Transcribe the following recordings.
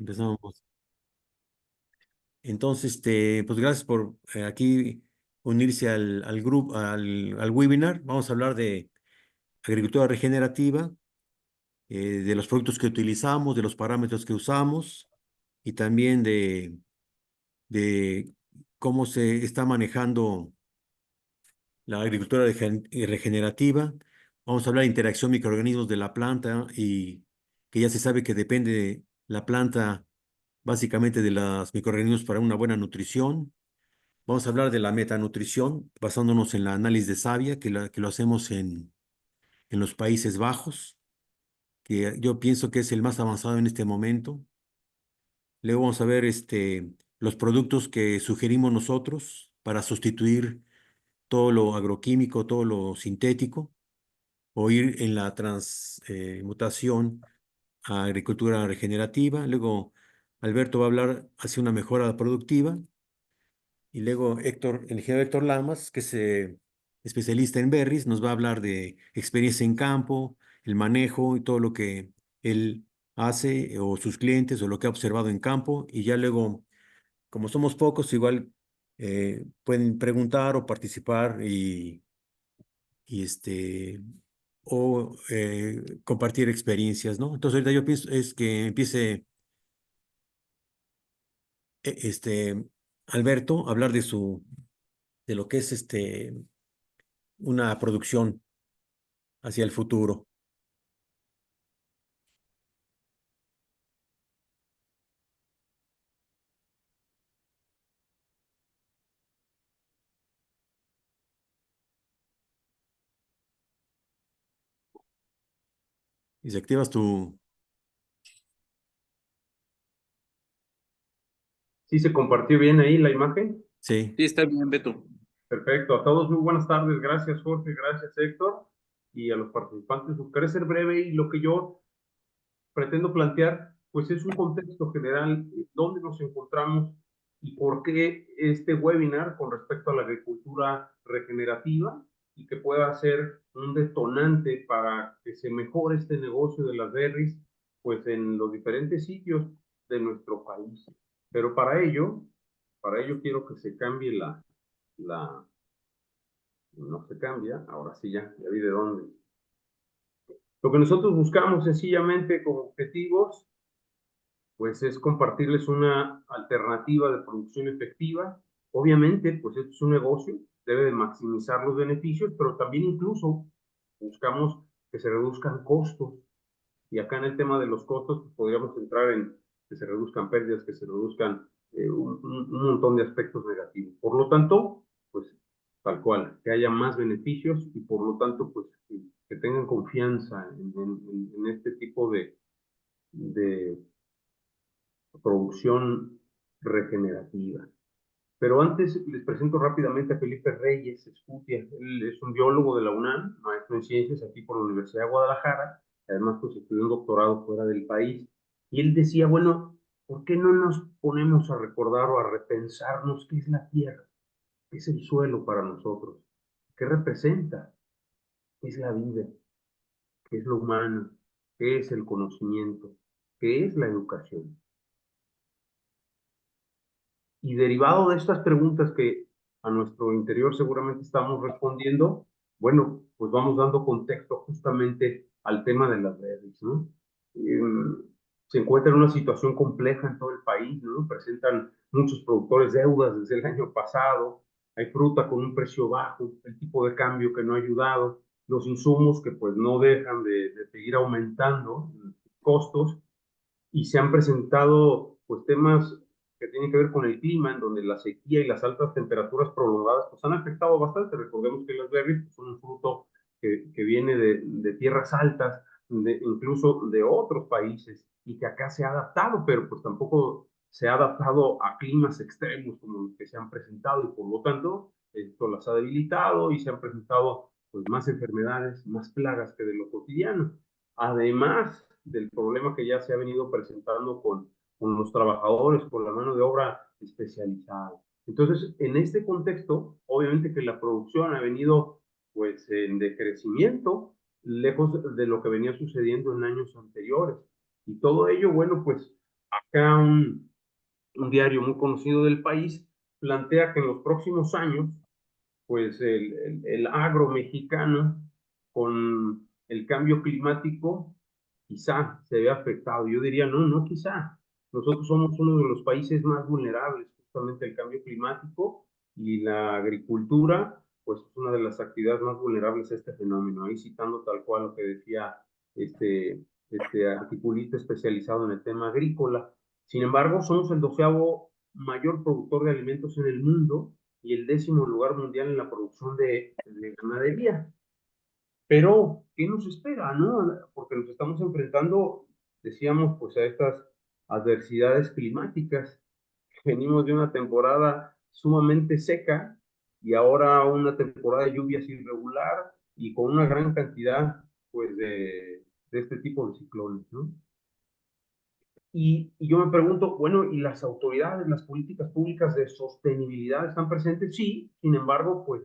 Empezamos. Entonces, pues gracias por aquí unirse al grupo, al webinar. Vamos a hablar de agricultura regenerativa, de los productos que utilizamos, de los parámetros que usamos y también de cómo se está manejando la agricultura regenerativa. Vamos a hablar de interacción microorganismos de la planta y que ya se sabe que depende de la planta básicamente de los microorganismos para una buena nutrición. Vamos a hablar de la metanutrición, basándonos en la análisis de savia, que lo hacemos en los Países Bajos, que yo pienso que es el más avanzado en este momento. Luego vamos a ver los productos que sugerimos nosotros para sustituir todo lo agroquímico, todo lo sintético, o ir en la transmutación a agricultura regenerativa. Luego Alberto va a hablar hacia una mejora productiva. Y luego Héctor, el ingeniero Héctor Lamas, que es especialista en berries, nos va a hablar de experiencia en campo, el manejo y todo lo que él hace o sus clientes o lo que ha observado en campo. Y ya luego, como somos pocos, igual pueden preguntar o participar y compartir experiencias, ¿no? Entonces ahorita yo pienso es que empiece Alberto a hablar de lo que es una producción hacia el futuro. Y si activas tu... ¿Sí se compartió bien ahí la imagen? Sí, Sí, está bien, Beto. Perfecto. A todos muy buenas tardes. Gracias, Jorge. Gracias, Héctor. Y a los participantes. Buscaré ser breve y lo que yo pretendo plantear, pues es un contexto general, dónde nos encontramos y por qué este webinar con respecto a la agricultura regenerativa y que pueda ser un detonante para que se mejore este negocio de las berries, pues en los diferentes sitios de nuestro país. Pero para ello quiero que se cambie la, no se cambia, ahora sí ya vi de dónde. Lo que nosotros buscamos sencillamente como objetivos pues es compartirles una alternativa de producción efectiva. Obviamente, pues esto es un negocio, debe de maximizar los beneficios, pero también incluso buscamos que se reduzcan costos. Y acá en el tema de los costos, pues podríamos entrar en que se reduzcan pérdidas, que se reduzcan un montón de aspectos negativos. Por lo tanto, pues tal cual, que haya más beneficios y por lo tanto, pues que tengan confianza en este tipo de producción regenerativa. Pero antes les presento rápidamente a Felipe Reyes Escutia. Él es un biólogo de la UNAM, maestro en ciencias aquí por la Universidad de Guadalajara. Además, pues estudió un doctorado fuera del país. Y él decía, bueno, ¿por qué no nos ponemos a recordar o a repensarnos qué es la tierra? ¿Qué es el suelo para nosotros? ¿Qué representa? ¿Qué es la vida? ¿Qué es lo humano? ¿Qué es el conocimiento? ¿Qué es la educación? Y derivado de estas preguntas que a nuestro interior seguramente estamos respondiendo, bueno, pues vamos dando contexto justamente al tema de las redes, ¿no? Se encuentra en una situación compleja en todo el país, ¿no? Presentan muchos productores deudas desde el año pasado, hay fruta con un precio bajo, el tipo de cambio que no ha ayudado, los insumos que pues no dejan de seguir aumentando costos y se han presentado pues temas que tienen que ver con el clima, en donde la sequía y las altas temperaturas prolongadas pues han afectado bastante. Recordemos que las berries pues, son un fruto que viene de tierras altas, incluso de otros países, y que acá se ha adaptado, pero pues tampoco se ha adaptado a climas extremos como los que se han presentado, y por lo tanto esto las ha debilitado y se han presentado pues más enfermedades, más plagas que de lo cotidiano. Además del problema que ya se ha venido presentando con los trabajadores, con la mano de obra especializada. Entonces, en este contexto, obviamente que la producción ha venido pues en decrecimiento, lejos de lo que venía sucediendo en años anteriores. Y todo ello, bueno, pues Acá un diario muy conocido del país plantea que en los próximos años, pues el agro mexicano con el cambio climático quizá se ve afectado. Yo diría, no, no quizá. Nosotros somos uno de los países más vulnerables justamente al cambio climático y la agricultura, pues es una de las actividades más vulnerables a este fenómeno. Ahí citando tal cual lo que decía este articulista especializado en el tema agrícola. Sin embargo, somos el 12º mayor productor de alimentos en el mundo y el 10º lugar mundial en la producción de ganadería. Pero, ¿qué nos espera, no? Porque nos estamos enfrentando, decíamos, pues a estas adversidades climáticas. Venimos de una temporada sumamente seca y ahora una temporada de lluvias irregular y con una gran cantidad, pues, de este tipo de ciclones, ¿no? Y yo me pregunto, bueno, ¿y las autoridades, las políticas públicas de sostenibilidad están presentes? Sí, sin embargo, pues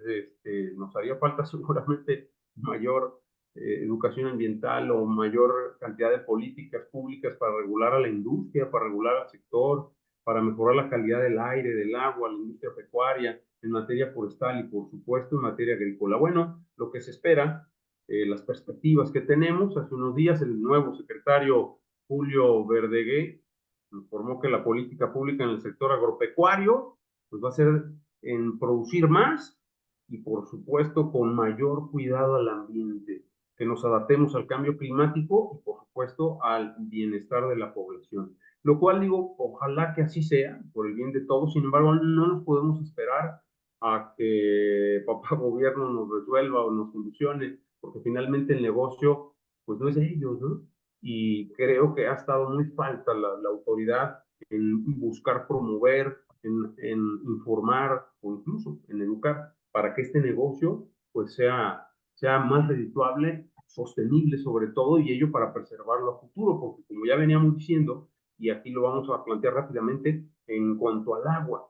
nos haría falta seguramente mayor educación ambiental o mayor cantidad de políticas públicas para regular a la industria, para regular al sector, para mejorar la calidad del aire, del agua, la industria pecuaria, en materia forestal y por supuesto en materia agrícola. Bueno, lo que se espera, las perspectivas que tenemos, hace unos días el nuevo secretario Julio Verdegué informó que la política pública en el sector agropecuario pues va a ser en producir más y por supuesto con mayor cuidado al ambiente, que nos adaptemos al cambio climático y por supuesto al bienestar de la población. Lo cual digo, ojalá que así sea, por el bien de todos, sin embargo no nos podemos esperar a que papá gobierno nos resuelva o nos solucione, porque finalmente el negocio pues no es de ellos, ¿no? Y creo que ha estado muy falta la autoridad en buscar promover, en informar o incluso en educar para que este negocio pues sea más redituable, sostenible sobre todo y ello para preservarlo a futuro, porque como ya veníamos diciendo, y aquí lo vamos a plantear rápidamente, en cuanto al agua,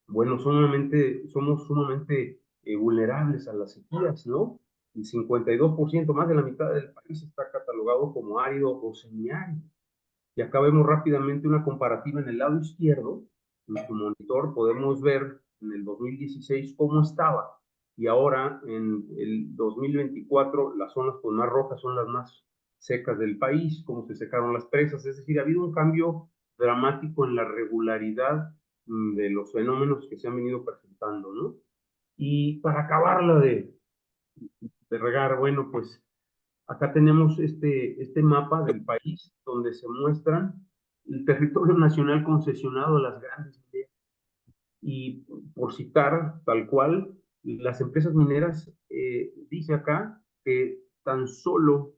bueno, somos sumamente vulnerables a las sequías, ¿no? El 52% más de la mitad del país está catalogado como árido o semiárido. Y acá vemos rápidamente una comparativa en el lado izquierdo. En su monitor podemos ver en el 2016 cómo estaba. Y ahora en el 2024 las zonas con más rojas son las más secas del país, cómo se secaron las presas. Es decir, ha habido un cambio dramático en la regularidad de los fenómenos que se han venido presentando, ¿no? Y para acabarla de regar, bueno, pues acá tenemos este mapa del país donde se muestran el territorio nacional concesionado a las grandes mineras. Y por citar tal cual, las empresas mineras, dice acá que tan solo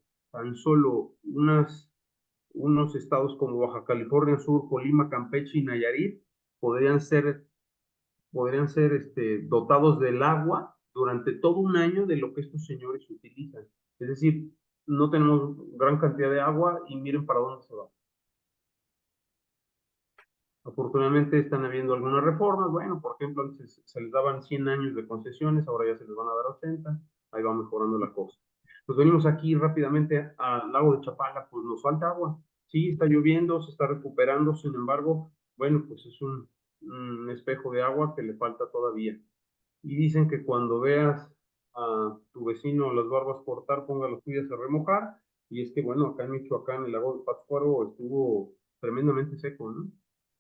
unos estados como Baja California Sur, Colima, Campeche y Nayarit podrían ser, dotados del agua durante todo un año de lo que estos señores utilizan. Es decir, no tenemos gran cantidad de agua y miren para dónde se va. Afortunadamente están habiendo algunas reformas. Bueno, por ejemplo, antes se les daban 100 años de concesiones, ahora ya se les van a dar 80. Ahí va mejorando la cosa. Pues venimos aquí rápidamente al lago de Chapala, pues nos falta agua. Sí, está lloviendo, se está recuperando, sin embargo, bueno, pues es un espejo de agua que le falta todavía. Y dicen que cuando veas a tu vecino las barbas cortar, ponga las tuyas a remojar. Y es que, bueno, acá en Michoacán el lago de Pátzcuaro estuvo tremendamente seco, ¿no?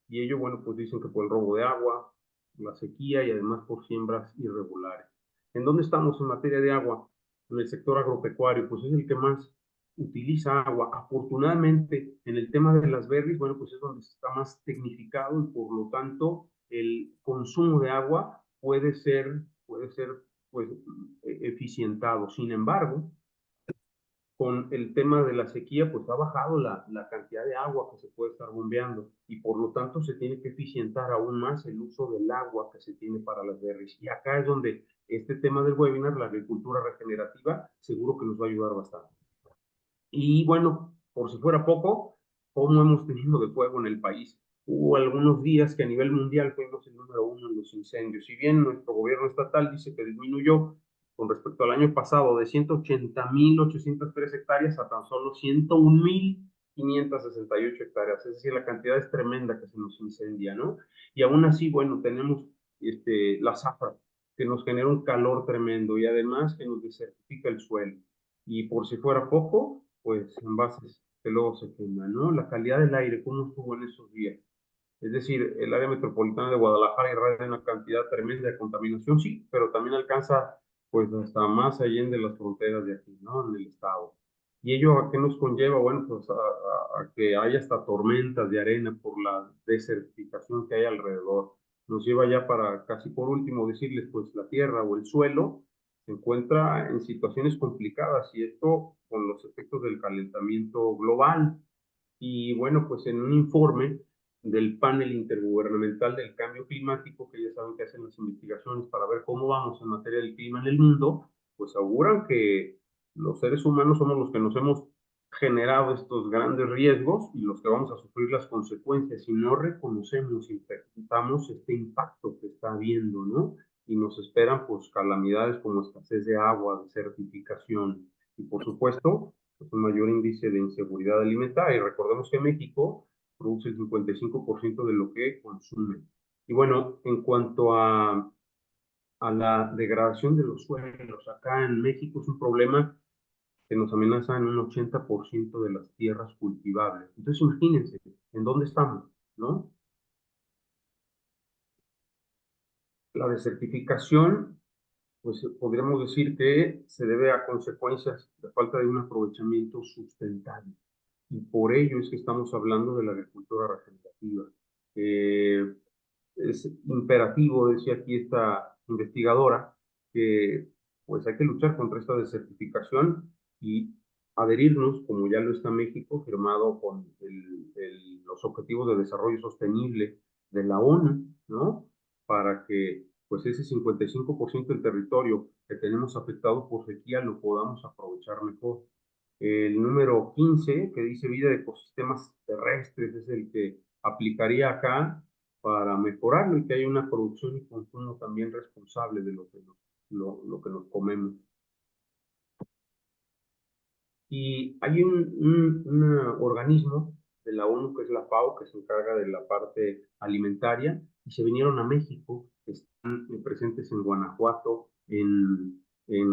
Y ello, bueno, pues dicen que por el robo de agua, la sequía y además por siembras irregulares. ¿En dónde estamos en materia de agua? En el sector agropecuario, pues es el que más utiliza agua. Afortunadamente, en el tema de las berries, bueno, pues es donde está más tecnificado y por lo tanto el consumo de agua puede ser pues eficientado. Sin embargo, con el tema de la sequía, pues ha bajado la cantidad de agua que se puede estar bombeando y por lo tanto se tiene que eficientar aún más el uso del agua que se tiene para las berries. Y acá es donde este tema del webinar, la agricultura regenerativa, seguro que nos va a ayudar bastante. Y bueno, por si fuera poco, ¿cómo hemos tenido de fuego en el país? Hubo algunos días que a nivel mundial fuimos el número uno en los incendios. Si bien nuestro gobierno estatal dice que disminuyó con respecto al año pasado de 180.803 hectáreas a tan solo 101.000 568 hectáreas, es decir, la cantidad es tremenda que se nos incendia, ¿no? Y aún así, bueno, tenemos la zafra, que nos genera un calor tremendo y además que nos desertifica el suelo. Y por si fuera poco, pues envases que luego se queman, ¿no? La calidad del aire, ¿cómo estuvo en esos días? Es decir, el área metropolitana de Guadalajara irradia una cantidad tremenda de contaminación, sí, pero también alcanza pues hasta más allá de las fronteras de aquí, ¿no? En el estado. ¿Y ello a qué nos conlleva? Bueno, pues a que haya hasta tormentas de arena por la desertificación que hay alrededor. Nos lleva ya para casi por último decirles, pues la tierra o el suelo se encuentra en situaciones complicadas y esto con los efectos del calentamiento global. Y bueno, pues en un informe del panel intergubernamental del cambio climático, que ya saben que hacen las investigaciones para ver cómo vamos en materia del clima en el mundo, pues auguran que los seres humanos somos los que nos hemos generado estos grandes riesgos y los que vamos a sufrir las consecuencias si no reconocemos y enfrentamos este impacto que está habiendo, ¿no? Y nos esperan pues calamidades como escasez de agua, desertificación y por supuesto pues, un mayor índice de inseguridad alimentaria. Y recordemos que México produce el 55% de lo que consume. Y bueno, en cuanto a la degradación de los suelos, acá en México es un problema que nos amenaza en un 80% de las tierras cultivables. Entonces imagínense, ¿en dónde estamos? ¿No? La desertificación, pues podríamos decir que se debe a consecuencias de falta de un aprovechamiento sustentable. Y por ello es que estamos hablando de la agricultura regenerativa. Eh, es imperativo, decía aquí esta investigadora, que pues hay que luchar contra esta desertificación y adherirnos, como ya lo está México, firmado con los Objetivos de Desarrollo Sostenible de la ONU, ¿no? Para que pues ese 55% del territorio que tenemos afectado por sequía lo podamos aprovechar mejor. El número 15, que dice vida de ecosistemas terrestres, es el que aplicaría acá para mejorarlo y que haya una producción y consumo también responsable de lo que nos comemos. Y hay un organismo de la ONU, que es la FAO, que se encarga de la parte alimentaria, y se vinieron a México, están presentes en Guanajuato, en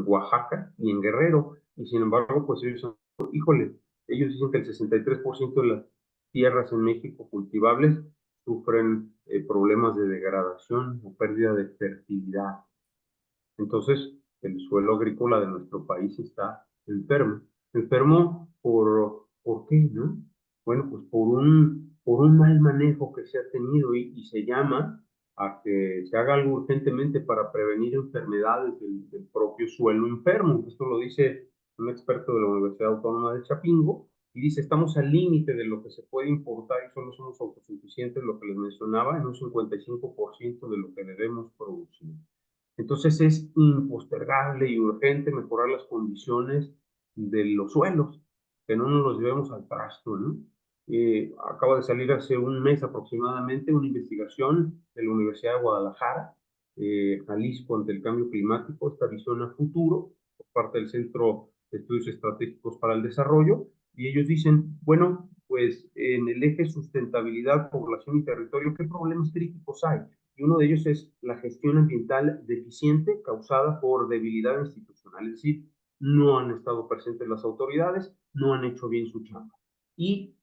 Oaxaca y en Guerrero, y sin embargo, pues ellos, híjole, ellos dicen que el 63% de las tierras en México cultivables sufren problemas de degradación o pérdida de fertilidad. Entonces, el suelo agrícola de nuestro país está enfermo. Enfermo ¿por qué, no? Bueno, pues por un mal manejo que se ha tenido y se llama a que se haga algo urgentemente para prevenir enfermedades del propio suelo enfermo. Esto lo dice un experto de la Universidad Autónoma de Chapingo y dice, estamos al límite de lo que se puede importar y solo somos autosuficientes, lo que les mencionaba, en un 55% de lo que debemos producir. Entonces es impostergable y urgente mejorar las condiciones de los suelos, que no nos los llevemos al trasto, ¿no? Acaba de salir hace un mes aproximadamente una investigación de la Universidad de Guadalajara, Jalisco ante el cambio climático, esta visión a futuro, por parte del Centro de Estudios Estratégicos para el Desarrollo, y ellos dicen, bueno, pues en el eje sustentabilidad, población y territorio, ¿qué problemas críticos hay? Y uno de ellos es la gestión ambiental deficiente causada por debilidad institucional, es decir, no han estado presentes las autoridades, no han hecho bien su chamba. ¿Y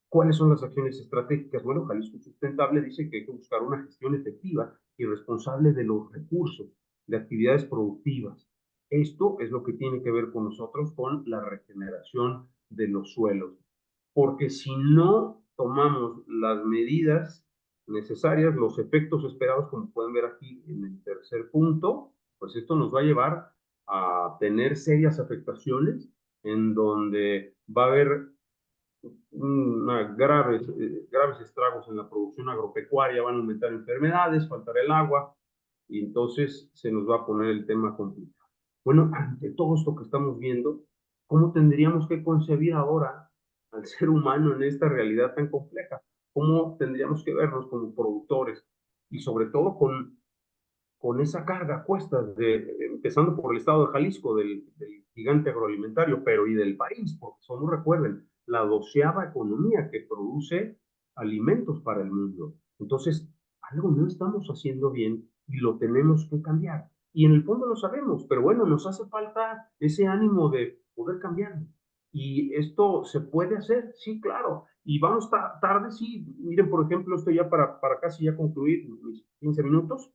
cuáles son las acciones estratégicas? Bueno, Jalisco Sustentable dice que hay que buscar una gestión efectiva y responsable de los recursos, de actividades productivas. Esto es lo que tiene que ver con nosotros, con la regeneración de los suelos. Porque si no tomamos las medidas necesarias, los efectos esperados, como pueden ver aquí en el tercer punto, pues esto nos va a llevar a tener serias afectaciones en donde va a haber graves estragos en la producción agropecuaria, van a aumentar enfermedades, faltará el agua, y entonces se nos va a poner el tema complicado. Bueno, ante todo esto que estamos viendo, ¿cómo tendríamos que concebir ahora al ser humano en esta realidad tan compleja? ¿Cómo tendríamos que vernos como productores? Y sobre todo con esa carga a cuestas, empezando por el estado de Jalisco, del gigante agroalimentario, pero y del país, porque solo recuerden, la 12ª economía que produce alimentos para el mundo. Entonces, algo no estamos haciendo bien y lo tenemos que cambiar. Y en el fondo lo sabemos, pero bueno, nos hace falta ese ánimo de poder cambiarlo. Y esto se puede hacer, sí, claro. Y vamos tarde, sí. Miren, por ejemplo, esto ya para casi ya concluir mis 15 minutos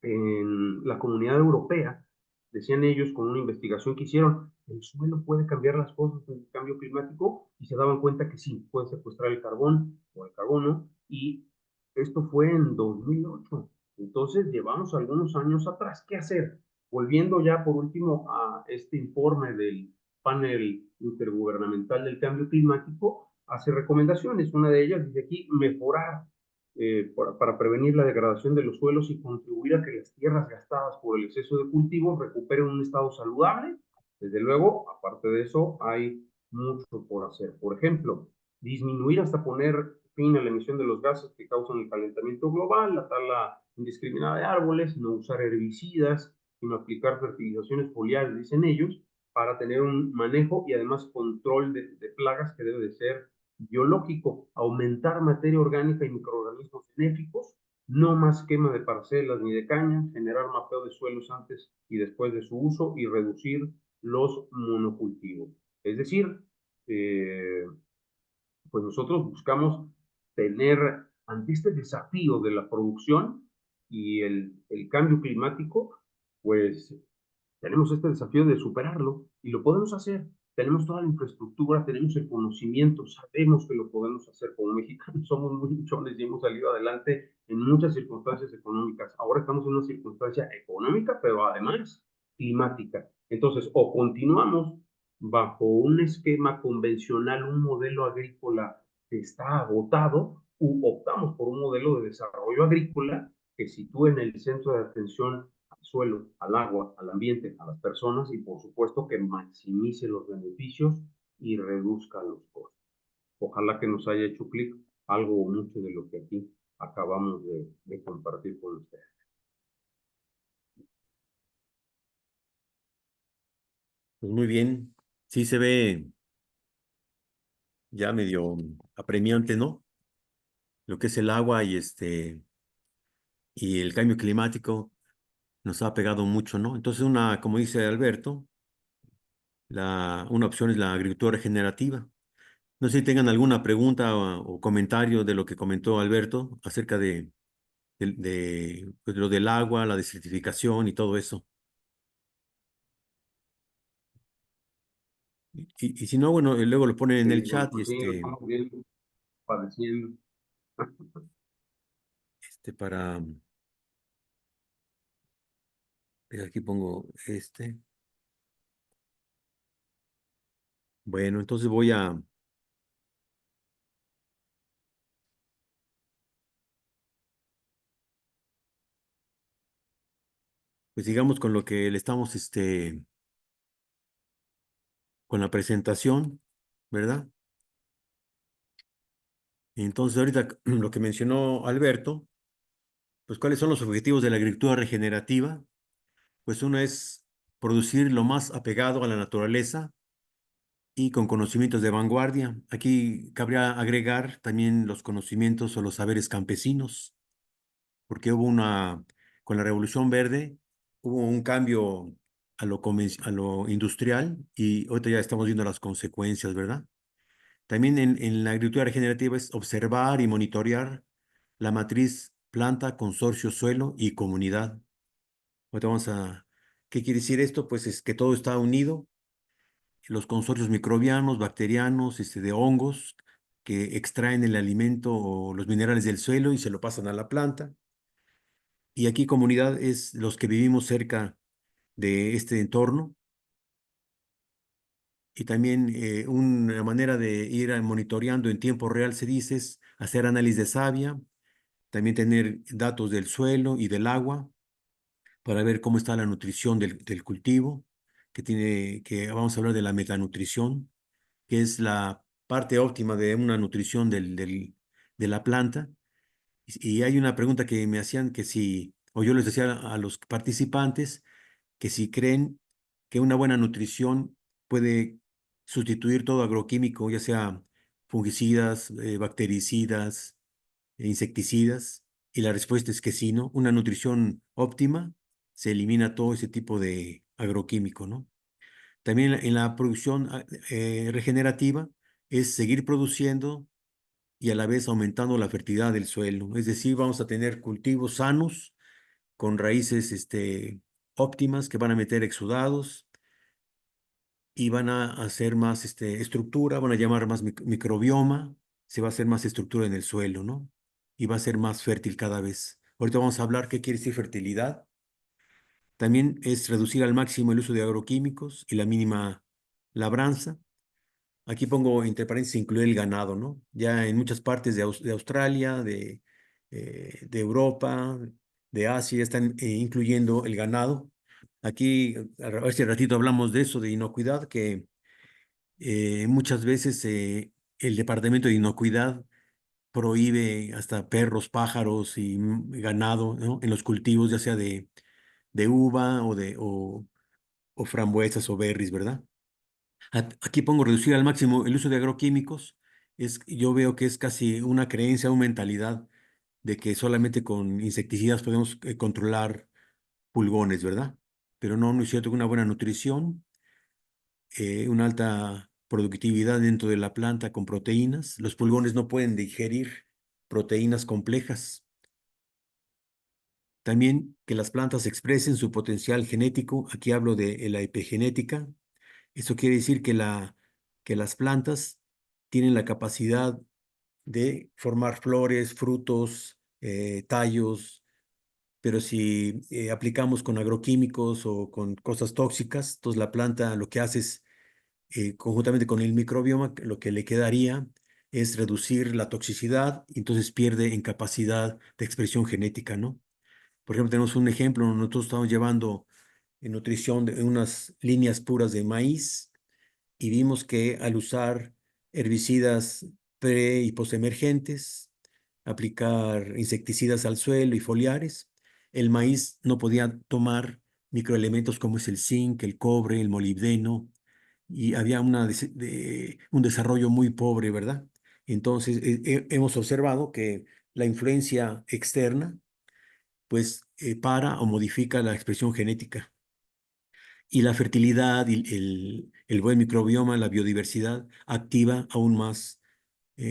en la Comunidad Europea, decían ellos con una investigación que hicieron, el suelo puede cambiar las cosas con el cambio climático y se daban cuenta que sí, puede secuestrar el carbón o el carbono y esto fue en 2008. Entonces llevamos algunos años atrás. ¿Qué hacer? Volviendo ya por último a este informe del panel intergubernamental del cambio climático, hace recomendaciones. Una de ellas dice aquí mejorar para prevenir la degradación de los suelos y contribuir a que las tierras gastadas por el exceso de cultivos recuperen un estado saludable. Desde luego, aparte de eso, hay mucho por hacer. Por ejemplo, disminuir hasta poner fin a la emisión de los gases que causan el calentamiento global, la tala indiscriminada de árboles, no usar herbicidas, sino aplicar fertilizaciones foliares, dicen ellos, para tener un manejo y además control de plagas que debe de ser biológico, aumentar materia orgánica y microorganismos benéficos, no más quema de parcelas ni de caña, generar mapeo de suelos antes y después de su uso y reducir los monocultivos. Es decir, eh, pues nosotros buscamos tener ante este desafío de la producción y el cambio climático, pues tenemos este desafío de superarlo y lo podemos hacer. Tenemos toda la infraestructura, tenemos el conocimiento, sabemos que lo podemos hacer. Como mexicanos somos muy luchones y hemos salido adelante en muchas circunstancias económicas. Ahora estamos en una circunstancia económica, pero además climática. Entonces, o continuamos bajo un esquema convencional, un modelo agrícola que está agotado, u optamos por un modelo de desarrollo agrícola que sitúe en el centro de atención al suelo, al agua, al ambiente, a las personas y por supuesto que maximice los beneficios y reduzca los costos. Ojalá que nos haya hecho clic algo o mucho de lo que aquí acabamos de compartir con ustedes. Pues muy bien. Sí se ve ya medio apremiante, ¿no? Lo que es el agua y el cambio climático nos ha pegado mucho, ¿no? Entonces, como dice Alberto, una opción es la agricultura regenerativa. No sé si tengan alguna pregunta o comentario de lo que comentó Alberto acerca pues, lo del agua, la desertificación y todo eso. Y si no, bueno, luego lo ponen en el chat y Pues sí, lo estamos viendo, padeciendo. para, aquí pongo este. Bueno, entonces pues digamos con lo que le estamos, con la presentación, ¿verdad? Entonces ahorita lo que mencionó Alberto, pues ¿cuáles son los objetivos de la agricultura regenerativa? Pues uno es producir lo más apegado a la naturaleza y con conocimientos de vanguardia. Aquí cabría agregar también los conocimientos o los saberes campesinos, porque con la Revolución Verde, hubo un cambio a lo industrial y ahorita ya estamos viendo las consecuencias, ¿verdad? También en la agricultura regenerativa es observar y monitorear la matriz planta, consorcio, suelo y comunidad. Ahorita ¿qué quiere decir esto? Pues es que todo está unido, los consorcios microbianos, bacterianos, de hongos, que extraen el alimento o los minerales del suelo y se lo pasan a la planta. Y aquí comunidad es los que vivimos cerca de este entorno. Y también una manera de ir monitoreando en tiempo real, se dice, es hacer análisis de savia, también tener datos del suelo y del agua para ver cómo está la nutrición del cultivo, que vamos a hablar de la metanutrición, que es la parte óptima de una nutrición de la planta. Y hay una pregunta que me hacían o yo les decía a los participantes, que si creen que una buena nutrición puede sustituir todo agroquímico, ya sea fungicidas, bactericidas, insecticidas, y la respuesta es que sí, ¿no? Una nutrición óptima se elimina todo ese tipo de agroquímico, ¿no? También en la producción regenerativa es seguir produciendo y a la vez aumentando la fertilidad del suelo. Es decir, vamos a tener cultivos sanos con raíces óptimas que van a meter exudados y van a hacer más estructura, van a llamar más microbioma, se va a hacer más estructura en el suelo, ¿no? Y va a ser más fértil cada vez. Ahorita vamos a hablar qué quiere decir fertilidad. También es reducir al máximo el uso de agroquímicos y la mínima labranza. Aquí pongo entre paréntesis incluir el ganado, ¿no? Ya en muchas partes de Australia, de Europa, de Asia, están incluyendo el ganado. Aquí, a ver si al ratito hablamos de eso, de inocuidad, que muchas veces el Departamento de Inocuidad prohíbe hasta perros, pájaros y ganado, ¿no? En los cultivos, ya sea de uva o frambuesas o berries, ¿verdad? Aquí pongo reducir al máximo el uso de agroquímicos. Yo veo que es casi una creencia, una mentalidad de que solamente con insecticidas podemos controlar pulgones, ¿verdad? Pero no, no es cierto que una buena nutrición, una alta productividad dentro de la planta con proteínas. Los pulgones no pueden digerir proteínas complejas. También que las plantas expresen su potencial genético. Aquí hablo de la epigenética. Eso quiere decir que las plantas tienen la capacidad de formar flores, frutos, tallos, pero si aplicamos con agroquímicos o con cosas tóxicas, entonces la planta lo que hace es, conjuntamente con el microbioma, lo que le quedaría es reducir la toxicidad y entonces pierde en capacidad de expresión genética, ¿no? Por ejemplo, tenemos un ejemplo, nosotros estamos llevando en nutrición de unas líneas puras de maíz y vimos que al usar herbicidas pre y postemergentes, aplicar insecticidas al suelo y foliares, el maíz no podía tomar microelementos como es el zinc, el cobre, el molibdeno, y había un desarrollo muy pobre, ¿verdad? Entonces, hemos observado que la influencia externa, pues, para o modifica la expresión genética. Y la fertilidad y el buen microbioma, la biodiversidad, activa aún más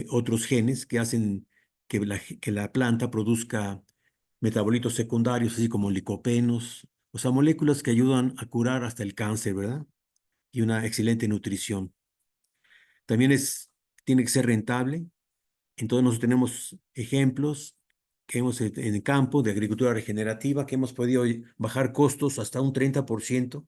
otros genes que hacen que la planta produzca metabolitos secundarios, así como licopenos, o sea, moléculas que ayudan a curar hasta el cáncer, ¿verdad? Y una excelente nutrición. También tiene que ser rentable. Entonces nosotros tenemos ejemplos que hemos en el campo de agricultura regenerativa, que hemos podido bajar costos hasta un 30%.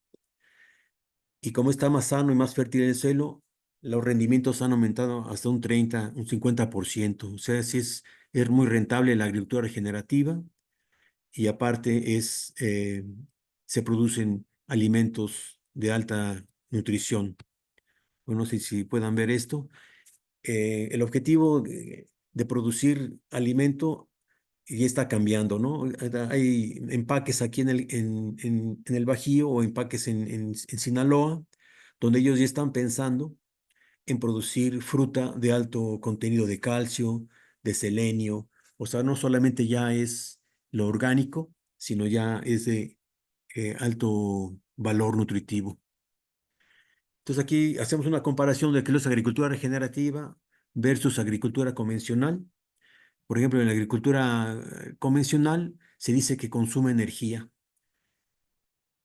Y como está más sano y más fértil el suelo, los rendimientos han aumentado hasta un 30, un 50%. O sea, sí es muy rentable la agricultura regenerativa y aparte se producen alimentos de alta nutrición. Bueno, no sé si puedan ver esto. El objetivo de producir alimento ya está cambiando, ¿no? Hay empaques aquí en el Bajío o empaques en Sinaloa, donde ellos ya están pensando en producir fruta de alto contenido de calcio, de selenio, o sea, no solamente ya es lo orgánico, sino ya es de alto valor nutritivo. Entonces aquí hacemos una comparación de que es agricultura regenerativa versus agricultura convencional. Por ejemplo, en la agricultura convencional se dice que consume energía.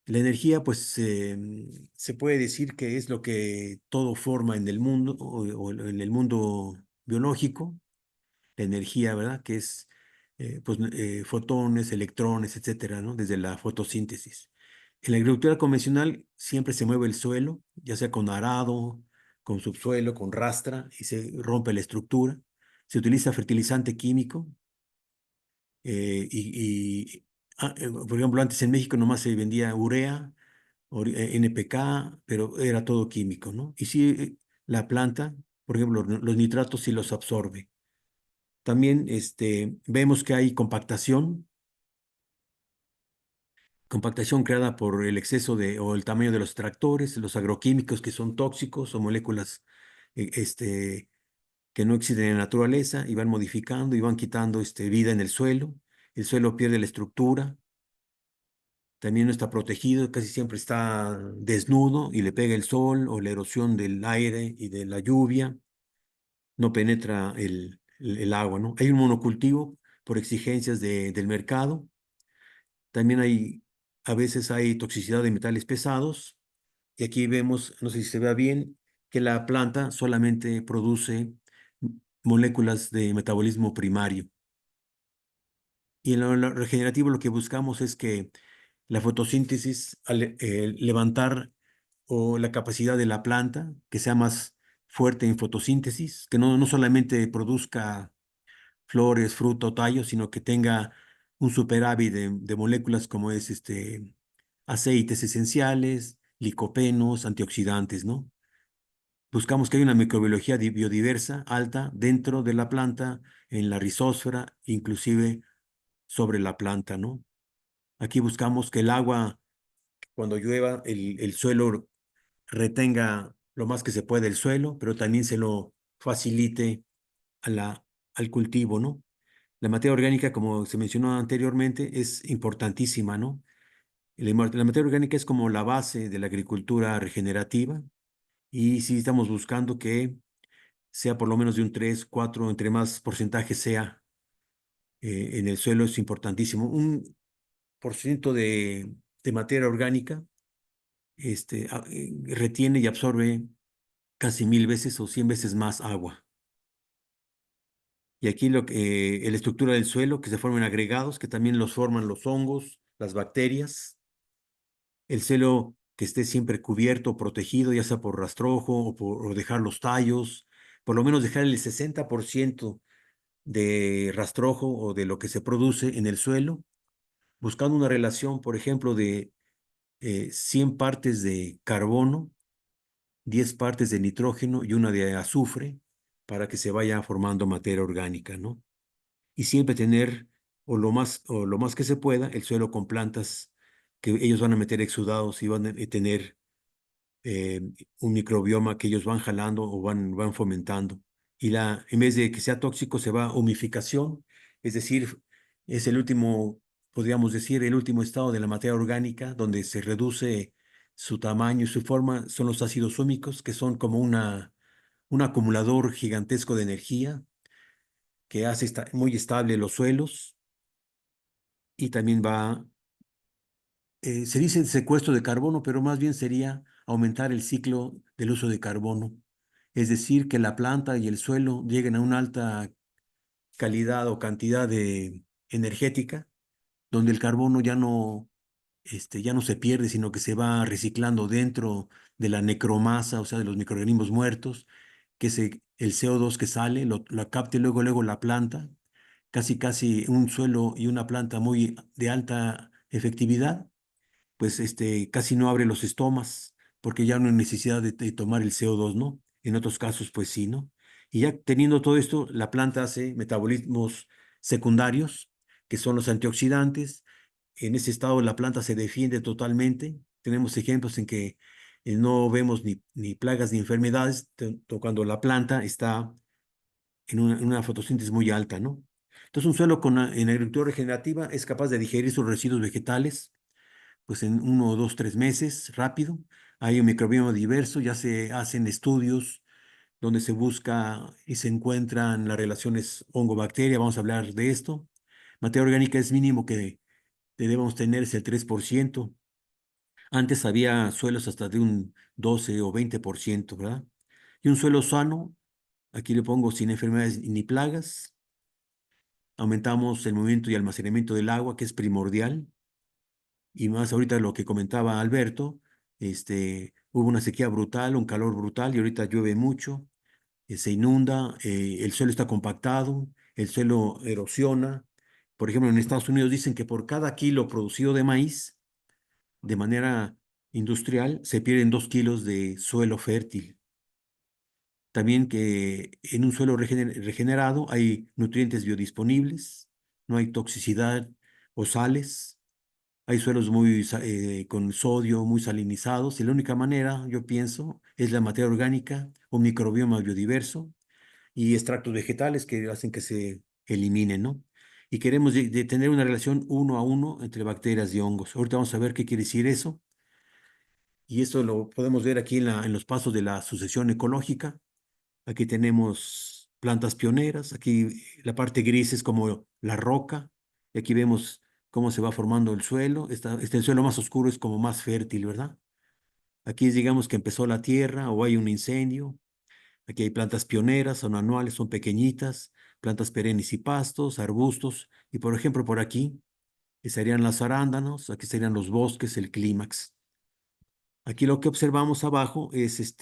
La energía, pues, se puede decir que es lo que todo forma en el mundo o en el mundo biológico, la energía, ¿verdad? Que es, pues, fotones, electrones, etcétera, ¿no? Desde la fotosíntesis. En la agricultura convencional siempre se mueve el suelo, ya sea con arado, con subsuelo, con rastra, y se rompe la estructura. Se utiliza fertilizante químico por ejemplo, antes en México nomás se vendía urea, NPK, pero era todo químico, ¿no? Y sí, la planta, por ejemplo, los nitratos sí los absorbe. También vemos que hay compactación Compactación creada por el exceso o el tamaño de los tractores, los agroquímicos que son tóxicos o moléculas que no existen en la naturaleza y van modificando y van quitando vida en el suelo. El suelo pierde la estructura, también no está protegido, casi siempre está desnudo y le pega el sol o la erosión del aire y de la lluvia, no penetra el agua, ¿no? Hay un monocultivo por exigencias del mercado. También a veces hay toxicidad de metales pesados. Y aquí vemos, no sé si se vea bien, que la planta solamente produce moléculas de metabolismo primario. Y en lo regenerativo lo que buscamos es que la fotosíntesis, al levantar o la capacidad de la planta, que sea más fuerte en fotosíntesis, que no solamente produzca flores, fruto o tallos, sino que tenga un superávit de moléculas como es aceites esenciales, licopenos, antioxidantes, ¿no? Buscamos que haya una microbiología biodiversa alta dentro de la planta, en la rizósfera, inclusive sobre la planta, ¿no? Aquí buscamos que el agua, cuando llueva, el suelo retenga lo más que se puede el suelo, pero también se lo facilite a al cultivo, ¿no? La materia orgánica, como se mencionó anteriormente, es importantísima, ¿no? La materia orgánica es como la base de la agricultura regenerativa y sí estamos buscando que sea por lo menos de un 3 4 entre más porcentaje sea en el suelo es importantísimo. Un por ciento de materia orgánica retiene y absorbe casi 1000 veces o 100 veces más agua. Y aquí la estructura del suelo, que se forman agregados, que también los forman los hongos, las bacterias, el suelo que esté siempre cubierto, protegido, ya sea por rastrojo o dejar los tallos, por lo menos dejar el 60% de rastrojo o de lo que se produce en el suelo, buscando una relación, por ejemplo, de 100 partes de carbono, 10 partes de nitrógeno y una de azufre para que se vaya formando materia orgánica, ¿no? Y siempre tener, o lo más que se pueda, el suelo con plantas que ellos van a meter exudados y van a tener eh, un microbioma que ellos van jalando o van fomentando. Y en vez de que sea tóxico, se va a humificación, es decir, es el último, podríamos decir, el último estado de la materia orgánica, donde se reduce su tamaño y su forma, son los ácidos húmicos, que son como un acumulador gigantesco de energía que hace muy estable los suelos y también se dice secuestro de carbono, pero más bien sería aumentar el ciclo del uso de carbono. Es decir, que la planta y el suelo lleguen a una alta calidad o cantidad de energética, donde el carbono ya no se pierde, sino que se va reciclando dentro de la necromasa, o sea, de los microorganismos muertos, el CO2 que sale, lo capte luego la planta, casi un suelo y una planta muy de alta efectividad pues casi no abre los estomas porque ya no hay necesidad de tomar el CO2, ¿no? En otros casos, pues sí, ¿no? Y ya teniendo todo esto, la planta hace metabolismos secundarios, que son los antioxidantes. En ese estado la planta se defiende totalmente. Tenemos ejemplos en que no vemos ni plagas ni enfermedades cuando la planta está en una fotosíntesis muy alta, ¿no? Entonces, un suelo en agricultura regenerativa es capaz de digerir sus residuos vegetales pues en 1 2 3 meses, rápido. Hay un microbioma diverso, ya se hacen estudios donde se busca y se encuentran las relaciones hongo-bacteria, vamos a hablar de esto. Materia orgánica es mínimo que debemos tener es el 3%. Antes había suelos hasta de un 12 o 20%, ¿verdad? Y un suelo sano, aquí le pongo sin enfermedades ni plagas. Aumentamos el movimiento y almacenamiento del agua, que es primordial. Y más ahorita lo que comentaba Alberto, hubo una sequía brutal, un calor brutal y ahorita llueve mucho, se inunda, el suelo está compactado, el suelo erosiona. Por ejemplo, en Estados Unidos dicen que por cada kilo producido de maíz de manera industrial se pierden 2 kilos de suelo fértil. También que en un suelo regenerado hay nutrientes biodisponibles, no hay toxicidad o sales. Hay suelos muy con sodio, muy salinizados, y la única manera, yo pienso, es la materia orgánica, un microbioma biodiverso y extractos vegetales que hacen que se eliminen, ¿no? Y queremos de tener una relación uno a uno entre bacterias y hongos. Ahorita vamos a ver qué quiere decir eso. Y esto lo podemos ver aquí en los pasos de la sucesión ecológica. Aquí tenemos plantas pioneras. Aquí la parte gris es como la roca. Y aquí vemos cómo se va formando el suelo. El suelo más oscuro es como más fértil, ¿verdad? Aquí es, digamos que empezó la tierra o hay un incendio. Aquí hay plantas pioneras, son anuales, son pequeñitas, plantas perennes y pastos, arbustos. Y por ejemplo, por aquí estarían las arándanos, aquí estarían los bosques, el clímax. Aquí lo que observamos abajo es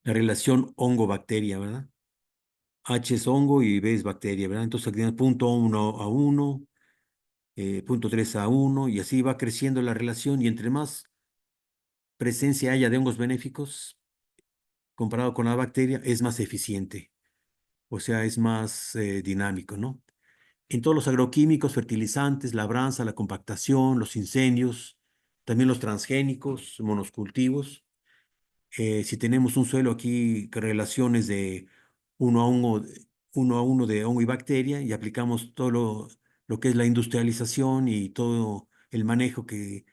la relación hongo-bacteria, ¿verdad? H es hongo y B es bacteria, ¿verdad? Entonces aquí tenemos punto 1 a 1, punto 3 a 1, y así va creciendo la relación, y entre más presencia haya de hongos benéficos comparado con la bacteria, es más eficiente, o sea, es más dinámico, ¿no? En todos los agroquímicos, fertilizantes, labranza, la compactación, los incendios, también los transgénicos, monoscultivos. Si tenemos un suelo aquí con relaciones de uno a uno, uno a uno de hongo y bacteria, y aplicamos todo lo que es la industrialización y todo el manejo que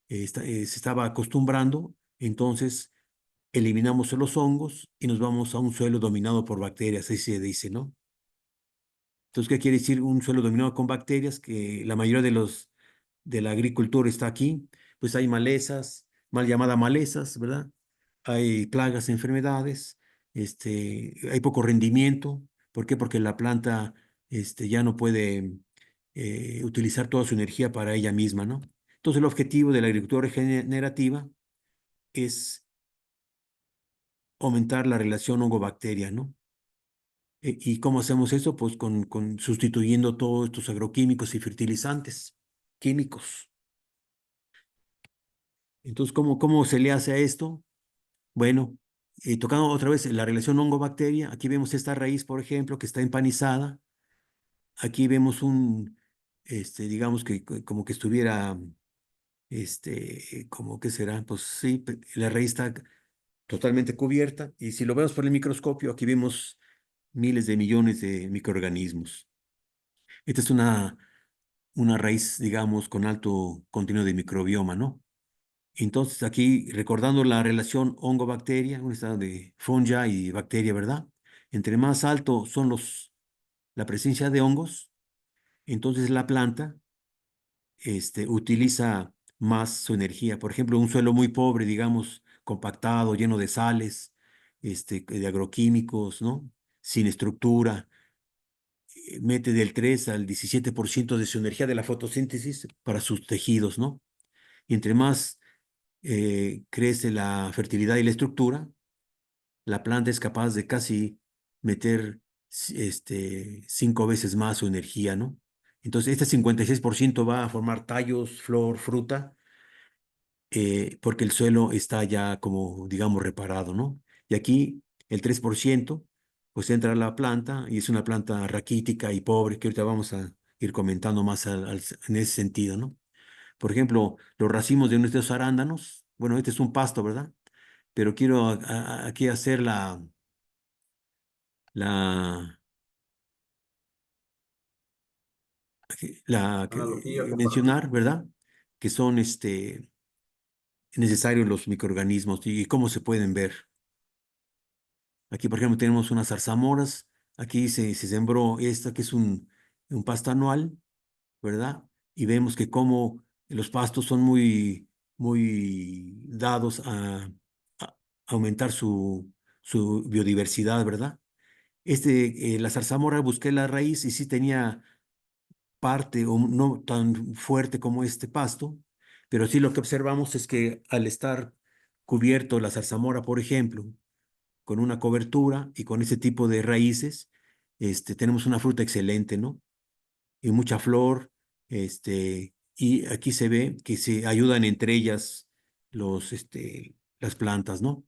se estaba acostumbrando, entonces eliminamos los hongos y nos vamos a un suelo dominado por bacterias, así se dice, ¿no? Entonces, ¿qué quiere decir un suelo dominado con bacterias? Que la mayoría de la agricultura está aquí, pues hay malezas, mal llamadas malezas, ¿verdad? Hay plagas, enfermedades, hay poco rendimiento. ¿Por qué? Porque la planta, ya no puede utilizar toda su energía para ella misma, ¿no? Entonces, el objetivo de la agricultura regenerativa es aumentar la relación hongo-bacteria, ¿no? ¿Y cómo hacemos eso? Pues con sustituyendo todos estos agroquímicos y fertilizantes químicos. Entonces, ¿cómo se le hace a esto? Bueno, tocando otra vez la relación hongo-bacteria, aquí vemos esta raíz, por ejemplo, que está empanizada. Aquí vemos digamos que como que estuviera, como que será, pues sí, la raíz está totalmente cubierta. Y si lo vemos por el microscopio, aquí vemos miles de millones de microorganismos. Esta es una raíz, digamos, con alto contenido de microbioma, ¿no? Entonces, aquí recordando la relación hongo-bacteria, un estado de fungi y bacteria, ¿verdad? Entre más alto son la presencia de hongos, entonces la planta, utiliza más su energía. Por ejemplo, un suelo muy pobre, digamos, compactado, lleno de sales, de agroquímicos, ¿no? Sin estructura, mete del 3 al 17% de su energía de la fotosíntesis para sus tejidos, ¿no? Y entre más crece la fertilidad y la estructura, la planta es capaz de casi meter 5 veces más su energía, ¿no? Entonces, este 56% va a formar tallos, flor, fruta, porque el suelo está ya como, digamos, reparado, ¿no? Y aquí el 3% pues entra a la planta y es una planta raquítica y pobre, que ahorita vamos a ir comentando más en ese sentido, ¿no? Por ejemplo, los racimos de nuestros arándanos, bueno, este es un pasto, ¿verdad? Pero quiero aquí hacer la, Analogía, mencionar, comparación. ¿verdad? Que son necesarios los microorganismos y cómo se pueden ver. Aquí, por ejemplo, tenemos unas zarzamoras. Aquí se sembró esta, que es un pasto anual, ¿verdad? Y vemos que como los pastos son muy dados a aumentar su biodiversidad, ¿verdad? La zarzamora busqué la raíz y sí tenía parte, o no tan fuerte como este pasto, pero sí lo que observamos es que al estar cubierto la zarzamora, por ejemplo, con una cobertura y con ese tipo de raíces, tenemos una fruta excelente, ¿no? Y mucha flor, y aquí se ve que se ayudan entre ellas las plantas, ¿no?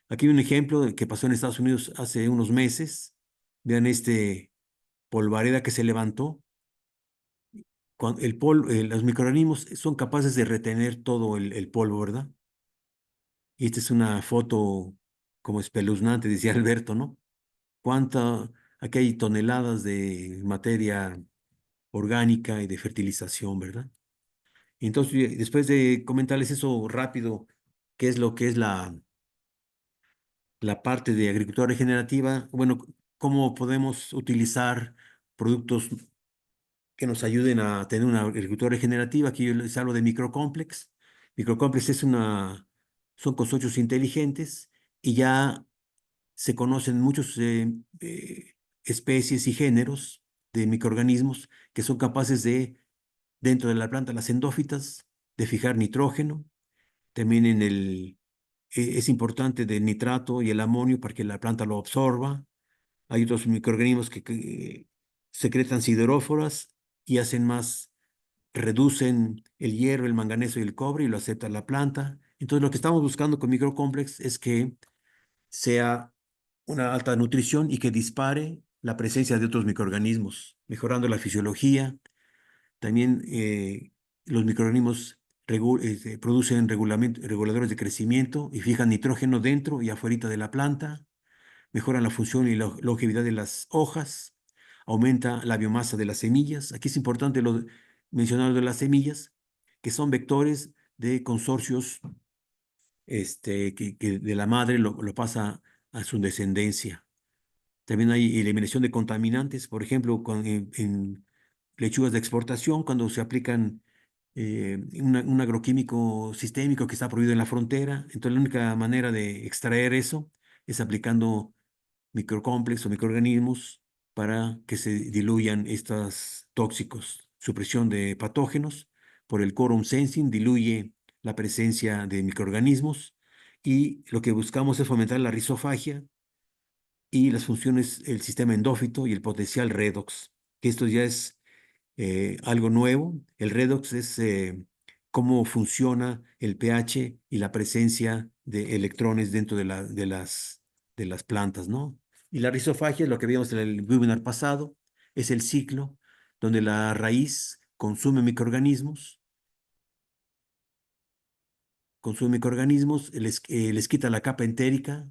Aquí hay un ejemplo de que pasó en Estados Unidos hace unos meses. Vean polvareda que se levantó los microorganismos son capaces de retener todo el polvo, ¿verdad? Y esta es una foto como espeluznante, decía Alberto, ¿no? Cuánta, aquí hay toneladas de materia orgánica y de fertilización, ¿verdad? Y entonces, después de comentarles eso rápido, qué es lo que es la parte de agricultura regenerativa, bueno, cómo podemos utilizar productos que nos ayuden a tener una agricultura regenerativa. Aquí yo les hablo de microcomplex. Microcomplex son consorcios inteligentes y ya se conocen muchos especies y géneros de microorganismos que son capaces de, dentro de la planta, las endófitas, de fijar nitrógeno. También es importante del nitrato y el amonio para que la planta lo absorba. Hay otros microorganismos que secretan sideróforas y hacen más, reducen el hierro, el manganeso y el cobre y lo acepta la planta. Entonces, lo que estamos buscando con microcomplex es que sea una alta nutrición y que dispare la presencia de otros microorganismos, mejorando la fisiología. También los microorganismos producen reguladores de crecimiento y fijan nitrógeno dentro y afuera de la planta, mejoran la función y la longevidad de las hojas, aumenta la biomasa de las semillas. Aquí es importante mencionar lo de las semillas, que son vectores de consorcios que de la madre lo pasa a su descendencia. También hay eliminación de contaminantes, por ejemplo, en lechugas de exportación, cuando se aplican un agroquímico sistémico que está prohibido en la frontera. Entonces, la única manera de extraer eso es aplicando microcomplejos o microorganismos para que se diluyan estos tóxicos. Supresión de patógenos por el quorum sensing diluye la presencia de microorganismos y lo que buscamos es fomentar la rizofagia y las funciones, el sistema endófito y el potencial redox, que esto ya es algo nuevo. El redox es cómo funciona el pH y la presencia de electrones dentro de las plantas, ¿no? Y la rizofagia, lo que vimos en el webinar pasado, es el ciclo donde la raíz consume microorganismos, les quita la capa entérica,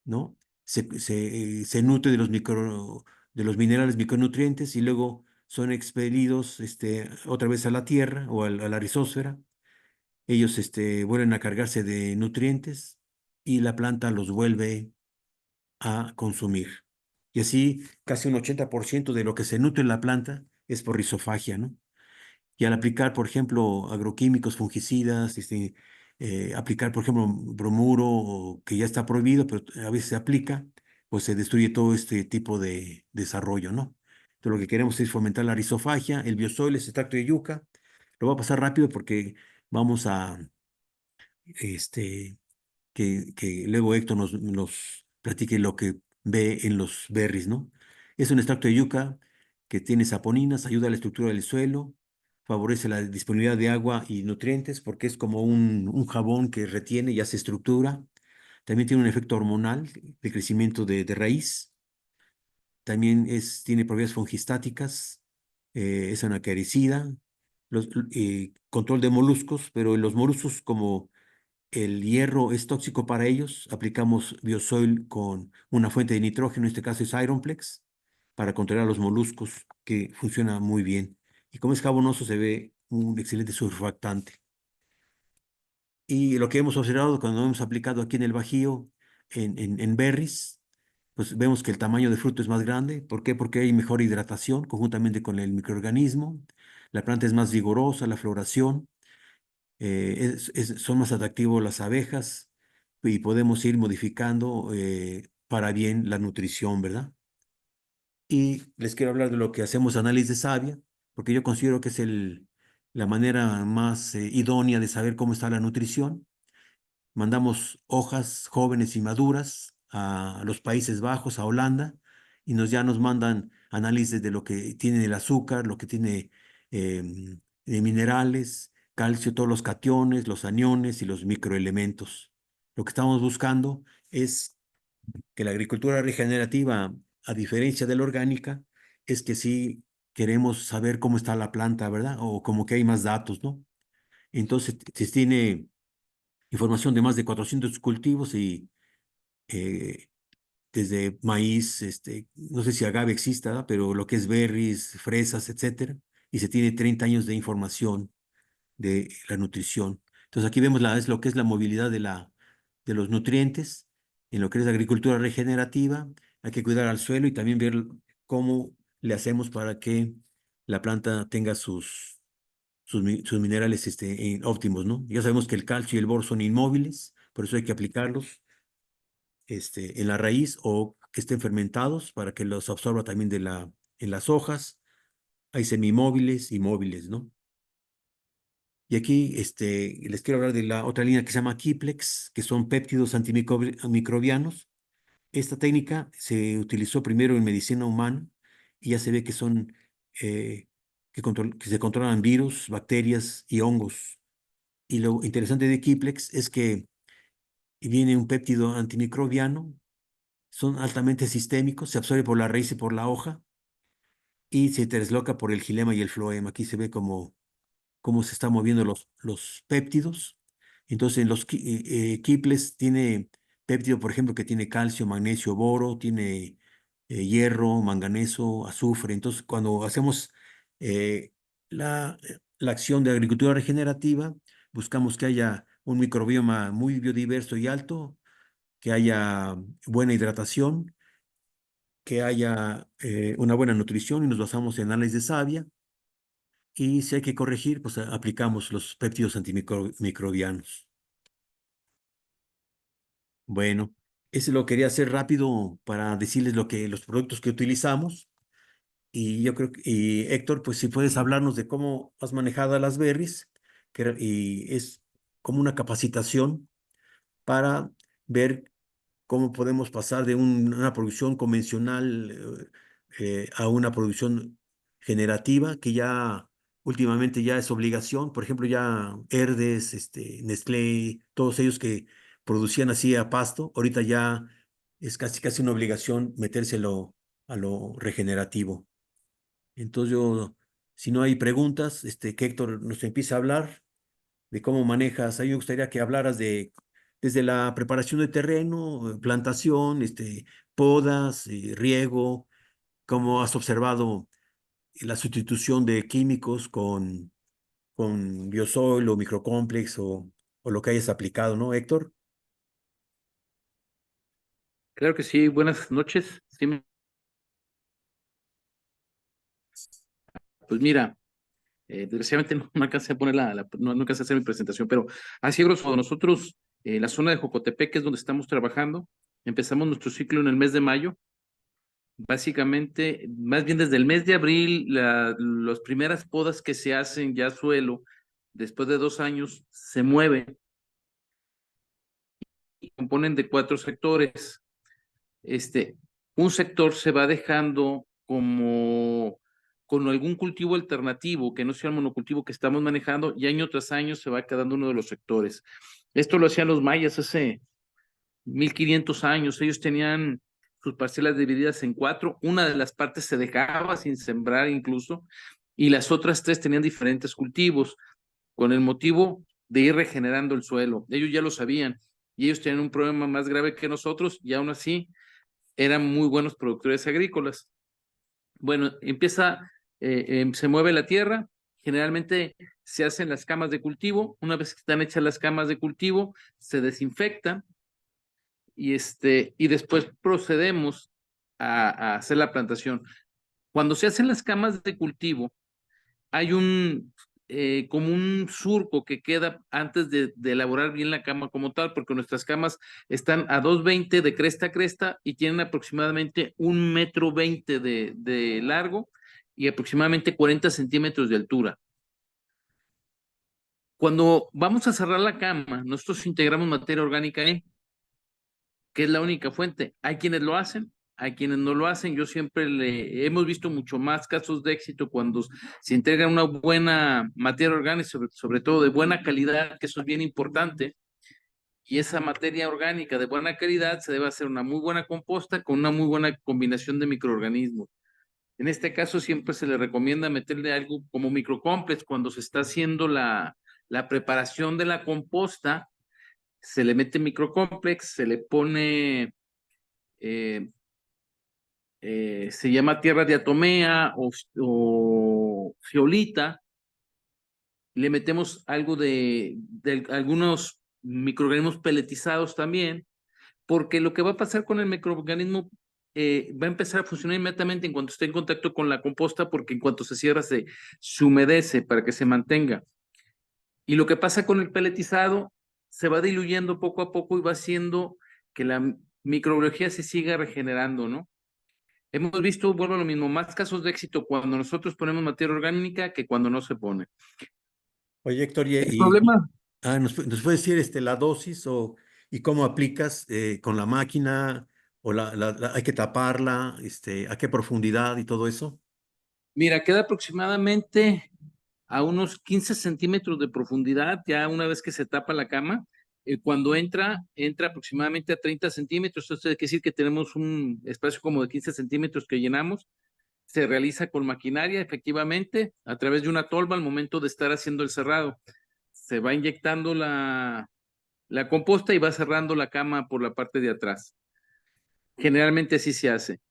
¿no? Se nutre de los minerales micronutrientes y luego son expelidos otra vez a la tierra o a la rizósfera. Ellos vuelven a cargarse de nutrientes y la planta los vuelve a consumir. Y así casi un 80% de lo que se nutre en la planta es por rizofagia, ¿no? Y al aplicar, por ejemplo, agroquímicos, fungicidas, aplicar, por ejemplo, bromuro, que ya está prohibido, pero a veces se aplica, pues se destruye todo este tipo de desarrollo, ¿no? Entonces, lo que queremos es fomentar la rizofagia, el biosol, es extracto de yuca. Lo voy a pasar rápido porque vamos a, este, que luego Héctor nos platique lo que ve en los berries, ¿no? Es un extracto de yuca que tiene saponinas, ayuda a la estructura del suelo, favorece la disponibilidad de agua y nutrientes porque es como un jabón que retiene y hace estructura. También tiene un efecto hormonal de crecimiento de raíz. También tiene propiedades fungistáticas, es anacaricida, control de moluscos, pero en los moluscos como el hierro es tóxico para ellos. Aplicamos Biosoil con una fuente de nitrógeno, en este caso es Ironplex, para controlar los moluscos, que funciona muy bien. Y como es jabonoso, se ve un excelente surfactante. Y lo que hemos observado cuando hemos aplicado aquí en el Bajío, en berries, pues vemos que el tamaño de fruto es más grande. ¿Por qué? Porque hay mejor hidratación conjuntamente con el microorganismo. La planta es más vigorosa, la floración son más atractivos las abejas y podemos ir modificando para bien la nutrición, ¿verdad? Y les quiero hablar de lo que hacemos análisis de savia, porque yo considero que es la manera más idónea de saber cómo está la nutrición. Mandamos hojas jóvenes y maduras a los Países Bajos, a Holanda, y ya nos mandan análisis de lo que tiene el azúcar, lo que tiene de minerales, calcio, todos los cationes, los aniones y los microelementos. Lo que estamos buscando es que la agricultura regenerativa, a diferencia de la orgánica, es que sí queremos saber cómo está la planta, ¿verdad? O como que hay más datos, ¿no? Entonces, se tiene información de más de 400 cultivos y eh, desde maíz, no sé si agave exista, ¿verdad? Pero lo que es berries, fresas, etcétera, y se tiene 30 años de información de la nutrición. Entonces aquí vemos es lo que es la movilidad de los nutrientes, en lo que es la agricultura regenerativa, hay que cuidar al suelo y también ver cómo le hacemos para que la planta tenga sus minerales óptimos, ¿no? Ya sabemos que el calcio y el boro son inmóviles, por eso hay que aplicarlos en la raíz o que estén fermentados para que los absorba también en las hojas. Hay semimóviles y móviles, ¿no? Y aquí les quiero hablar de la otra línea que se llama Kiplex, que son péptidos antimicrobianos. Esta técnica se utilizó primero en medicina humana y ya se ve que son que se controlan virus, bacterias y hongos. Y lo interesante de Kiplex es que viene un péptido antimicrobiano, son altamente sistémicos, se absorbe por la raíz y por la hoja y se desloca por el xilema y el floema. Aquí se ve como cómo se están moviendo los péptidos. Entonces, en los quiples tiene péptido, por ejemplo, que tiene calcio, magnesio, boro, tiene hierro, manganeso, azufre. Entonces, cuando hacemos la acción de agricultura regenerativa, buscamos que haya un microbioma muy biodiverso y alto, que haya buena hidratación, que haya una buena nutrición y nos basamos en análisis de savia y si hay que corregir, pues aplicamos los péptidos antimicrobianos. Bueno, ese lo quería hacer rápido para decirles los productos que utilizamos. Y yo creo y Héctor, pues si puedes hablarnos de cómo has manejado a las berries, y es como una capacitación para ver cómo podemos pasar de una producción convencional a una producción generativa que ya últimamente ya es obligación. Por ejemplo, ya Herdes, Nestlé, todos ellos que producían así a pasto, ahorita ya es casi casi una obligación metérselo a lo regenerativo. Entonces yo, si no hay preguntas, que Héctor nos empiece a hablar de cómo manejas. A mí me gustaría que hablaras desde la preparación de terreno, plantación, podas, riego, cómo has observado la sustitución de químicos con biosol o microcomplex o lo que hayas aplicado, ¿no, Héctor? Claro que sí, buenas noches. Sí, pues mira, desgraciadamente no alcancé a poner no alcancé a hacer mi presentación, pero así a grosso modo, nosotros, la zona de Jocotepec, que es donde estamos trabajando, empezamos nuestro ciclo en el mes de mayo. Básicamente, más bien desde el mes de abril, las primeras podas que se hacen ya a suelo, después de 2 años, se mueven y componen de 4 sectores. este, un sector se va dejando como con algún cultivo alternativo que no sea el monocultivo que estamos manejando y año tras año se va quedando uno de los sectores. Esto lo hacían los mayas hace 1500 años. Ellos tenían sus parcelas divididas en 4. Una de las partes se dejaba sin sembrar incluso y las otras 3 tenían diferentes cultivos con el motivo de ir regenerando el suelo. Ellos ya lo sabían y ellos tenían un problema más grave que nosotros y aún así eran muy buenos productores agrícolas. Bueno, se mueve la tierra, generalmente se hacen las camas de cultivo, una vez que están hechas las camas de cultivo, se desinfectan y después procedemos a hacer la plantación. Cuando se hacen las camas de cultivo, hay como un surco que queda antes de elaborar bien la cama como tal, porque nuestras camas están a 2,20 de cresta a cresta y tienen aproximadamente 1,20 m de largo y aproximadamente 40 centímetros de altura. Cuando vamos a cerrar la cama, nosotros integramos materia orgánica ahí, que es la única fuente. Hay quienes lo hacen, hay quienes no lo hacen. Yo siempre hemos visto mucho más casos de éxito cuando se integra una buena materia orgánica, sobre todo de buena calidad, que eso es bien importante. Y esa materia orgánica de buena calidad se debe hacer una muy buena composta con una muy buena combinación de microorganismos. En este caso siempre se le recomienda meterle algo como microcomplex cuando se está haciendo la preparación de la composta. Se le mete microcomplex, se le pone, se llama tierra de atomea o fiolita. Le metemos algo de algunos microorganismos peletizados también, porque lo que va a pasar con el microorganismo va a empezar a funcionar inmediatamente en cuanto esté en contacto con la composta, porque en cuanto se cierra se humedece para que se mantenga. Y lo que pasa con el peletizado se va diluyendo poco a poco y va haciendo que la microbiología se siga regenerando, ¿no? Hemos visto, vuelvo a lo mismo, más casos de éxito cuando nosotros ponemos materia orgánica que cuando no se pone. Oye, Héctor, El problema, ¿nos puedes decir la dosis y cómo aplicas con la máquina o hay que taparla, a qué profundidad y todo eso? mira, queda aproximadamente a unos 15 centímetros de profundidad, ya una vez que se tapa la cama. Cuando entra aproximadamente a 30 centímetros, esto quiere decir que tenemos un espacio como de 15 centímetros que llenamos. Se realiza con maquinaria, efectivamente, a través de una tolva al momento de estar haciendo el cerrado. Se va inyectando la composta y va cerrando la cama por la parte de atrás. Generalmente así se hace.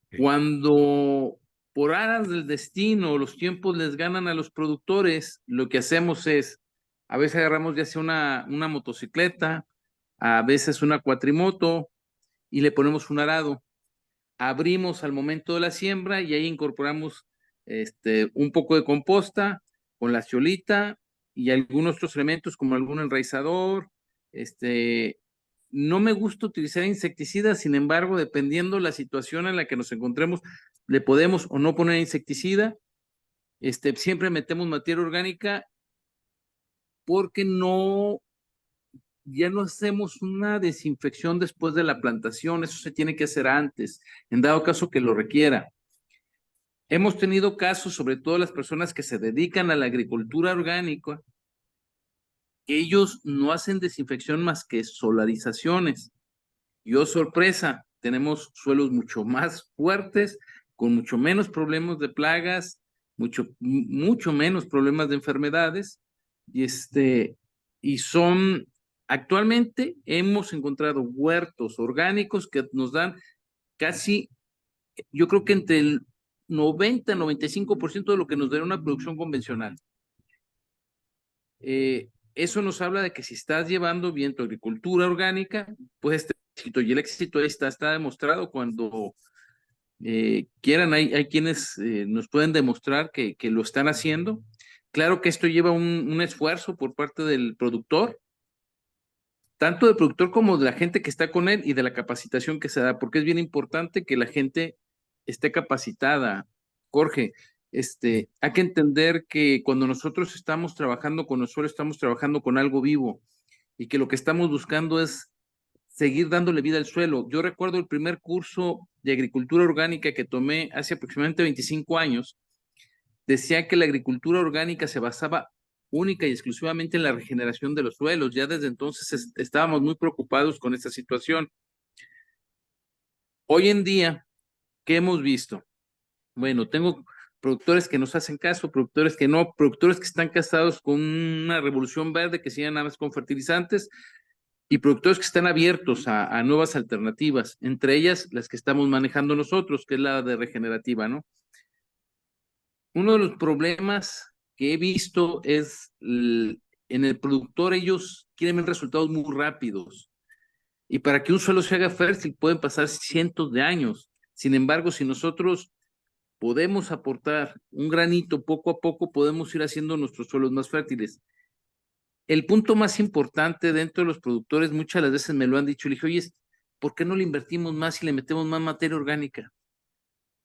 Ok. Cuando por aras del destino los tiempos les ganan a los productores, lo que hacemos es, a veces agarramos ya sea una motocicleta, a veces una cuatrimoto y le ponemos un arado. Abrimos al momento de la siembra y ahí incorporamos un poco de composta con la cholita y algunos otros elementos como algún enraizador. No me gusta utilizar insecticidas, sin embargo, dependiendo la situación en la que nos encontremos, le podemos o no poner insecticida. Siempre metemos materia orgánica porque ya no hacemos una desinfección después de la plantación, eso se tiene que hacer antes, en dado caso que lo requiera. Hemos tenido casos, sobre todo las personas que se dedican a la agricultura orgánica, que ellos no hacen desinfección más que solarizaciones. Y oh, sorpresa, tenemos suelos mucho más fuertes, con mucho menos problemas de plagas, mucho menos problemas de enfermedades. Y, actualmente hemos encontrado huertos orgánicos que nos dan casi, yo creo que entre el 90-95% de lo que nos daría una producción convencional. Eso nos habla de que si estás llevando bien tu agricultura orgánica, pues éxito, y el éxito ahí está demostrado cuando quieran, hay quienes nos pueden demostrar que lo están haciendo. Claro que esto lleva un esfuerzo por parte del productor, tanto del productor como de la gente que está con él y de la capacitación que se da, porque es bien importante que la gente esté capacitada. Jorge, hay que entender que cuando nosotros estamos trabajando con el suelo, estamos trabajando con algo vivo y que lo que estamos buscando es seguir dándole vida al suelo. Yo recuerdo el primer curso de agricultura orgánica que tomé hace aproximadamente 25 años. Decía que la agricultura orgánica se basaba única y exclusivamente en la regeneración de los suelos. Ya desde entonces estábamos muy preocupados con esta situación. Hoy en día, ¿qué hemos visto? Bueno, tengo productores que nos hacen caso, productores que no, productores que están casados con una revolución verde que siguen nada más con fertilizantes y productores que están abiertos a nuevas alternativas, entre ellas las que estamos manejando nosotros, que es la de regenerativa, ¿no? Uno de los problemas que he visto es en el productor, ellos quieren ver resultados muy rápidos. Y para que un suelo se haga fértil pueden pasar cientos de años. Sin embargo, si nosotros podemos aportar un granito poco a poco, podemos ir haciendo nuestros suelos más fértiles. El punto más importante dentro de los productores, muchas de las veces me lo han dicho, le dije, oye, ¿por qué no le invertimos más y le metemos más materia orgánica?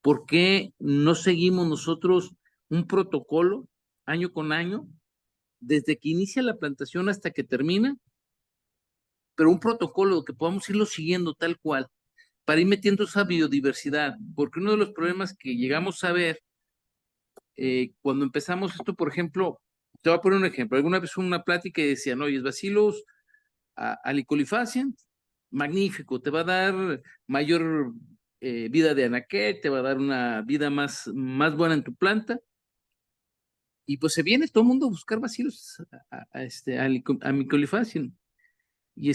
¿Por qué no seguimos nosotros un protocolo año con año, desde que inicia la plantación hasta que termina, pero un protocolo que podamos irlo siguiendo tal cual, para ir metiendo esa biodiversidad? Porque uno de los problemas que llegamos a ver cuando empezamos esto, por ejemplo, te voy a poner un ejemplo. Alguna vez hubo una plática y decían, oye, Bacillus alicolifacient, magnífico, te va a dar mayor vida de anaquel, te va a dar una vida más buena en tu planta. Y pues se viene todo el mundo a buscar bacilos a micolifacin. Y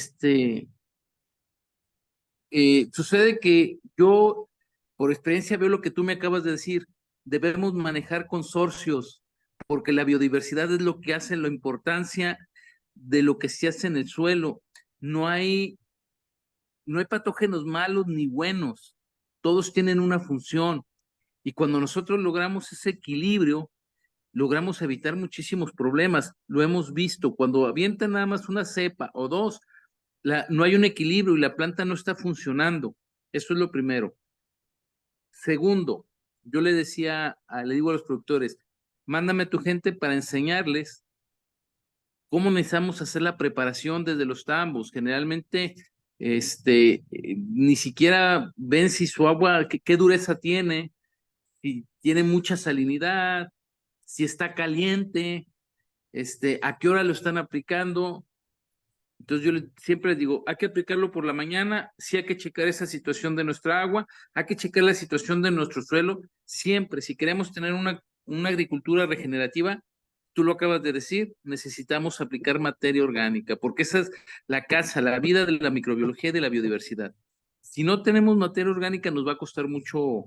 sucede que yo, por experiencia, veo lo que tú me acabas de decir. Debemos manejar consorcios, porque la biodiversidad es lo que hace la importancia de lo que se hace en el suelo. No hay patógenos malos ni buenos. Todos tienen una función. Y cuando nosotros logramos ese equilibrio, logramos evitar muchísimos problemas. Lo hemos visto. Cuando avientan nada más una cepa o dos, no hay un equilibrio y la planta no está funcionando. Eso es lo primero. Segundo, yo le digo a los productores, mándame a tu gente para enseñarles cómo necesitamos hacer la preparación desde los tambos. Generalmente, ni siquiera ven si su agua, qué dureza tiene, si tiene mucha salinidad, si está caliente, a qué hora lo están aplicando. Entonces yo siempre les digo, hay que aplicarlo por la mañana, sí hay que checar esa situación de nuestra agua, hay que checar la situación de nuestro suelo, siempre, si queremos tener una agricultura regenerativa, tú lo acabas de decir, necesitamos aplicar materia orgánica, porque esa es la casa, la vida de la microbiología y de la biodiversidad. Si no tenemos materia orgánica, nos va a costar mucho,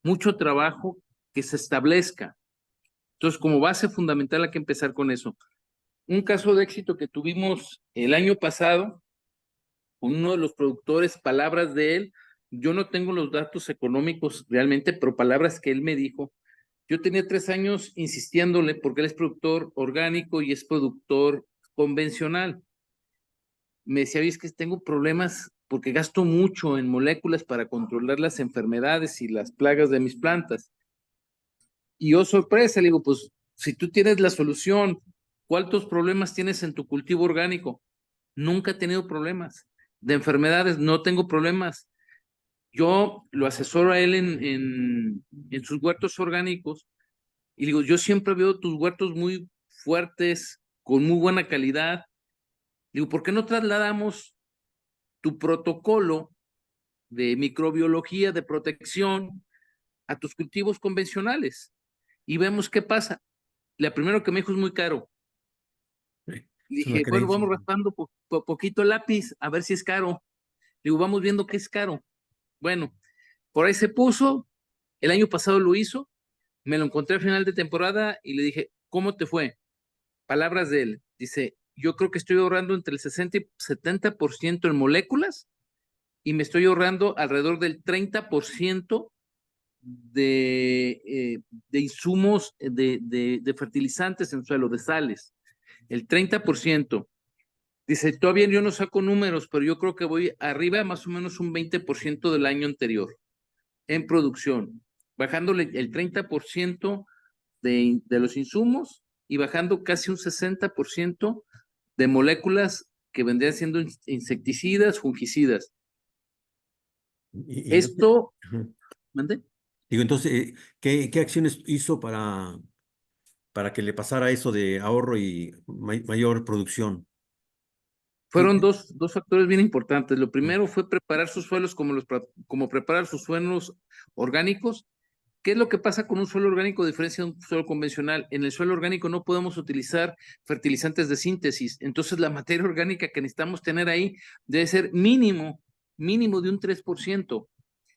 mucho trabajo que se establezca. Entonces, como base fundamental hay que empezar con eso. Un caso de éxito que tuvimos el año pasado, uno de los productores, palabras de él, yo no tengo los datos económicos realmente, pero palabras que él me dijo. Yo tenía 3 años insistiéndole porque él es productor orgánico y es productor convencional. Me decía, oye, es que tengo problemas porque gasto mucho en moléculas para controlar las enfermedades y las plagas de mis plantas. Y oh, sorpresa, le digo, pues si tú tienes la solución, ¿cuántos problemas tienes en tu cultivo orgánico? Nunca he tenido problemas. De enfermedades, no tengo problemas. Yo lo asesoro a él en sus huertos orgánicos y digo, yo siempre veo tus huertos muy fuertes, con muy buena calidad. Digo, ¿por qué no trasladamos tu protocolo de microbiología, de protección, a tus cultivos convencionales? Y vemos qué pasa. La primero que me dijo es muy caro. Es una Dije, bueno, creencia. vamos raspando poquito el lápiz, a ver si es caro. Digo, vamos viendo qué es caro. Bueno, por ahí se puso, el año pasado lo hizo, me lo encontré al final de temporada y le dije, ¿cómo te fue? Palabras de él, dice, yo creo que estoy ahorrando entre el 60 y 70% en moléculas y me estoy ahorrando alrededor del 30% de insumos de fertilizantes en suelo, de sales. El 30%. Dice, todavía yo no saco números, pero yo creo que voy arriba más o menos un 20% del año anterior en producción, bajándole el 30% de los insumos y bajando casi un 60% de moléculas que vendrían siendo insecticidas, fungicidas. Y Esto, ajá. ¿mande? Digo, entonces, ¿qué acciones hizo para que le pasara eso de ahorro y mayor producción? ¿Qué- Fueron qué- dos factores bien importantes. Lo ah, primero fue preparar sus suelos como preparar sus suelos orgánicos. ¿Qué es lo que pasa con un suelo orgánico a diferencia de un suelo convencional? En el suelo orgánico no podemos utilizar fertilizantes de síntesis, entonces la materia orgánica que necesitamos tener ahí debe ser mínimo de un 3%.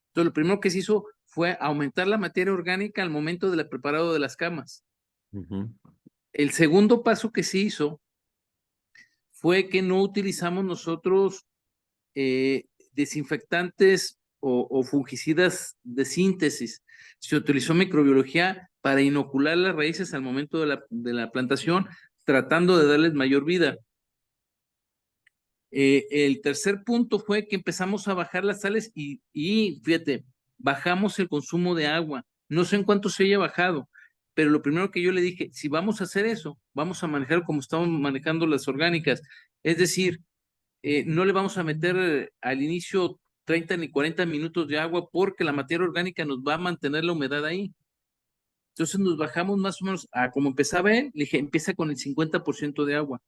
Entonces lo primero que se hizo fue aumentar la materia orgánica al momento del preparado de las camas. ujú. El segundo paso que se hizo fue que no utilizamos nosotros desinfectantes o fungicidas de síntesis. Se utilizó microbiología para inocular las raíces al momento de la plantación, tratando de darles mayor vida. El tercer punto fue que empezamos a bajar las sales y fíjate, bajamos el consumo de agua. No sé en cuánto se haya bajado, pero lo primero que yo le dije, si vamos a hacer eso, vamos a manejar como estamos manejando las orgánicas. Es decir, no le vamos a meter al inicio 30 ni 40 minutos de agua porque la materia orgánica nos va a mantener la humedad ahí. Entonces nos bajamos más o menos a como empezaba él, le dije, empieza con el 50% de agua.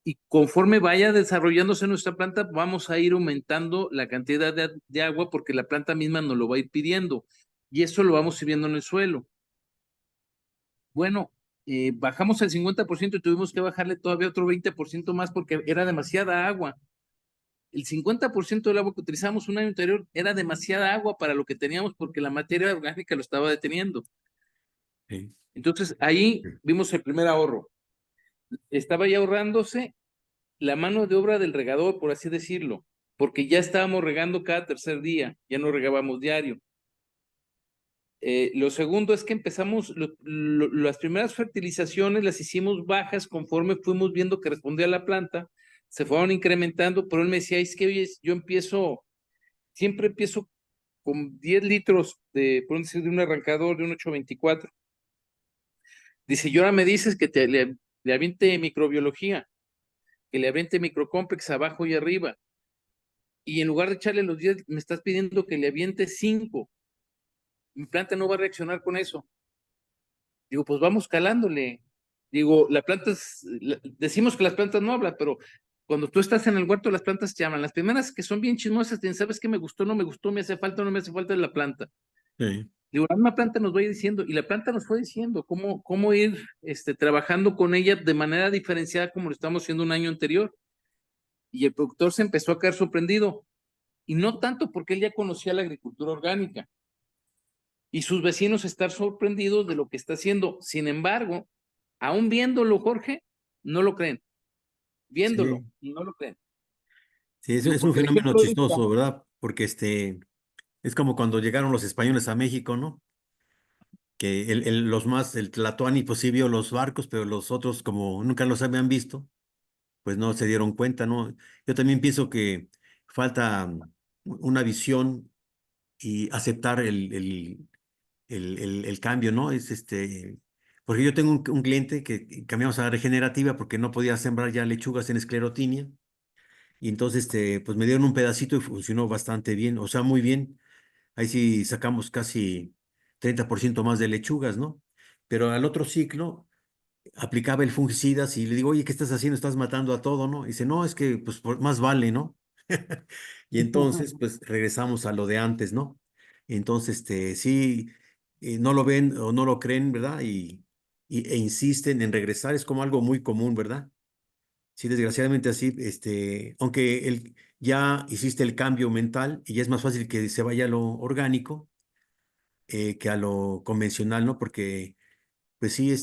y conforme vaya desarrollándose nuestra planta, vamos a ir aumentando la cantidad de agua porque la planta misma nos lo va a ir pidiendo y eso lo vamos a ir viendo en el suelo. Bueno, bajamos el 50% y tuvimos que bajarle todavía otro 20% más porque era demasiada agua. El 50% del agua que utilizamos un año anterior era demasiada agua para lo que teníamos porque la materia orgánica lo estaba deteniendo. Sí. Entonces ahí vimos el primer ahorro. Estaba ya ahorrándose la mano de obra del regador, por así decirlo, porque ya estábamos regando cada tercer día, ya no regábamos diario. Lo segundo es que empezamos, las primeras fertilizaciones las hicimos bajas conforme fuimos viendo que respondía a la planta, se fueron incrementando, pero él me decía, es que oye, yo siempre empiezo con 10 litros por decir, de un arrancador de un 824. Dice, y ahora me dices que le aviente microbiología, que le aviente microcomplex abajo y arriba, y en lugar de echarle los 10, me estás pidiendo que le aviente 5. Mi planta no va a reaccionar con eso. Digo, pues vamos calándole. Digo, decimos que las plantas no hablan, pero cuando tú estás en el huerto, las plantas te llaman. Las primeras que son bien chismosas, dicen, ¿sabes qué? Me gustó, no me gustó, me hace falta, no me hace falta de la planta. Sí. Digo, la misma planta nos va a ir diciendo, y la planta nos fue diciendo cómo ir trabajando con ella de manera diferenciada como lo estamos haciendo un año anterior. Y el productor se empezó a quedar sorprendido. Y no tanto porque él ya conocía la agricultura orgánica y sus vecinos estar sorprendidos de lo que está haciendo. Sin embargo, aún viéndolo, Jorge, no lo creen. Viéndolo, Sí, no lo creen. sí, Digo, es un porque el fenómeno ejemplo ahorita, chistoso, ¿verdad? Porque es como cuando llegaron los españoles a México, ¿no? Que el Tlatoani pues sí vio los barcos, pero los otros como nunca los habían visto, pues no se dieron cuenta, ¿no? Yo también pienso que falta una visión y aceptar el cambio, ¿no? Porque yo tengo un cliente que cambiamos a la regenerativa porque no podía sembrar ya lechugas en esclerotinia. Y entonces, pues me dieron un pedacito y funcionó bastante bien, o sea, muy bien. Ahí sí sacamos casi 30% más de lechugas, ¿no? Pero al otro ciclo aplicaba el fungicida y le digo, oye, ¿qué estás haciendo? Estás matando a todo, ¿no? Y dice, no, es que pues más vale, ¿no? Y entonces, pues regresamos a lo de antes, ¿no? Entonces, sí, no lo ven o no lo creen, ¿verdad? E insisten en regresar, es como algo muy común, ¿verdad? Sí, desgraciadamente así, aunque ya hiciste el cambio mental y ya es más fácil que se vaya a lo orgánico que a lo convencional, ¿no? Porque, pues sí,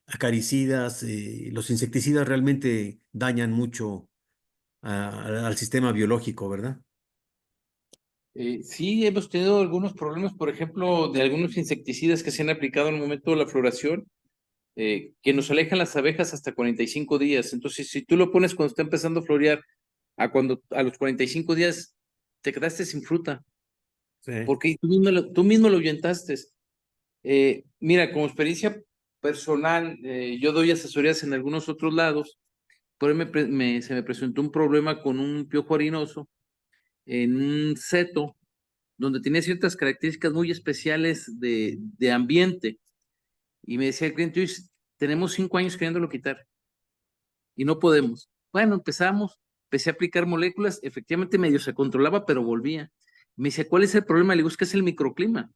acaricidas, los insecticidas realmente dañan mucho al sistema biológico, ¿verdad? sí hemos tenido algunos problemas, por ejemplo, de algunos insecticidas que se han aplicado en el momento de la floración, que nos alejan las abejas hasta 45 días. Entonces, si tú lo pones cuando está empezando a florear, a los 45 días te quedaste sin fruta, Sí. porque tú mismo lo ahuyentaste. Mira, como experiencia personal, yo doy asesorías en algunos otros lados, pero se me presentó un problema con un piojo harinoso en un seto donde tenía ciertas características muy especiales de ambiente. Y me decía el cliente, "Luis, tenemos 5 años queriéndolo quitar y no podemos". Bueno, empecé a aplicar moléculas, efectivamente medio se controlaba, pero volvía. Me dice, ¿cuál es el problema? Le digo, es que es el microclima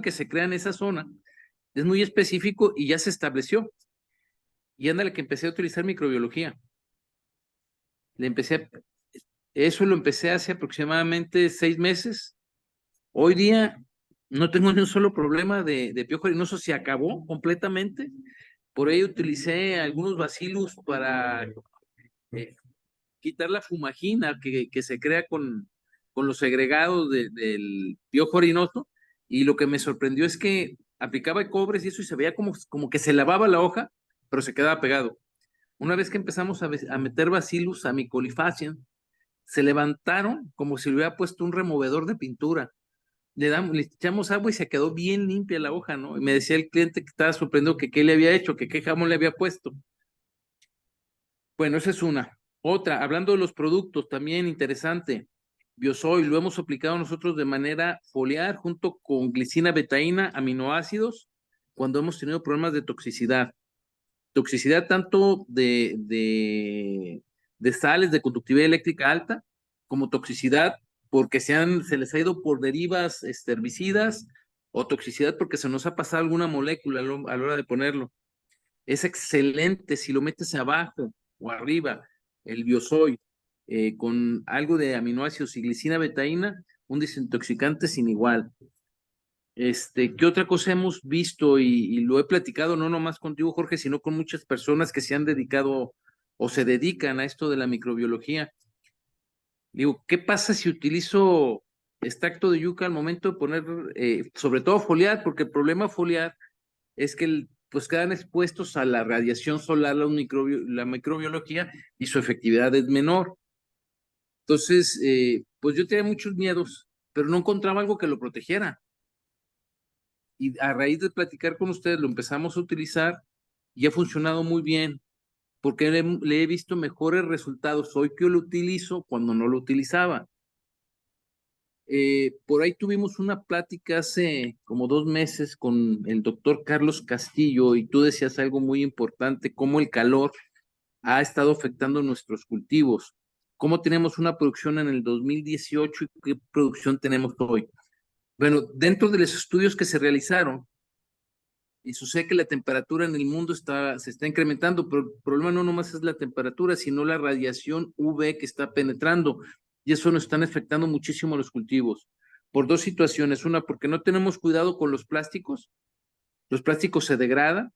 que se crea en esa zona es muy específico y ya se estableció. Y ándale que empecé a utilizar microbiología. Le empecé a- Eso lo empecé hace aproximadamente 6 meses. Hoy día no tengo ni un solo problema de piojo harinoso, se acabó completamente. Por ello utilicé algunos bacillus para eh, quitar la fumagina que se crea con los segregados del piojo harinoso. Y lo que me sorprendió es que aplicaba cobres y eso y se veía como que se lavaba la hoja, pero se quedaba pegado. Una vez que empezamos a meter bacillus a Mycolifaciens, se levantaron como si le hubiera puesto un removedor de pintura. Le echamos agua y se quedó bien limpia la hoja, ¿no? Y me decía el cliente que estaba sorprendido que qué le había hecho, que qué jamón le había puesto. Bueno, esa es una. Otra, hablando de los productos, también interesante. Biosoy, lo hemos aplicado nosotros de manera foliar junto con glicina, betaína, aminoácidos, cuando hemos tenido problemas de toxicidad. toxicidad tanto de sales de conductividad eléctrica alta, como toxicidad porque se les ha ido por derivas herbicidas, o toxicidad porque se nos ha pasado alguna molécula a la hora de ponerlo. Es excelente si lo metes abajo o arriba, el Biosoy, con algo de aminoácidos y glicina betaína, un desintoxicante sin igual. ¿Qué otra cosa hemos visto? Y lo he platicado no nomás contigo, Jorge, sino con muchas personas que se han dedicado o se dedican a esto de la microbiología. Digo, ¿qué pasa si utilizo extracto de yuca al momento de poner, sobre todo foliar? Porque el problema foliar es que pues quedan expuestos a la radiación solar, la microbiología, y su efectividad es menor. Entonces, pues yo tenía muchos miedos, pero no encontraba algo que lo protegiera. Y a raíz de platicar con ustedes lo empezamos a utilizar y ha funcionado muy bien, porque le he visto mejores resultados hoy que lo utilizo cuando no lo utilizaba. Por ahí tuvimos una plática hace como 2 meses con el doctor Carlos Castillo y tú decías algo muy importante, cómo el calor ha estado afectando nuestros cultivos, cómo tenemos una producción en el 2018 y qué producción tenemos hoy. Bueno, dentro de los estudios que se realizaron, y sucede que la temperatura en el mundo se está incrementando, pero el problema no nomás es la temperatura, sino la radiación UV que está penetrando, y eso nos está afectando muchísimo a los cultivos, por dos situaciones. Una, porque no tenemos cuidado con los plásticos se degradan,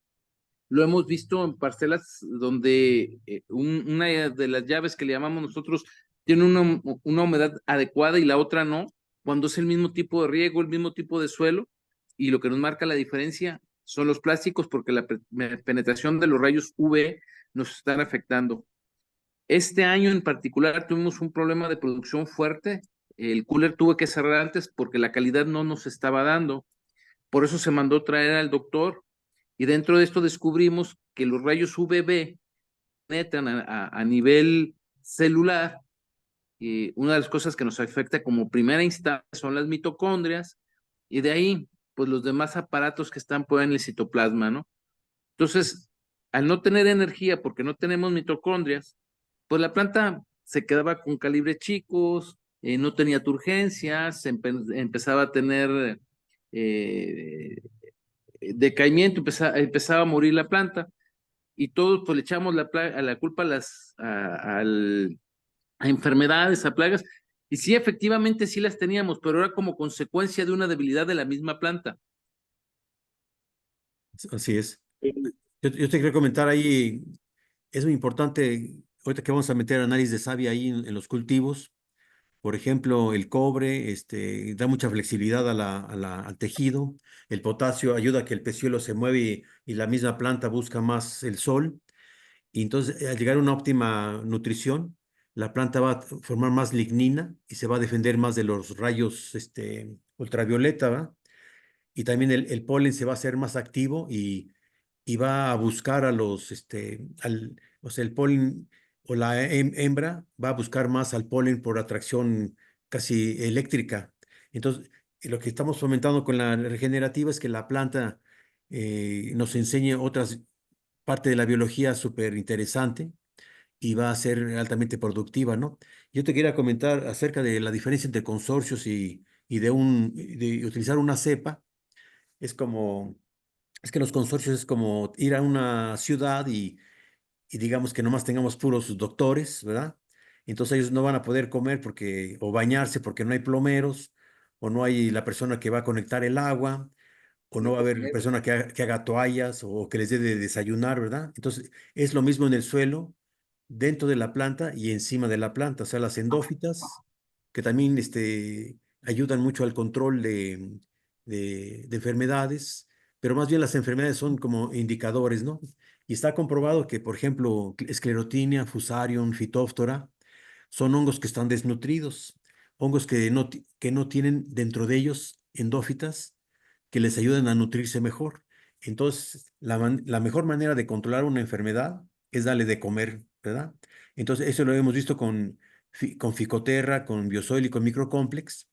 lo hemos visto en parcelas donde una de las llaves que le llamamos nosotros tiene una humedad adecuada y la otra no, cuando es el mismo tipo de riego, el mismo tipo de suelo, y lo que nos marca la diferencia son los plásticos porque la penetración de los rayos UV nos están afectando. Este año en particular tuvimos un problema de producción fuerte, el cooler tuvo que cerrar antes porque la calidad no nos estaba dando, por eso se mandó traer al doctor y dentro de esto descubrimos que los rayos UVB penetran a nivel celular. Una de las cosas que nos afecta como primera instancia son las mitocondrias y de ahí, pues los demás aparatos que están pues, en el citoplasma, ¿no? Entonces, al no tener energía porque no tenemos mitocondrias, pues la planta se quedaba con calibres chicos, no tenía turgencias, empezaba a tener decaimiento, empezaba a morir la planta y todos pues le echamos la culpa a enfermedades, a plagas, y sí, efectivamente sí las teníamos, pero era como consecuencia de una debilidad de la misma planta. Así es. Yo te quería comentar ahí, es muy importante, ahorita que vamos a meter análisis de savia ahí en los cultivos, por ejemplo, el cobre da mucha flexibilidad al tejido, el potasio ayuda a que el peciolo se mueva y la misma planta busca más el sol, y entonces al llegar a una óptima nutrición, la planta va a formar más lignina y se va a defender más de los rayos ultravioleta, ¿va? Y también el polen se va a hacer más activo y va a buscar o sea, el polen o la hembra va a buscar más al polen por atracción casi eléctrica. Entonces, lo que estamos fomentando con la regenerativa es que la planta nos enseñe otras partes de la biología súper interesante y va a ser altamente productiva, ¿no? Yo te quería comentar acerca de la diferencia entre consorcios y de utilizar una cepa. Es como es que los consorcios es como ir a una ciudad y digamos que nomás tengamos puros doctores, ¿verdad? Entonces ellos no van a poder comer o bañarse porque no hay plomeros, o no hay la persona que va a conectar el agua, o no va a haber persona que haga toallas o que les dé de desayunar, ¿verdad? Entonces es lo mismo en el suelo, dentro de la planta y encima de la planta, o sea, las endófitas, que también ayudan mucho al control de enfermedades, pero más bien las enfermedades son como indicadores, ¿no? Y está comprobado que, por ejemplo, esclerotinia, fusarium, phytophthora, son hongos que están desnutridos, hongos que no tienen dentro de ellos endófitas que les ayuden a nutrirse mejor. Entonces, la mejor manera de controlar una enfermedad es darle de comer, ¿verdad? Entonces, eso lo hemos visto con Ficoterra, con Biosoil y con Microcomplex,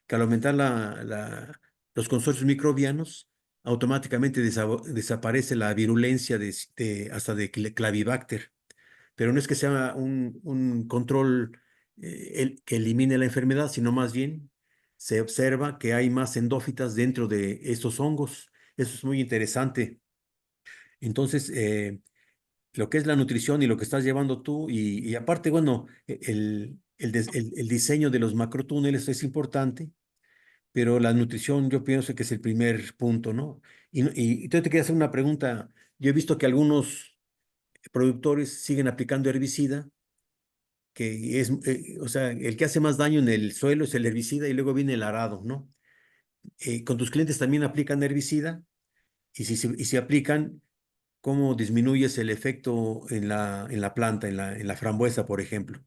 que al aumentar los consorcios microbianos, automáticamente desaparece la virulencia hasta de Clavibacter. Pero no es que sea un control que elimine la enfermedad, sino más bien se observa que hay más endófitas dentro de estos hongos. Eso es muy interesante. Entonces, lo que es la nutrición y lo que estás llevando tú, y aparte, bueno, el diseño de los macrotúneles es importante, pero la nutrición yo pienso que es el primer punto, ¿no? Y yo te quería hacer una pregunta. Yo he visto que algunos productores siguen aplicando herbicida, que es, o sea, el que hace más daño en el suelo es el herbicida y luego viene el arado, ¿no? ¿Con tus clientes también aplican herbicida? Y si aplican, ¿cómo disminuyes el efecto en la planta, en la frambuesa, por ejemplo?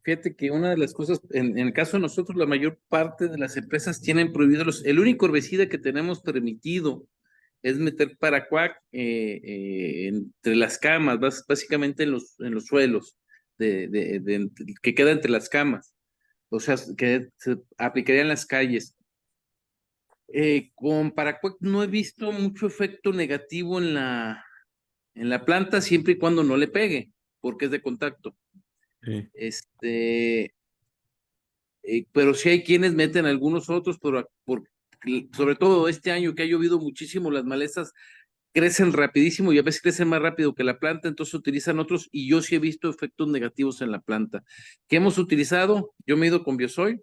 Fíjate que una de las cosas, en el caso de nosotros, la mayor parte de las empresas tienen prohibido el único herbicida que tenemos permitido es meter paraquat entre las camas, básicamente en los suelos que queda entre las camas, o sea, que se aplicaría en las calles. Con paraquat no he visto mucho efecto negativo en la planta siempre y cuando no le pegue, porque es de contacto. Sí, Este, pero sí hay quienes meten algunos otros, sobre todo este año que ha llovido muchísimo, las malezas crecen rapidísimo y a veces crecen más rápido que la planta, entonces utilizan otros y yo sí he visto efectos negativos en la planta. ¿Qué hemos utilizado? Yo me he ido con Biosoil,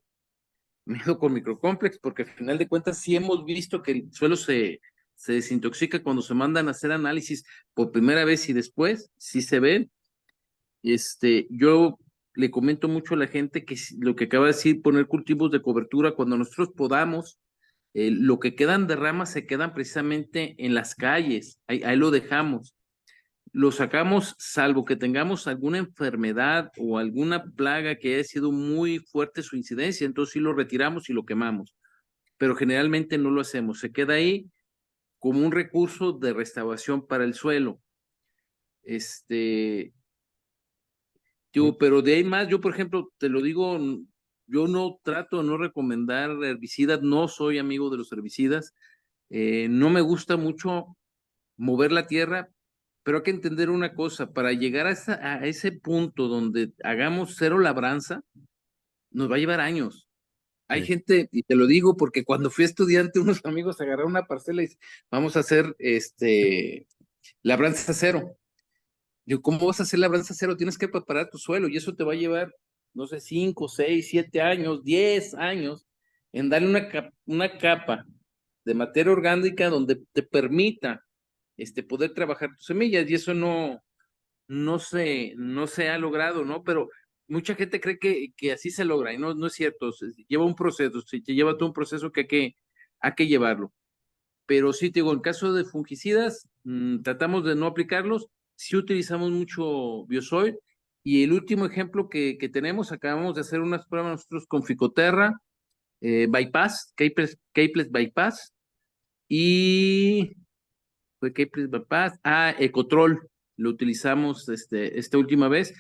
me he ido con Microcomplex, porque al final de cuentas sí hemos visto que el suelo se desintoxica cuando se mandan a hacer análisis por primera vez y después sí se ven. Yo le comento mucho a la gente que lo que acaba de decir, poner cultivos de cobertura, cuando nosotros podamos, lo que quedan de ramas se quedan precisamente en las calles, ahí lo dejamos. Lo sacamos salvo que tengamos alguna enfermedad o alguna plaga que haya sido muy fuerte su incidencia, entonces sí lo retiramos y lo quemamos, pero generalmente no lo hacemos, se queda ahí como un recurso de restauración para el suelo. Este, muy- Pero de ahí más, yo por ejemplo, te lo digo, yo no trato de no recomendar herbicidas, no soy amigo de los herbicidas, no me gusta mucho mover la tierra, pero hay que entender una cosa, para llegar a ese punto donde hagamos cero labranza, nos va a llevar años. Hay sí, gente, y te lo digo porque cuando fui estudiante, unos amigos agarraron una parcela y vamos a hacer labranza cero. Digo, ¿cómo vas a hacer labranza cero? Tienes que preparar tu suelo y eso te va a llevar, no sé, 5, 6, 7 años, 10 años en darle una capa de materia orgánica donde te permita poder trabajar tus semillas y eso no se ha logrado, ¿no? Pero mucha gente cree que así se logra y no es cierto. Lleva un proceso, te lleva todo un proceso que hay que llevarlo. Pero sí, te digo, en caso de fungicidas, tratamos de no aplicarlos. Sí utilizamos mucho Biosoil. Y el último ejemplo que tenemos, acabamos de hacer unas pruebas nosotros con Ficoterra, Bypass, Caples Bypass, y fue Caples Bypass, Ecotrol, lo utilizamos esta última vez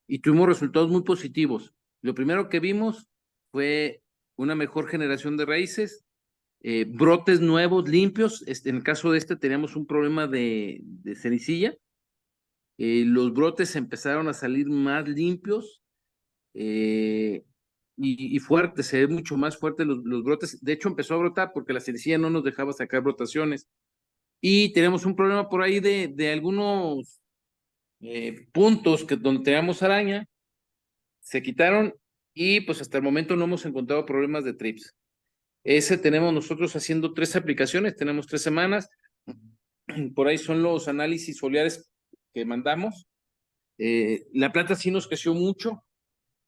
y tuvimos resultados muy positivos. Lo primero que vimos fue una mejor generación de raíces, brotes nuevos, limpios. En el caso de teníamos un problema de cenicilla. Los brotes empezaron a salir más limpios eh, y fuertes, se ve mucho más fuertes los brotes. De hecho, empezó a brotar porque la cenicilla no nos dejaba sacar brotaciones. Y tenemos un problema por ahí de algunos puntos donde teníamos araña, se quitaron y pues hasta el momento no hemos encontrado problemas de trips. Ese tenemos nosotros haciendo 3 aplicaciones, tenemos 3 semanas. Por ahí son los análisis foliares que mandamos. La planta sí nos creció mucho.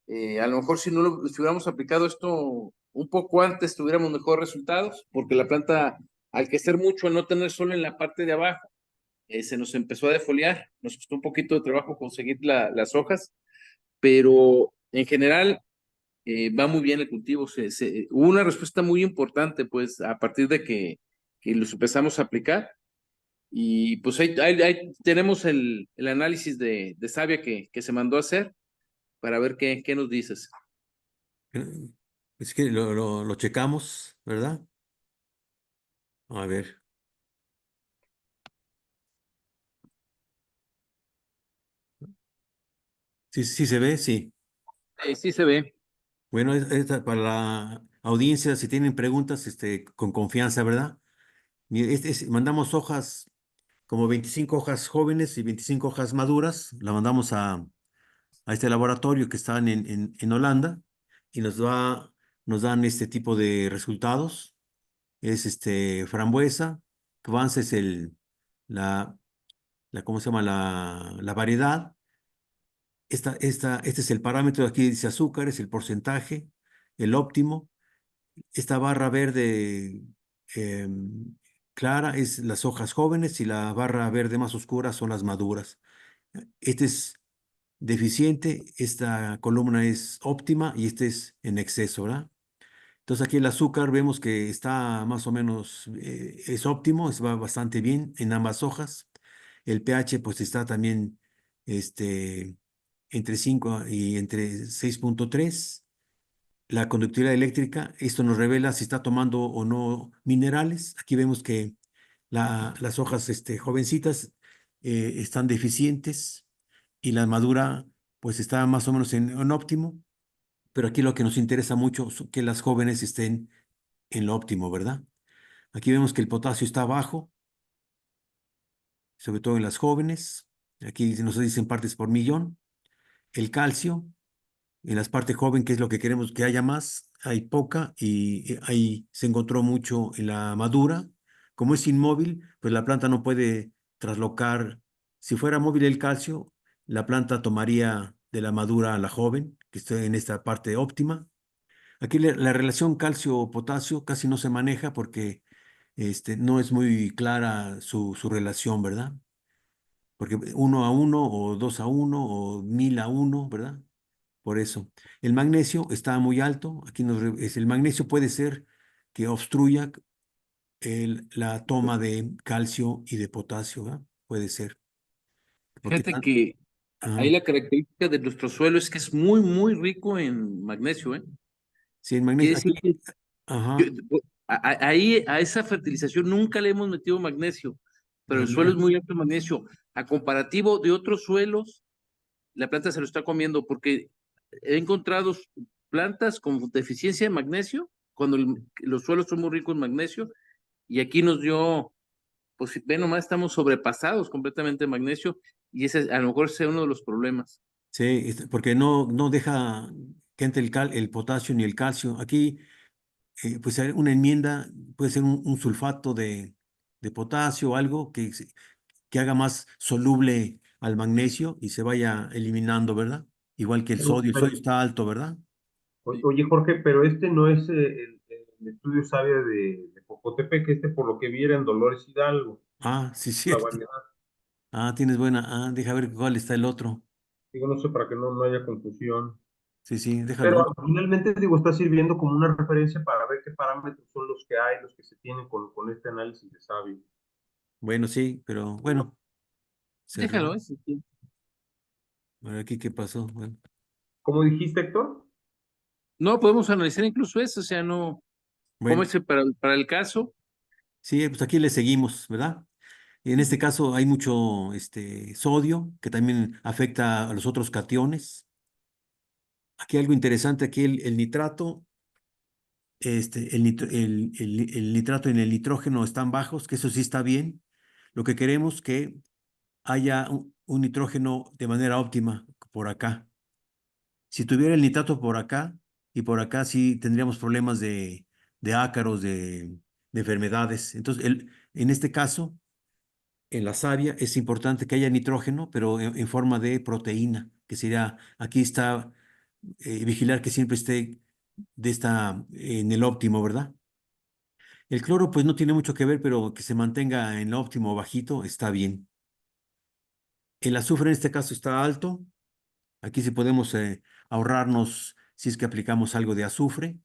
A lo mejor si si hubiéramos aplicado esto un poco antes, tuviéramos mejores resultados, porque la planta, al crecer mucho, al no tener sol en la parte de abajo, se nos empezó a defoliar. Nos costó un poquito de trabajo conseguir las hojas, pero en general va muy bien el cultivo. Hubo una respuesta muy importante, pues, a partir de que los empezamos a aplicar. Y pues ahí tenemos el análisis de savia que se mandó a hacer para ver qué nos dices. Es que lo checamos, ¿verdad? A ver. Sí, sí se ve, sí. Sí se ve. Bueno, para la audiencia, si tienen preguntas, con confianza, ¿verdad? Mire, mandamos hojas, como 25 hojas jóvenes y 25 hojas maduras, la mandamos a este laboratorio que está en Holanda y nos dan este tipo de resultados. Es frambuesa, Kvans es la, ¿cómo se llama? La variedad. Este es el parámetro, aquí dice azúcar, es el porcentaje, el óptimo. Esta barra verde clara es las hojas jóvenes y la barra verde más oscura son las maduras. Este es deficiente, esta columna es óptima y este es en exceso, ¿verdad? Entonces aquí el azúcar vemos que está más o menos, es óptimo, va bastante bien en ambas hojas. El pH pues está también este, entre 5 y entre 6.3. La conductividad eléctrica, esto nos revela si está tomando o no minerales. Aquí vemos que las hojas jovencitas están deficientes y la madura pues está más o menos en óptimo, pero aquí lo que nos interesa mucho es que las jóvenes estén en lo óptimo, ¿verdad? Aquí vemos que el potasio está bajo, sobre todo en las jóvenes. Aquí nos dicen partes por millón. El calcio, en las partes joven, que es lo que queremos que haya más, hay poca y ahí se encontró mucho en la madura. Como es inmóvil, pues la planta no puede traslocar. Si fuera móvil el calcio, la planta tomaría de la madura a la joven, que está en esta parte óptima. Aquí la relación calcio-potasio casi no se maneja porque no es muy clara su relación, ¿verdad? Porque 1 a 1 o 2 a 1 o 1000 a 1, ¿verdad? Por eso. El magnesio está muy alto. Aquí el magnesio puede ser que obstruya la toma de calcio y de potasio, ¿verdad? Puede ser. Porque Fíjate que ahí ajá. la característica de nuestro suelo es que es muy, muy rico en magnesio, ¿eh? Sí, el Quiere magnesio, aquí, decir que ajá. ahí a esa fertilización nunca le hemos metido magnesio, pero Ah, el suelo es mira. muy alto en magnesio. A comparativo de otros suelos, la planta se lo está comiendo porque he encontrado plantas con deficiencia de magnesio cuando los suelos son muy ricos en magnesio y aquí nos dio, pues ve nomás, estamos sobrepasados completamente en magnesio y ese a lo mejor sea uno de los problemas. Sí, porque no deja que entre el potasio ni el calcio. Aquí, pues una enmienda puede ser un sulfato de potasio o algo que haga más soluble al magnesio y se vaya eliminando, ¿verdad? Igual que Pero, el sodio pero, está alto, ¿verdad? oye, Jorge, pero este no es el estudio Sabia de Popotepec, este por lo que vi era en Dolores Hidalgo, Ah, sí, la cierto. variedad. Ah, tienes buena. Ah, deja ver cuál está el otro. Digo, no sé, para que no haya confusión. Sí, sí, déjalo. Pero finalmente, digo, está sirviendo como una referencia para ver qué parámetros son los que hay, los que se tienen con este análisis de Sabio. Bueno, sí, pero bueno, cerrar. Déjalo, ¿eh? Sí, sí. A ver aquí qué pasó. Bueno, ¿Cómo dijiste, Héctor? No, podemos analizar incluso eso, o sea, no, ¿cómo bueno, es para el caso? sí, pues aquí le seguimos, ¿verdad? En este caso hay mucho sodio que también afecta a los otros cationes. Aquí algo interesante, aquí el nitrato, el nitrato y el nitrógeno están bajos, que eso sí está bien. Lo que queremos que haya un nitrógeno de manera óptima por acá. Si tuviera el nitrato por acá y por acá, sí tendríamos problemas de ácaros, de enfermedades. Entonces, en este caso, en la savia es importante que haya nitrógeno, pero en forma de proteína, que sería, aquí está, vigilar que siempre esté en el óptimo, ¿verdad? El cloro, pues no tiene mucho que ver, pero que se mantenga en lo óptimo o bajito, está bien. El azufre en este caso está alto. Aquí sí podemos ahorrarnos si es que aplicamos algo de azufre.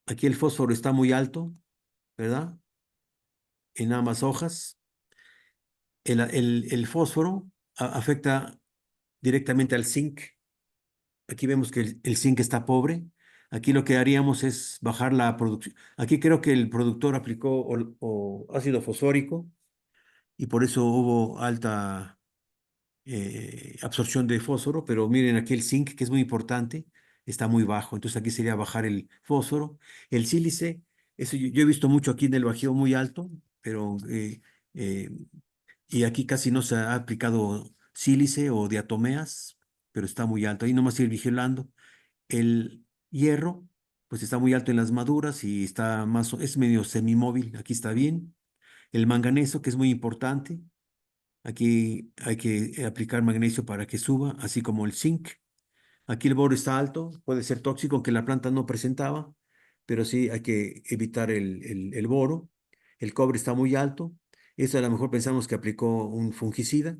Aquí el fósforo está muy alto, ¿verdad? En ambas hojas. El fósforo afecta directamente al zinc. Aquí vemos que el zinc está pobre. Aquí lo que haríamos es bajar la producción. Aquí creo que el productor aplicó o ácido fosfórico y por eso hubo alta. absorción de fósforo, pero miren aquí el zinc, que es muy importante, está muy bajo. Entonces aquí sería bajar el fósforo. El sílice, eso yo he visto mucho aquí en el Bajío muy alto, pero eh, y aquí casi no se ha aplicado sílice o diatomeas, pero está muy alto. Ahí nomás ir vigilando. El hierro, pues está muy alto en las maduras y está más, es medio semimóvil. Aquí está bien. El manganeso, que es muy importante. Aquí hay que aplicar magnesio para que suba, así como el zinc. Aquí el boro está alto, puede ser tóxico, que la planta no presentaba, pero sí hay que evitar el boro. El cobre está muy alto. Eso a lo mejor pensamos que aplicó un fungicida.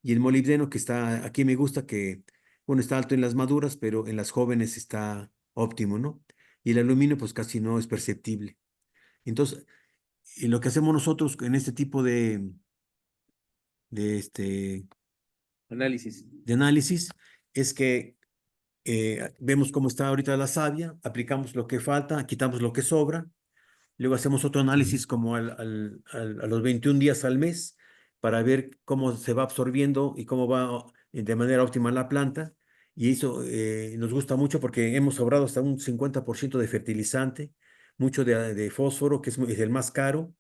Y el molibdeno que está, aquí me gusta que, bueno, está alto en las maduras, pero en las jóvenes está óptimo, ¿no? Y el aluminio pues casi no es perceptible. Entonces, y lo que hacemos nosotros en este tipo de, este, Análisis. de análisis es que vemos cómo está ahorita la savia, aplicamos lo que falta, quitamos lo que sobra. Luego hacemos otro análisis como a los 21 días al mes para ver cómo se va absorbiendo y cómo va de manera óptima la planta. Y eso nos gusta mucho porque hemos sobrado hasta un 50% de fertilizante, mucho de fósforo, que es el más caro,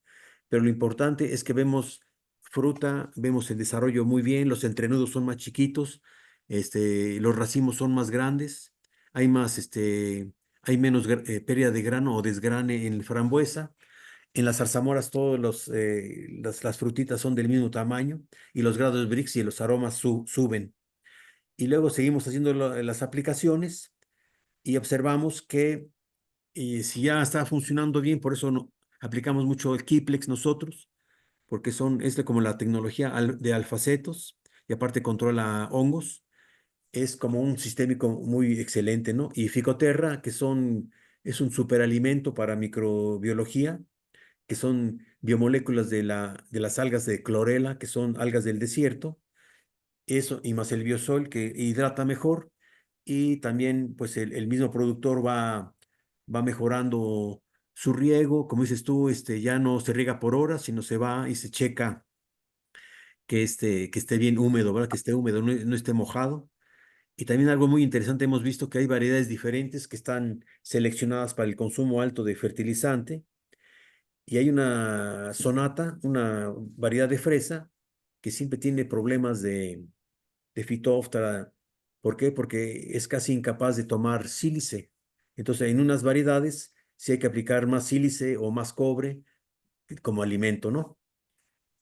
pero lo importante es que vemos fruta, vemos el desarrollo muy bien, los entrenudos son más chiquitos, los racimos son más grandes, hay más, hay menos pérdida de grano o desgrane en la frambuesa. En las zarzamoras todos las frutitas son del mismo tamaño y los grados Brix y los aromas suben. Y luego seguimos haciendo las aplicaciones y observamos que si ya está funcionando bien, por eso aplicamos mucho el Kiplex nosotros, porque es como la tecnología de alfacetos y aparte controla hongos. Es como un sistémico muy excelente, ¿no? Y Ficoterra, es un superalimento para microbiología, que son biomoléculas de las algas de clorela, que son algas del desierto, eso, y más el biosol, que hidrata mejor, y también, pues, el mismo productor va mejorando su riego, como dices tú, ya no se riega por horas, sino se va y se checa que esté bien húmedo, ¿verdad? Que esté húmedo, no esté mojado. Y también algo muy interesante, hemos visto que hay variedades diferentes que están seleccionadas para el consumo alto de fertilizante. Y hay una sonata, una variedad de fresa que siempre tiene problemas de fitóftora. ¿Por qué? Porque es casi incapaz de tomar sílice. Entonces, en unas variedades sí hay que aplicar más sílice o más cobre como alimento, ¿no?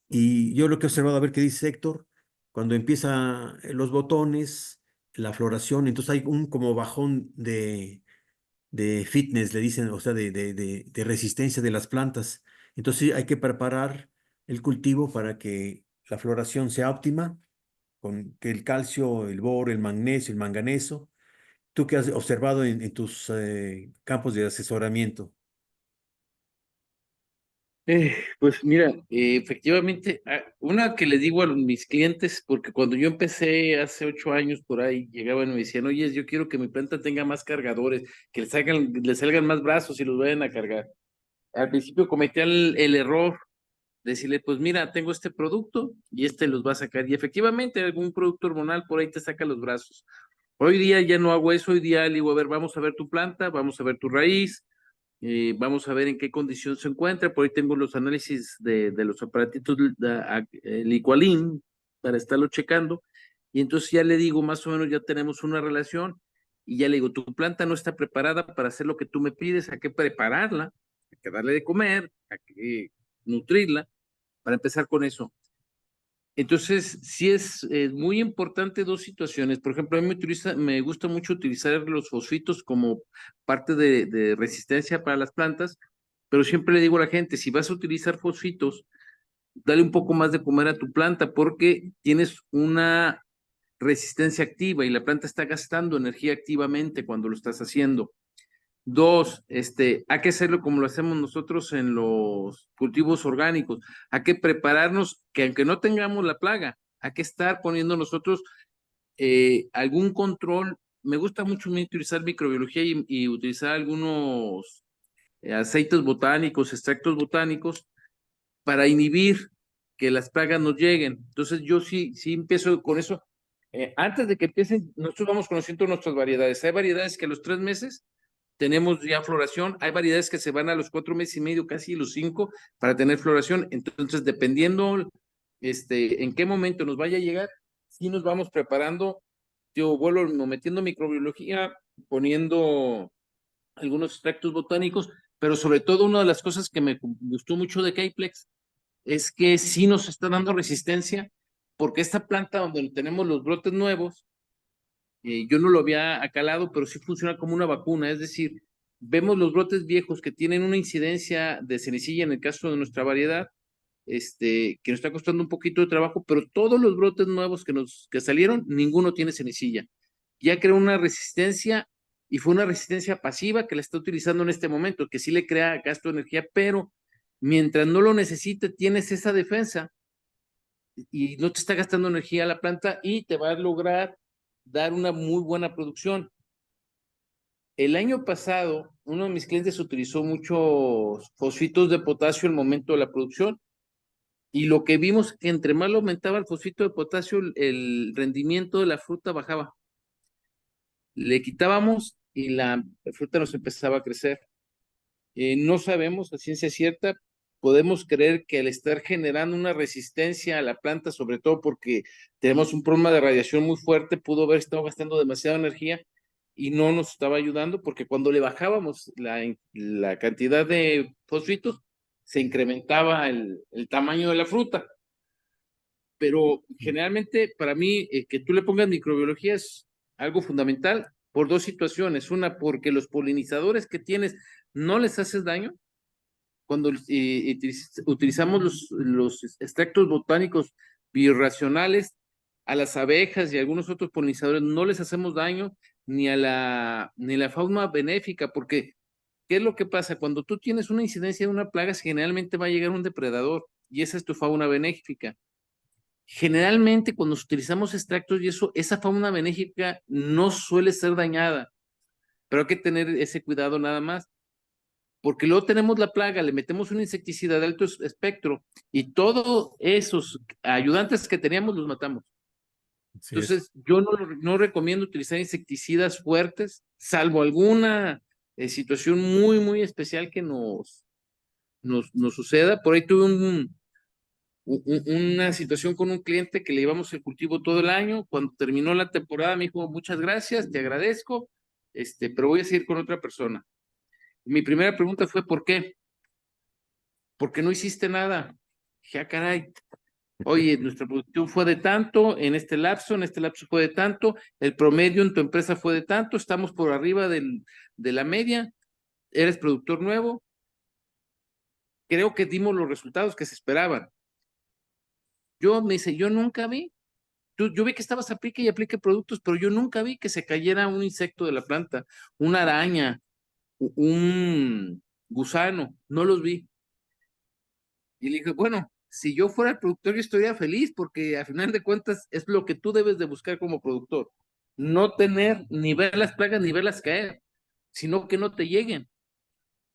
Y yo lo que he observado, a ver qué dice Héctor, cuando empieza los botones, la floración, entonces hay un como bajón de fitness, le dicen, o sea, de resistencia de las plantas. Entonces sí, hay que preparar el cultivo para que la floración sea óptima, con que el calcio, el boro, el magnesio, el manganeso. ¿Tú qué has observado en tus campos de asesoramiento? Pues mira, efectivamente, una que le digo a mis clientes, porque cuando yo empecé hace 8 años por ahí, llegaban y me decían, oye, yo quiero que mi planta tenga más cargadores, que le salgan más brazos y los vayan a cargar. Al principio cometí el error de decirle, pues mira, tengo este producto y este los va a sacar. Y efectivamente, algún producto hormonal por ahí te saca los brazos. Hoy día ya no hago eso, hoy día le digo, a ver, vamos a ver tu planta, vamos a ver tu raíz, vamos a ver en qué condición se encuentra. Por ahí tengo los análisis de los aparatitos, el Equalin, para estarlo checando. Y entonces ya le digo, más o menos ya tenemos una relación. Y ya le digo, tu planta no está preparada para hacer lo que tú me pides, hay que prepararla, hay que darle de comer, hay que nutrirla, para empezar con eso. Entonces, sí es muy importante dos situaciones. Por ejemplo, a mí me gusta mucho utilizar los fosfitos como parte de resistencia para las plantas, pero siempre le digo a la gente, si vas a utilizar fosfitos, dale un poco más de comer a tu planta porque tienes una resistencia activa y la planta está gastando energía activamente cuando lo estás haciendo. Dos, hay que hacerlo como lo hacemos nosotros en los cultivos orgánicos. Hay que prepararnos que aunque no tengamos la plaga, hay que estar poniendo nosotros algún control. Me gusta mucho utilizar microbiología y utilizar algunos aceites botánicos, extractos botánicos para inhibir que las plagas nos lleguen. Entonces yo sí empiezo con eso. Antes de que empiecen, nosotros vamos conociendo nuestras variedades. Hay variedades que a los 3 meses tenemos ya floración, hay variedades que se van a los 4 meses y medio, casi los 5, para tener floración. Entonces, dependiendo en qué momento nos vaya a llegar, sí nos vamos preparando. Yo vuelvo metiendo microbiología, poniendo algunos extractos botánicos, pero sobre todo una de las cosas que me gustó mucho de Kayplex es que sí nos está dando resistencia, porque esta planta donde tenemos los brotes nuevos, yo no lo había acalado, pero sí funciona como una vacuna, es decir, vemos los brotes viejos que tienen una incidencia de cenicilla en el caso de nuestra variedad, que nos está costando un poquito de trabajo, pero todos los brotes nuevos que salieron, ninguno tiene cenicilla. Ya creó una resistencia y fue una resistencia pasiva que la está utilizando en este momento, que sí le crea gasto de energía, pero mientras no lo necesite, tienes esa defensa y no te está gastando energía la planta y te va a lograr dar una muy buena producción. El año pasado, uno de mis clientes utilizó muchos fosfitos de potasio al momento de la producción y lo que vimos que entre más lo aumentaba el fosfito de potasio, el rendimiento de la fruta bajaba. Le quitábamos y la fruta nos empezaba a crecer. No sabemos a ciencia cierta, podemos creer que al estar generando una resistencia a la planta, sobre todo porque tenemos un problema de radiación muy fuerte, pudo haber estado gastando demasiada energía y no nos estaba ayudando porque cuando le bajábamos la cantidad de fosfitos, se incrementaba el tamaño de la fruta. Pero generalmente para mí que tú le pongas microbiología es algo fundamental por dos situaciones. Una, porque los polinizadores que tienes no les haces daño. Cuando utilizamos los extractos botánicos bioracionales a las abejas y a algunos otros polinizadores, no les hacemos daño ni a la fauna benéfica, porque ¿qué es lo que pasa? Cuando tú tienes una incidencia de una plaga, generalmente va a llegar un depredador y esa es tu fauna benéfica. Generalmente cuando utilizamos extractos y eso, esa fauna benéfica no suele ser dañada, pero hay que tener ese cuidado nada más, porque luego tenemos la plaga, le metemos un insecticida de alto espectro y todos esos ayudantes que teníamos los matamos. Así es. Entonces, yo no recomiendo utilizar insecticidas fuertes, salvo alguna situación muy, muy especial que nos suceda. Por ahí tuve una situación con un cliente que le llevamos el cultivo todo el año. Cuando terminó la temporada me dijo, muchas gracias, te agradezco, pero voy a seguir con otra persona. Mi primera pregunta fue, ¿por qué? ¿Por qué no hiciste nada? Dije, ah, caray, oye, nuestra producción fue de tanto, en este lapso fue de tanto, el promedio en tu empresa fue de tanto, estamos por arriba de la media, eres productor nuevo, creo que dimos los resultados que se esperaban. Me dice, yo nunca vi. Yo vi que estabas aplique y aplique productos, pero yo nunca vi que se cayera un insecto de la planta, una araña, un gusano, no los vi. Y le dije, bueno, si yo fuera el productor, yo estaría feliz porque a final de cuentas es lo que tú debes de buscar como productor. No tener ni ver las plagas ni verlas caer, sino que no te lleguen.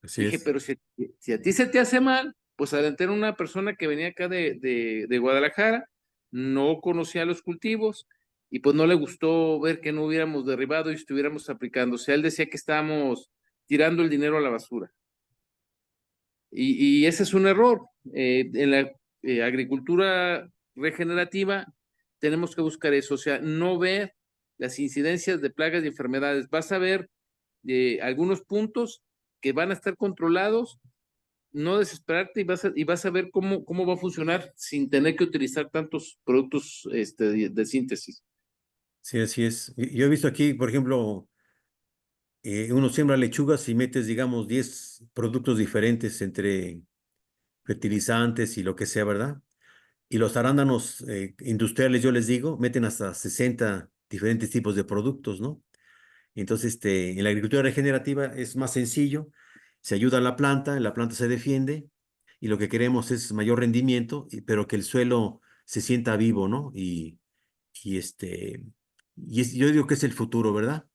Así Dije, es. pero si a ti se te hace mal, pues adelantar una persona que venía acá de Guadalajara, no conocía los cultivos y pues no le gustó ver que no hubiéramos derribado y estuviéramos aplicando. O sea, él decía que estábamos tirando el dinero a la basura. Y ese es un error. En la agricultura regenerativa tenemos que buscar eso, o sea, no ver las incidencias de plagas y enfermedades. Vas a ver algunos puntos que van a estar controlados, no desesperarte y vas a ver cómo va a funcionar sin tener que utilizar tantos productos de síntesis. Sí, así es. Yo he visto aquí, por ejemplo, uno siembra lechugas y metes, digamos, 10 productos diferentes entre fertilizantes y lo que sea, ¿verdad? Y los arándanos industriales, yo les digo, meten hasta 60 diferentes tipos de productos, ¿no? Entonces, en la agricultura regenerativa es más sencillo, se ayuda a la planta se defiende y lo que queremos es mayor rendimiento, pero que el suelo se sienta vivo, ¿no? Y yo digo que es el futuro, ¿verdad?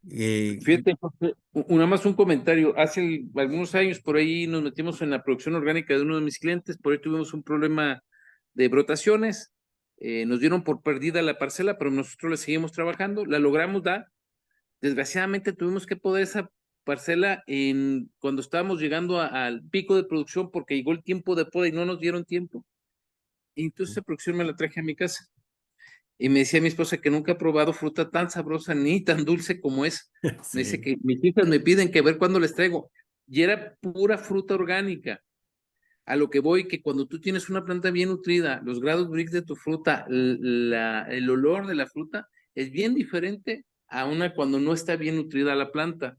Fíjate, Jorge, nada más un comentario. Hace algunos años por ahí nos metimos en la producción orgánica de uno de mis clientes, por ahí tuvimos un problema de brotaciones, nos dieron por perdida la parcela, pero nosotros la seguimos trabajando, la logramos dar. Desgraciadamente tuvimos que poder esa parcela cuando estábamos llegando al pico de producción porque llegó el tiempo de poda y no nos dieron tiempo. Y entonces esa producción me la traje a mi casa. Y me decía mi esposa que nunca ha probado fruta tan sabrosa ni tan dulce como es. Me dice Sí, que mis hijas me piden que ver cuándo les traigo. Y era pura fruta orgánica. A lo que voy, que cuando tú tienes una planta bien nutrida, los grados Brix de tu fruta, el olor de la fruta es bien diferente a una cuando no está bien nutrida la planta.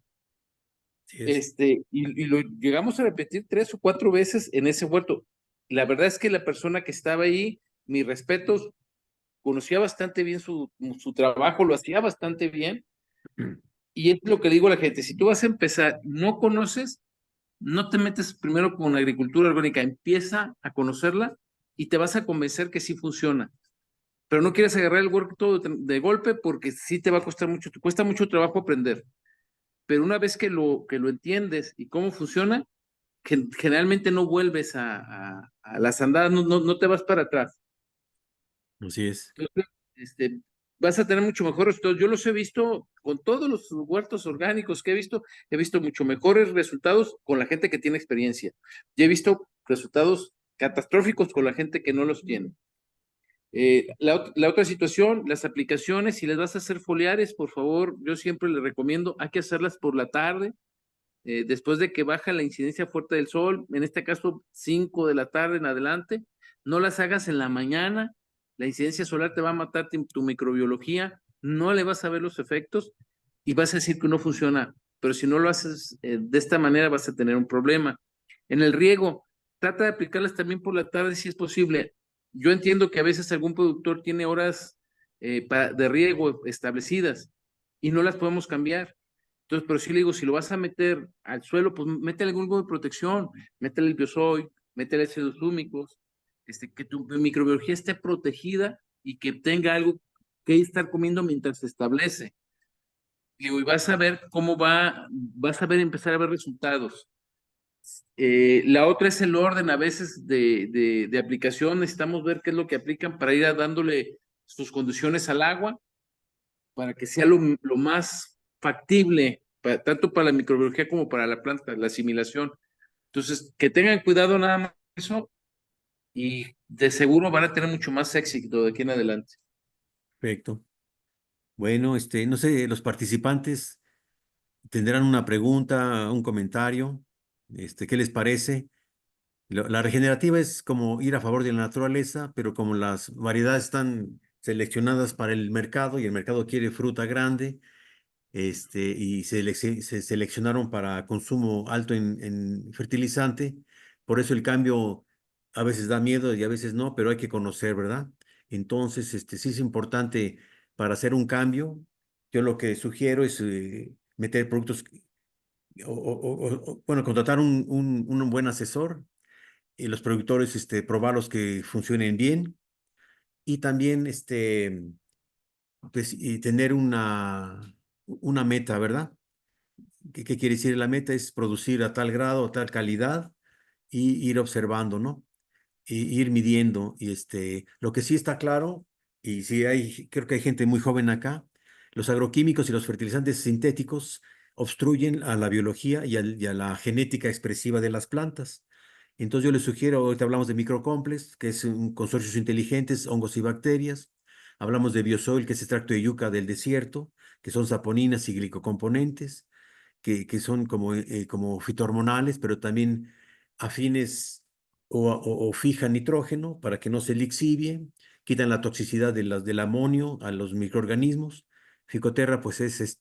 sí es. Y lo llegamos a repetir 3 o 4 veces en ese huerto. La verdad es que la persona que estaba ahí, mis respetos, conocía bastante bien su trabajo, lo hacía bastante bien. Y es lo que digo a la gente, si tú vas a empezar, no conoces, no te metes primero con agricultura orgánica, empieza a conocerla y te vas a convencer que sí funciona. Pero no quieres agarrar el huerto de golpe porque sí te va a costar mucho, te cuesta mucho trabajo aprender. Pero una vez que lo entiendes y cómo funciona, generalmente no vuelves a las andadas, no te vas para atrás. Así es. Entonces, vas a tener mucho mejor resultados. Yo los he visto con todos los huertos orgánicos que he visto mucho mejores resultados con la gente que tiene experiencia. Y he visto resultados catastróficos con la gente que no los tiene. La otra situación, las aplicaciones, si les vas a hacer foliares, por favor, yo siempre les recomiendo, hay que hacerlas por la tarde, después de que baja la incidencia fuerte del sol, en este caso 5 de la tarde en adelante, no las hagas en la mañana, la incidencia solar te va a matar tu microbiología, no le vas a ver los efectos y vas a decir que no funciona, pero si no lo haces de esta manera vas a tener un problema. En el riego, trata de aplicarlas también por la tarde si es posible. Yo entiendo que a veces algún productor tiene horas de riego establecidas y no las podemos cambiar. Entonces, pero sí le digo, si lo vas a meter al suelo, pues métele algún tipo de protección, métele el biosoy, métele ácidos húmicos, que tu microbiología esté protegida y que tenga algo que estar comiendo mientras se establece. Digo, y vas a ver vas a ver, empezar a ver resultados. La otra es el orden a veces de aplicación, necesitamos ver qué es lo que aplican para ir dándole sus condiciones al agua para que sea lo más factible, tanto para la microbiología como para la planta, la asimilación. Entonces, que tengan cuidado nada más eso y de seguro van a tener mucho más éxito de aquí en adelante. Perfecto. Bueno, no sé, los participantes tendrán una pregunta, un comentario. ¿Qué les parece? La regenerativa es como ir a favor de la naturaleza, pero como las variedades están seleccionadas para el mercado y el mercado quiere fruta grande, y se seleccionaron para consumo alto en fertilizante. Por eso el cambio a veces da miedo y a veces no, pero hay que conocer, ¿verdad? Entonces, sí es importante para hacer un cambio. Yo lo que sugiero es meter productos bueno, contratar un buen asesor y los productores, probarlos que funcionen bien y también, pues, y tener una meta, ¿verdad? ¿Qué quiere decir? La meta es producir a tal grado, a tal calidad y ir observando, ¿no? Y ir midiendo. Y lo que sí está claro, y sí creo que hay gente muy joven acá, los agroquímicos y los fertilizantes sintéticos obstruyen a la biología y a la genética expresiva de las plantas. Entonces yo les sugiero, ahorita hablamos de microcomplex, que es un consorcios inteligentes, hongos y bacterias. Hablamos de biosoil, que es extracto de yuca del desierto, que son saponinas y glicocomponentes que son como fitohormonales, pero también afines o fijan nitrógeno para que no se lixivie, quitan la toxicidad del amonio a los microorganismos. Ficoterra, pues es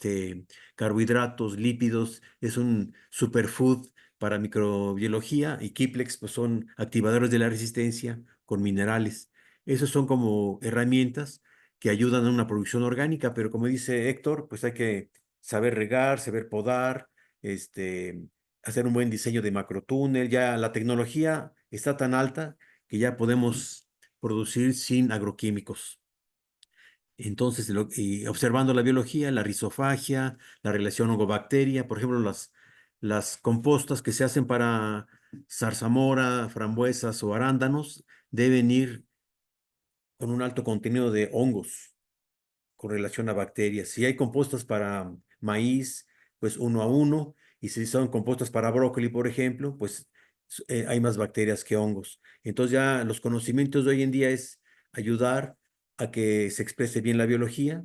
carbohidratos, lípidos, es un superfood para microbiología y Kiplex, pues son activadores de la resistencia con minerales. Esos son como herramientas que ayudan a una producción orgánica, pero como dice Héctor, pues hay que saber regar, saber podar, este, hacer un buen diseño de macrotúnel. Ya la tecnología está tan alta que ya podemos producir sin agroquímicos. Entonces, y observando la biología, la rizofagia, la relación hongo-bacteria, por ejemplo, las compostas que se hacen para zarzamora, frambuesas o arándanos, deben ir con un alto contenido de hongos con relación a bacterias. Si hay compostas para maíz, pues 1 a 1, y si son compostas para brócoli, por ejemplo, pues hay más bacterias que hongos. Entonces ya los conocimientos de hoy en día es ayudar a que se exprese bien la biología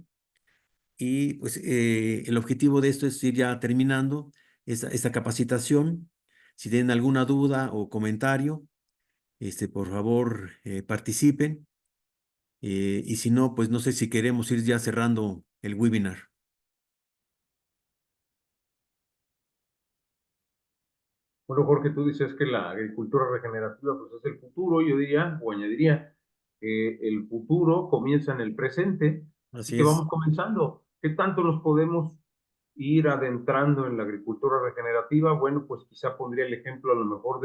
y pues el objetivo de esto es ir ya terminando esta capacitación. Si tienen alguna duda o comentario, por favor, participen. Y si no, pues no sé si queremos ir ya cerrando el webinar. Bueno, Jorge, tú dices que la agricultura regenerativa pues, es el futuro, yo diría, o añadiría, que el futuro comienza en el presente y Así que es. vamos comenzando. ¿Qué tanto nos podemos ir adentrando en la agricultura regenerativa? Bueno, pues quizá pondría el ejemplo a lo mejor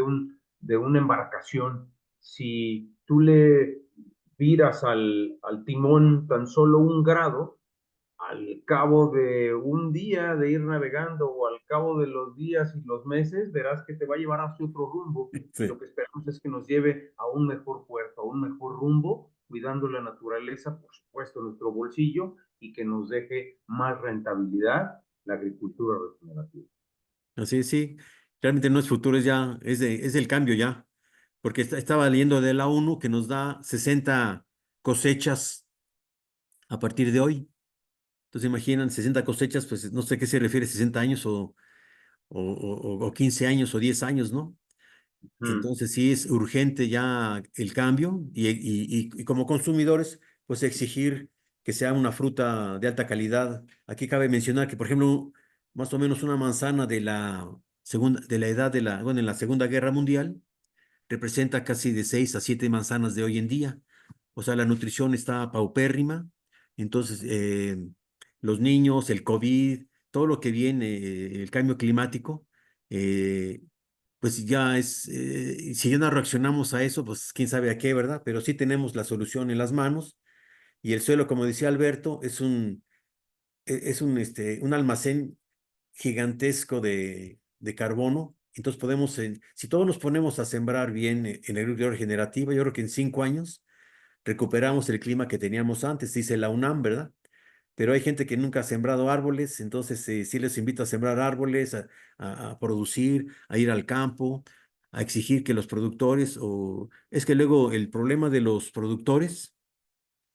de una embarcación. Si tú le viras al timón tan solo 1 grado, al cabo de un día de ir navegando o al cabo de los días y los meses, verás que te va a llevar hacia otro rumbo y lo Sí. que esperamos es que nos lleve a un mejor puerto, a un mejor rumbo, cuidando la naturaleza, por supuesto, nuestro bolsillo y que nos deje más rentabilidad la agricultura regenerativa. Así es, sí. Realmente no es futuro, es del cambio ya. Porque estaba leyendo de la ONU que nos da 60 cosechas a partir de hoy. Entonces imaginan 60 cosechas, pues no sé qué se refiere, 60 años o 15 años o 10 años, ¿no? Mm. Entonces sí es urgente ya el cambio y como consumidores, pues exigir que sea una fruta de alta calidad. Aquí cabe mencionar que, por ejemplo, más o menos una manzana de la edad bueno, en la Segunda Guerra Mundial, representa casi de 6 a 7 manzanas de hoy en día. O sea, la nutrición está paupérrima. Entonces, los niños, el COVID, todo lo que viene, el cambio climático, eh, pues ya si ya no reaccionamos a eso, pues quién sabe a qué, ¿verdad? Pero sí tenemos la solución en las manos y el suelo, como decía Alberto, es un almacén gigantesco de carbono. Entonces si todos nos ponemos a sembrar bien en agricultura regenerativa, yo creo que en 5 años recuperamos el clima que teníamos antes, dice la UNAM, ¿verdad? Pero hay gente que nunca ha sembrado árboles, entonces sí les invito a sembrar árboles, a producir, a ir al campo, a exigir que los productores, o es que luego el problema de los productores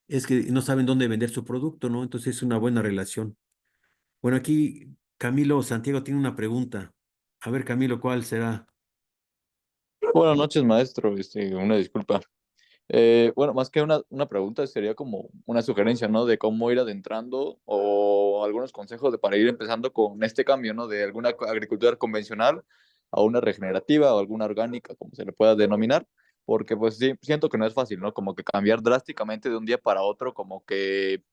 es que no saben dónde vender su producto, ¿no? Entonces es una buena relación. Bueno, aquí Camilo Santiago tiene una pregunta. A ver, Camilo, ¿cuál será? Buenas noches, maestro. Una disculpa. Bueno, más que una pregunta, sería como una sugerencia, ¿no? De cómo ir adentrando o algunos consejos para ir empezando con este cambio, ¿no? De alguna agricultura convencional a una regenerativa o alguna orgánica, como se le pueda denominar, porque pues sí, siento que no es fácil, ¿no? Como que cambiar drásticamente de un día para otro, como que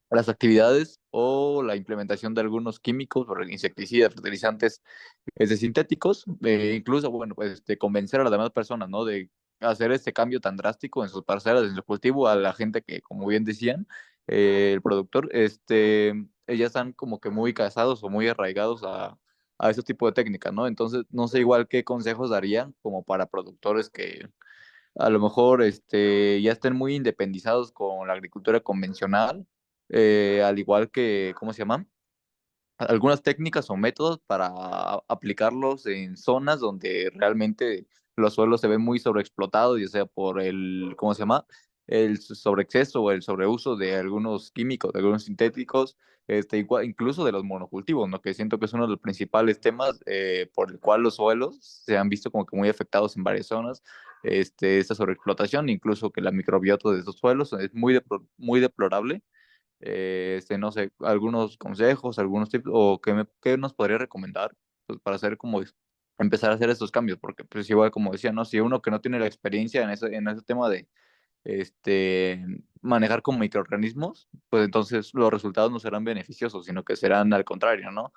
las actividades o la implementación de algunos químicos, o insecticidas, fertilizantes sintéticos, incluso, bueno, pues de convencer a las demás personas, ¿no? De hacer este cambio tan drástico en sus parcelas, en su cultivo, a la gente que, como bien decían, el productor, ya están como que muy casados o muy arraigados a ese tipo de técnicas, ¿no? Entonces, no sé igual qué consejos darían como para productores que a lo mejor ya estén muy independizados con la agricultura convencional, al igual que, ¿cómo se llama? Algunas técnicas o métodos para aplicarlos en zonas donde realmente los suelos se ven muy sobreexplotados, ya sea por el, ¿cómo se llama? El sobreexceso o el sobreuso de algunos químicos, de algunos sintéticos, incluso de los monocultivos, ¿no? Que siento que es uno de los principales temas por el cual los suelos se han visto como que muy afectados en varias zonas. Esta sobreexplotación, incluso que la microbiota de esos suelos es muy deplorable. No sé, algunos consejos, algunos tips, o qué nos podría recomendar, pues, para hacer como empezar a hacer estos cambios, porque pues igual como decía, ¿no? Si uno que no tiene la experiencia en ese tema de manejar con microorganismos, pues entonces los resultados no serán beneficiosos, sino que serán al contrario, ¿no?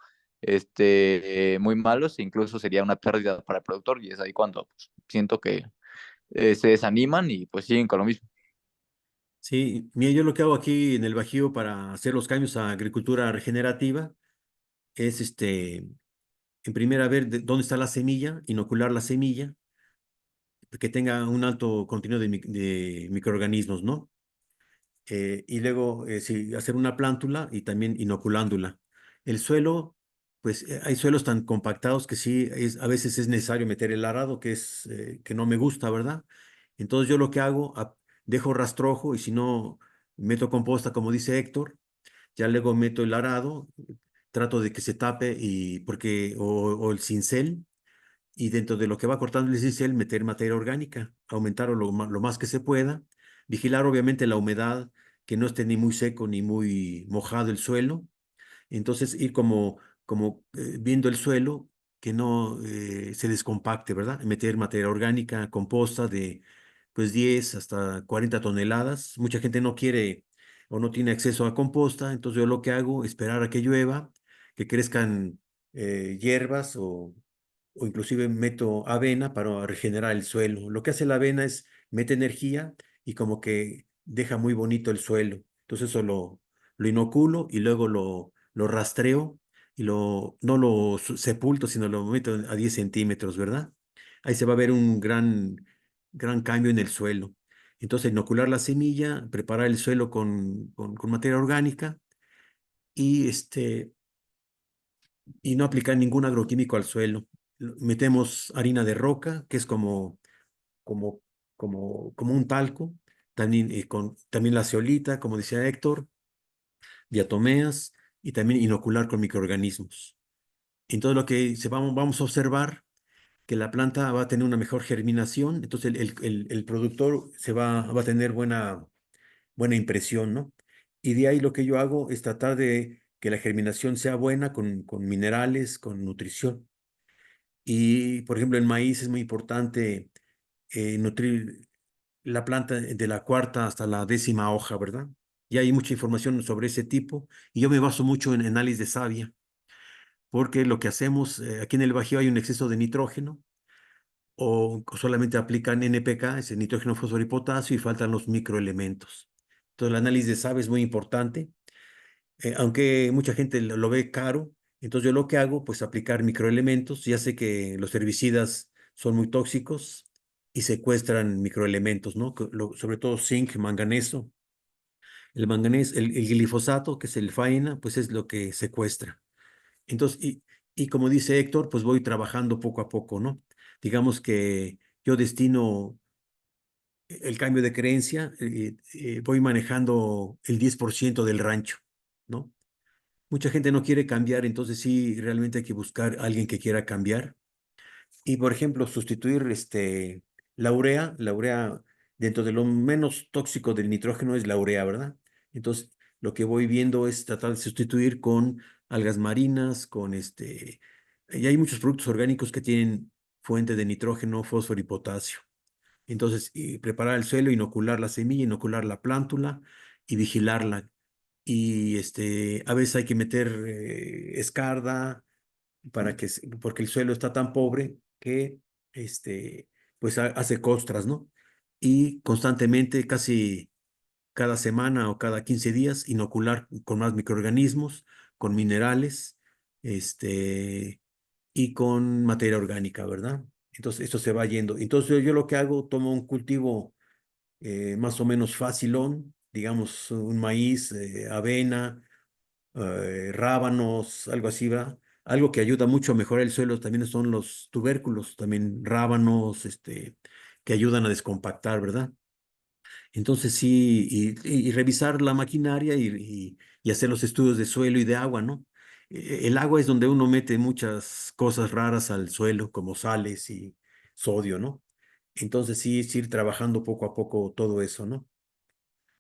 Muy malos, e incluso sería una pérdida para el productor, y es ahí cuando pues, siento que se desaniman y pues siguen con lo mismo. Sí, mira, yo lo que hago aquí en el Bajío para hacer los cambios a agricultura regenerativa es en primera ver dónde está la semilla, inocular la semilla, que tenga un alto contenido de microorganismos, ¿no? Y luego sí, hacer una plántula y también inoculándola. El suelo, pues hay suelos tan compactados que sí, a veces es necesario meter el arado, que no me gusta, ¿verdad? Entonces yo lo que hago, dejo rastrojo y si no, meto composta, como dice Héctor, ya luego meto el arado, trato de que se tape o el cincel y dentro de lo que va cortando el cincel, meter materia orgánica, aumentarlo lo más que se pueda, vigilar obviamente la humedad, que no esté ni muy seco ni muy mojado el suelo, entonces ir como viendo el suelo, que no se descompacte, ¿verdad? Meter materia orgánica, composta de pues 10 hasta 40 toneladas. Mucha gente no quiere o no tiene acceso a composta, entonces yo lo que hago es esperar a que llueva, que crezcan hierbas o inclusive meto avena para regenerar el suelo. Lo que hace la avena es mete energía y como que deja muy bonito el suelo. Entonces eso lo inoculo y luego lo rastreo y no lo sepulto, sino lo meto a 10 centímetros, ¿verdad? Ahí se va a ver un gran cambio en el suelo. Entonces, inocular la semilla, preparar el suelo con materia orgánica y, y no aplicar ningún agroquímico al suelo. Metemos harina de roca, que es como, como un talco, también, también la zeolita, como decía Héctor, diatomeas y también inocular con microorganismos. Entonces lo que vamos a observar que la planta va a tener una mejor germinación, entonces el productor va a tener buena impresión, ¿no? Y de ahí lo que yo hago es tratar de que la germinación sea buena con minerales, con nutrición. Y, por ejemplo, en maíz es muy importante nutrir la planta de la cuarta hasta la 10ª hoja, ¿verdad? Y hay mucha información sobre ese tipo. Y yo me baso mucho en análisis de savia, porque lo que hacemos, aquí en el Bajío hay un exceso de nitrógeno, o solamente aplican NPK, ese nitrógeno, fósforo y potasio, y faltan los microelementos. Entonces, el análisis de savia es muy importante, aunque mucha gente lo ve caro. Entonces, yo lo que hago, pues aplicar microelementos. Ya sé que los herbicidas son muy tóxicos y secuestran microelementos, ¿no? Sobre todo zinc, manganeso. El manganeso, el glifosato, que es el faena, pues es lo que secuestra. Entonces, y como dice Héctor, pues voy trabajando poco a poco, ¿no? Digamos que yo destino el cambio de creencia, voy manejando el 10% del rancho, ¿no? Mucha gente no quiere cambiar, entonces sí, realmente hay que buscar a alguien que quiera cambiar. Y, por ejemplo, sustituir la urea, dentro de lo menos tóxico del nitrógeno es la urea, ¿verdad? Entonces, lo que voy viendo es tratar de sustituir con algas marinas, y hay muchos productos orgánicos que tienen fuente de nitrógeno, fósforo y potasio. Entonces, y preparar el suelo, inocular la semilla, inocular la plántula y vigilarla. Y a veces hay que meter escarda porque el suelo está tan pobre que pues hace costras, ¿no? Y constantemente, casi cada semana o cada 15 días, inocular con más microorganismos, con minerales, y con materia orgánica, ¿verdad? Entonces, esto se va yendo. Entonces, yo lo que hago, tomo un cultivo más o menos facilón, digamos, un maíz, avena, rábanos, algo así, ¿verdad? Algo que ayuda mucho a mejorar el suelo también son los tubérculos, también rábanos, que ayudan a descompactar, ¿verdad? Entonces sí, y revisar la maquinaria y hacer los estudios de suelo y de agua, ¿no? El agua es donde uno mete muchas cosas raras al suelo, como sales y sodio, ¿no? Entonces sí, es ir trabajando poco a poco todo eso, ¿no?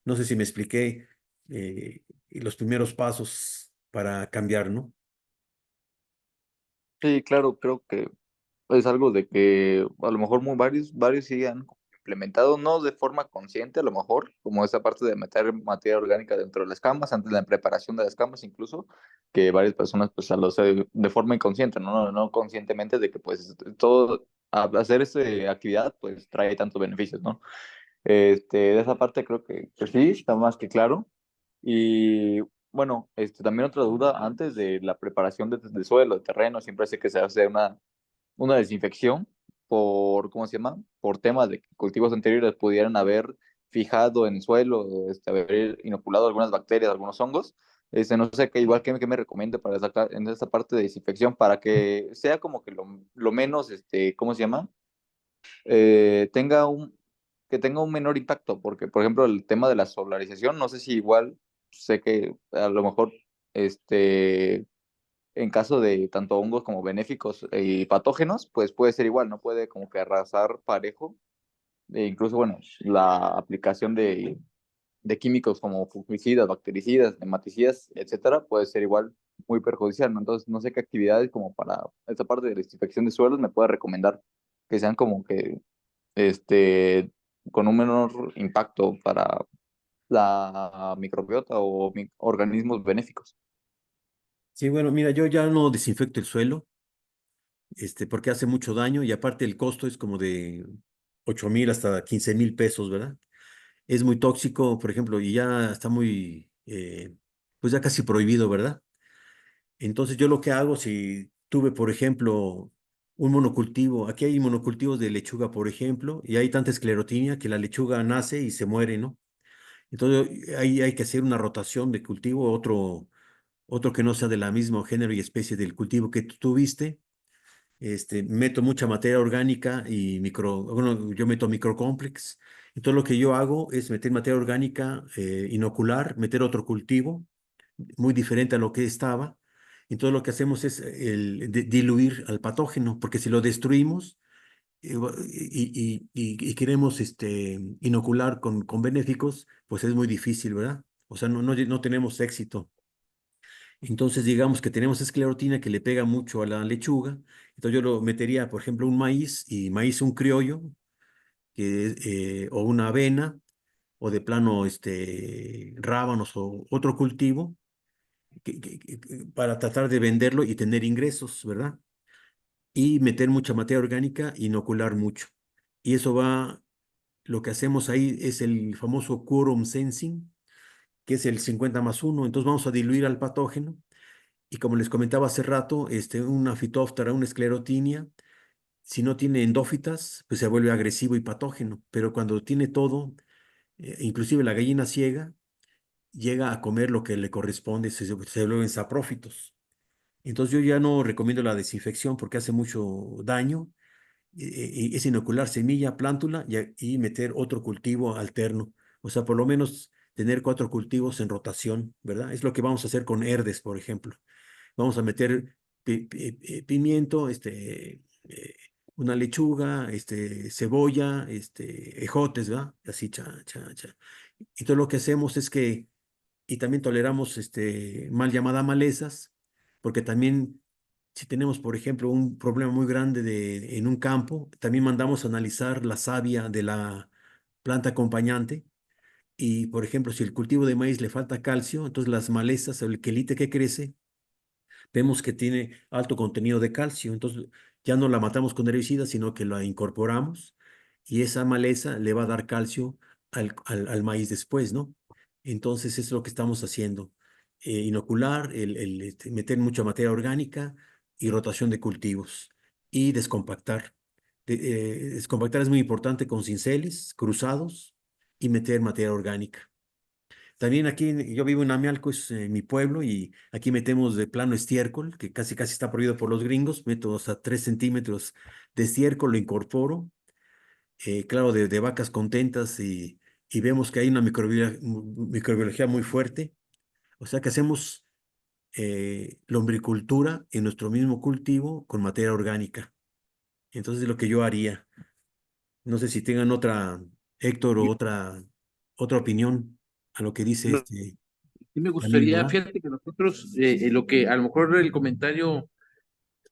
No sé si me expliqué y los primeros pasos para cambiar, ¿no? Sí, claro, creo que es algo de que a lo mejor varios sí han implementado, no de forma consciente, a lo mejor, como esa parte de meter materia orgánica dentro de las camas, antes de la preparación de las camas incluso, que varias personas pues lo hacen de forma inconsciente, no conscientemente de que pues todo, hacer esta actividad pues trae tantos beneficios, ¿no? De esa parte creo que sí, está más que claro. Y bueno, también otra duda, antes de la preparación de suelo, de terreno, siempre sé que se hace una desinfección por, ¿cómo se llama? Por temas de que cultivos anteriores pudieran haber fijado en suelo, haber inoculado algunas bacterias, algunos hongos. No sé qué, igual que me recomiende para sacar en esta parte de desinfección para que sea como que lo menos, ¿cómo se llama? Tenga que tenga un menor impacto, porque por ejemplo el tema de la solarización, no sé si igual, sé que a lo mejor, en caso de tanto hongos como benéficos y patógenos, pues puede ser igual, no puede como que arrasar parejo. E incluso, bueno, la aplicación de químicos como fungicidas, bactericidas, nematicidas, etcétera, puede ser igual muy perjudicial, ¿no? Entonces, no sé qué actividades como para esta parte de desinfección de suelos me puede recomendar que sean como que, este, con un menor impacto para la microbiota o organismos benéficos. Sí, bueno, mira, yo ya no desinfecto el suelo, porque hace mucho daño y aparte el costo es como de 8,000 hasta 15,000 pesos, ¿verdad? Es muy tóxico, por ejemplo, y ya está muy, pues ya casi prohibido, ¿verdad? Entonces yo lo que hago, si tuve, por ejemplo, un monocultivo, aquí hay monocultivos de lechuga, por ejemplo, y hay tanta esclerotinia que la lechuga nace y se muere, ¿no? Entonces ahí hay que hacer una rotación de cultivo, otro que no sea de la misma género y especie del cultivo que tú tuviste. Meto mucha materia orgánica y bueno, yo meto microcomplex. Entonces lo que yo hago es meter materia orgánica, inocular, meter otro cultivo muy diferente a lo que estaba. Entonces lo que hacemos es diluir al patógeno, porque si lo destruimos y queremos inocular con benéficos, pues es muy difícil, ¿verdad? O sea, no tenemos éxito. Entonces, digamos que tenemos esclerotina que le pega mucho a la lechuga. Entonces, yo lo metería, por ejemplo, un maíz y maíz un criollo, o una avena, o de plano, rábanos o otro cultivo, para tratar de venderlo y tener ingresos, ¿verdad? Y meter mucha materia orgánica, inocular mucho. Y eso va, lo que hacemos ahí es el famoso quorum sensing, que es el 50+1. Entonces, vamos a diluir al patógeno. Y como les comentaba hace rato, una fitóftora, una esclerotinia, si no tiene endófitas, pues se vuelve agresivo y patógeno. Pero cuando tiene todo, inclusive la gallina ciega, llega a comer lo que le corresponde, se vuelven saprófitos. Entonces yo ya no recomiendo la desinfección porque hace mucho daño. Es inocular semilla, plántula y meter otro cultivo alterno. O sea, por lo menos tener 4 cultivos en rotación, ¿verdad? Es lo que vamos a hacer con Herdes, por ejemplo. Vamos a meter pimiento, eh, una lechuga, cebolla, ejotes, ¿verdad? Así, cha, cha, cha. Entonces lo que hacemos es que, y también toleramos, mal llamada malezas, porque también si tenemos, por ejemplo, un problema muy grande en un campo, también mandamos a analizar la savia de la planta acompañante. Y, por ejemplo, si el cultivo de maíz le falta calcio, entonces las malezas o el quelite que crece vemos que tiene alto contenido de calcio, entonces ya no la matamos con herbicidas, sino que la incorporamos y esa maleza le va a dar calcio al maíz después, ¿no? Entonces es lo que estamos haciendo, inocular, meter mucha materia orgánica y rotación de cultivos y descompactar. Descompactar es muy importante con cinceles cruzados y meter materia orgánica. También aquí, yo vivo en Amialco, es mi pueblo, y aquí metemos de plano estiércol, que casi casi está prohibido por los gringos. Meto hasta 3 centímetros de estiércol, lo incorporo, claro, de vacas contentas, y vemos que hay una microbiología muy fuerte. O sea que hacemos lombricultura en nuestro mismo cultivo con materia orgánica. Entonces es lo que yo haría. No sé si tengan otra, Héctor, o Y otra opinión a lo que dice no, sí me Daniel, gustaría, ¿verdad? fíjate que nosotros, lo que a lo mejor el comentario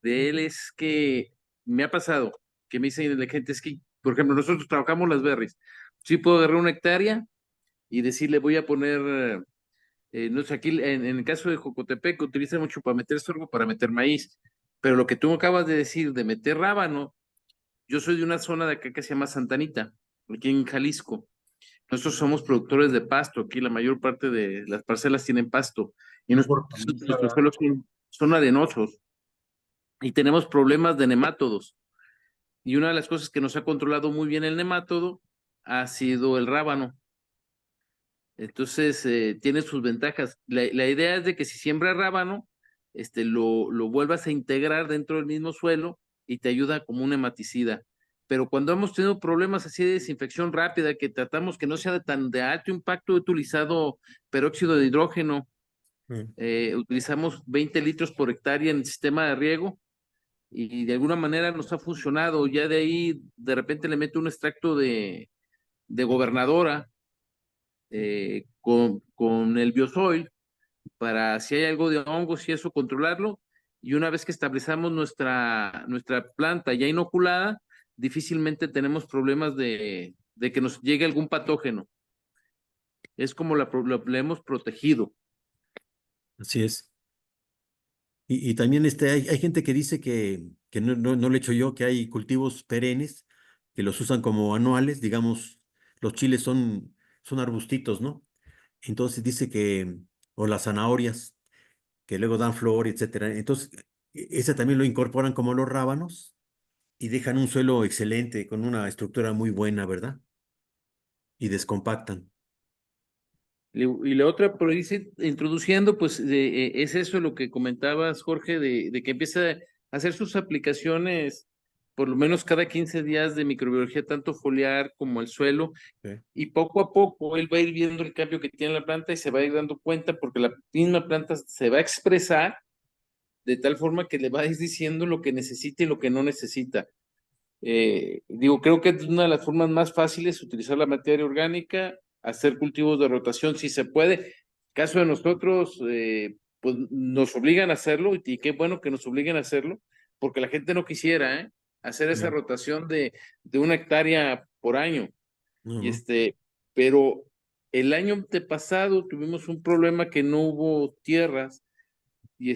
de él es que me ha pasado, que me dicen la gente, es que, por ejemplo, nosotros trabajamos las berries. Sí puedo agarrar una hectárea y decirle, voy a poner, no sé, aquí en el caso de Jocotepec utilizan mucho para meter sorgo, para meter maíz, pero lo que tú acabas de decir de meter rábano, yo soy de una zona de acá que se llama Santanita, aquí en Jalisco. Nosotros somos productores de pasto, aquí la mayor parte de las parcelas tienen pasto y Por nuestros suelos son arenosos y tenemos problemas de nemátodos. Y una de las cosas que nos ha controlado muy bien el nemátodo ha sido el rábano. Entonces, tiene sus ventajas. La idea es de que si siembras rábano, lo vuelvas a integrar dentro del mismo suelo y te ayuda como un nematicida. Pero cuando hemos tenido problemas así de desinfección rápida, que tratamos que no sea tan de alto impacto, he utilizado peróxido de hidrógeno, Mm. utilizamos 20 litros por hectárea en el sistema de riego y de alguna manera nos ha funcionado. Ya de ahí, de repente le meto un extracto de gobernadora con el biosoil para si hay algo de hongos y eso controlarlo. Y una vez que establecemos nuestra planta ya inoculada, difícilmente tenemos problemas de que nos llegue algún patógeno. Es como la hemos protegido. Así es. Y también hay gente que dice que no lo he hecho yo, que hay cultivos perennes que los usan como anuales, digamos, los chiles son arbustitos, ¿no? Entonces dice o las zanahorias, que luego dan flor, etcétera. Entonces, ese también lo incorporan como los rábanos y dejan un suelo excelente, con una estructura muy buena, ¿verdad? Y descompactan. Y la otra, por irse introduciendo, pues es eso lo que comentabas, Jorge, de que empieza a hacer sus aplicaciones por lo menos cada 15 días de microbiología, tanto foliar como el suelo, Sí. y poco a poco él va a ir viendo el cambio que tiene la planta y se va a ir dando cuenta porque la misma planta se va a expresar de tal forma que le va a ir diciendo lo que necesita y lo que no necesita. Digo, creo que es una de las formas más fáciles utilizar la materia orgánica, hacer cultivos de rotación si se puede. Caso de nosotros, pues nos obligan a hacerlo y qué bueno que nos obliguen a hacerlo, porque la gente no quisiera, hacer esa No, rotación de 1 hectárea por año. no, Y no. pero el año antepasado tuvimos un problema que no hubo tierras y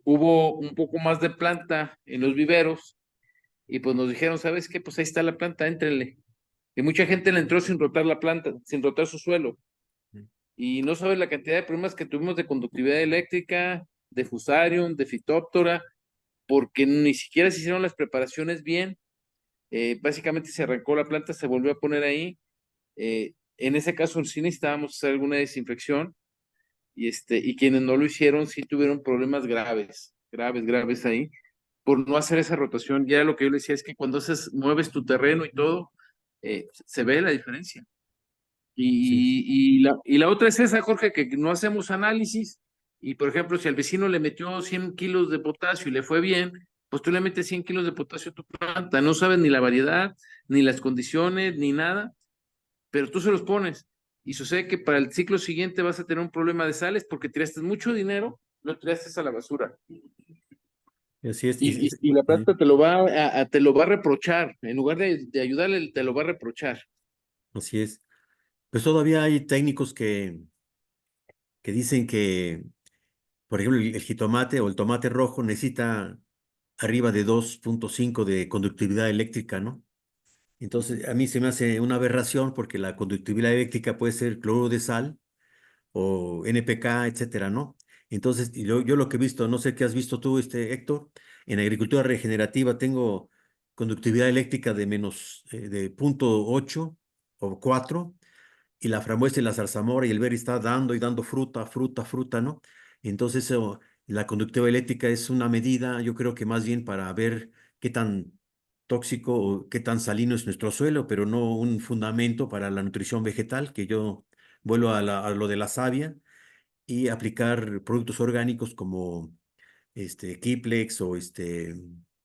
hubo un poco más de planta en los viveros y pues nos dijeron, ¿sabes qué? Pues ahí está la planta, éntrenle. Y mucha gente le entró sin rotar la planta, sin rotar su suelo. Y no sabes la cantidad de problemas que tuvimos de conductividad eléctrica, de fusarium, de fitóptora, porque ni siquiera se hicieron las preparaciones bien. Básicamente se arrancó la planta, se volvió a poner ahí. En ese caso sí necesitábamos hacer alguna desinfección y quienes no lo hicieron sí tuvieron problemas graves, graves, graves ahí por no hacer esa rotación. Ya lo que yo le decía es que cuando mueves tu terreno y todo, se ve la diferencia. Sí, Y la otra es esa, Jorge, que no hacemos análisis y, por ejemplo, si al vecino le metió 100 kilos de potasio y le fue bien, pues tú le metes 100 kilos de potasio a tu planta, no sabes ni la variedad, ni las condiciones, ni nada, pero tú se los pones. Y sucede que para el ciclo siguiente vas a tener un problema de sales porque tiraste mucho dinero, lo tiraste a la basura. así es. Y la planta te lo va a reprochar, en lugar de ayudarle, te lo va a reprochar. Así es. Pues todavía hay técnicos que dicen que, por ejemplo, el jitomate o el tomate rojo necesita arriba de 2,5 de conductividad eléctrica, ¿no? Entonces, a mí se me hace una aberración porque la conductividad eléctrica puede ser cloruro de sal o NPK, etcétera, ¿no? Entonces, yo lo que he visto, no sé qué has visto tú, Héctor, en agricultura regenerativa tengo conductividad eléctrica de 0,8 o 4, y la frambuesa y la zarzamora y el berry está dando y dando fruta, fruta, fruta, ¿no? Entonces, la conductividad eléctrica es una medida, yo creo que más bien para ver qué tan tóxico o qué tan salino es nuestro suelo, pero no un fundamento para la nutrición vegetal, que yo vuelvo a lo de la savia y aplicar productos orgánicos como Kiplex o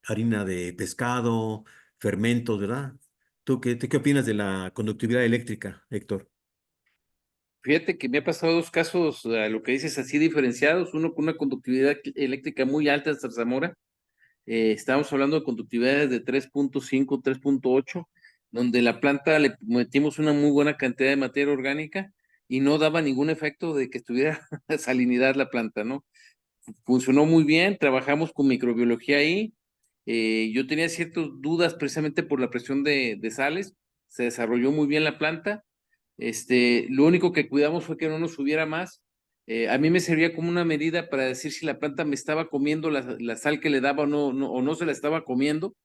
harina de pescado, fermentos, ¿verdad? ¿Tú qué opinas de la conductividad eléctrica, Héctor? Fíjate que me ha pasado dos casos, lo que dices así diferenciados, uno con una conductividad eléctrica muy alta en Zarzamora, estábamos hablando de conductividades de 3.5, 3.8, donde la planta le metimos una muy buena cantidad de materia orgánica y no daba ningún efecto de que estuviera salinidad la planta, ¿no? Funcionó muy bien, trabajamos con microbiología ahí. Yo tenía ciertas dudas precisamente por la presión de sales, se desarrolló muy bien la planta Lo único que cuidamos fue que no nos subiera más. A mí me servía como una medida para decir si la planta me estaba comiendo la sal que le daba o no se la estaba comiendo.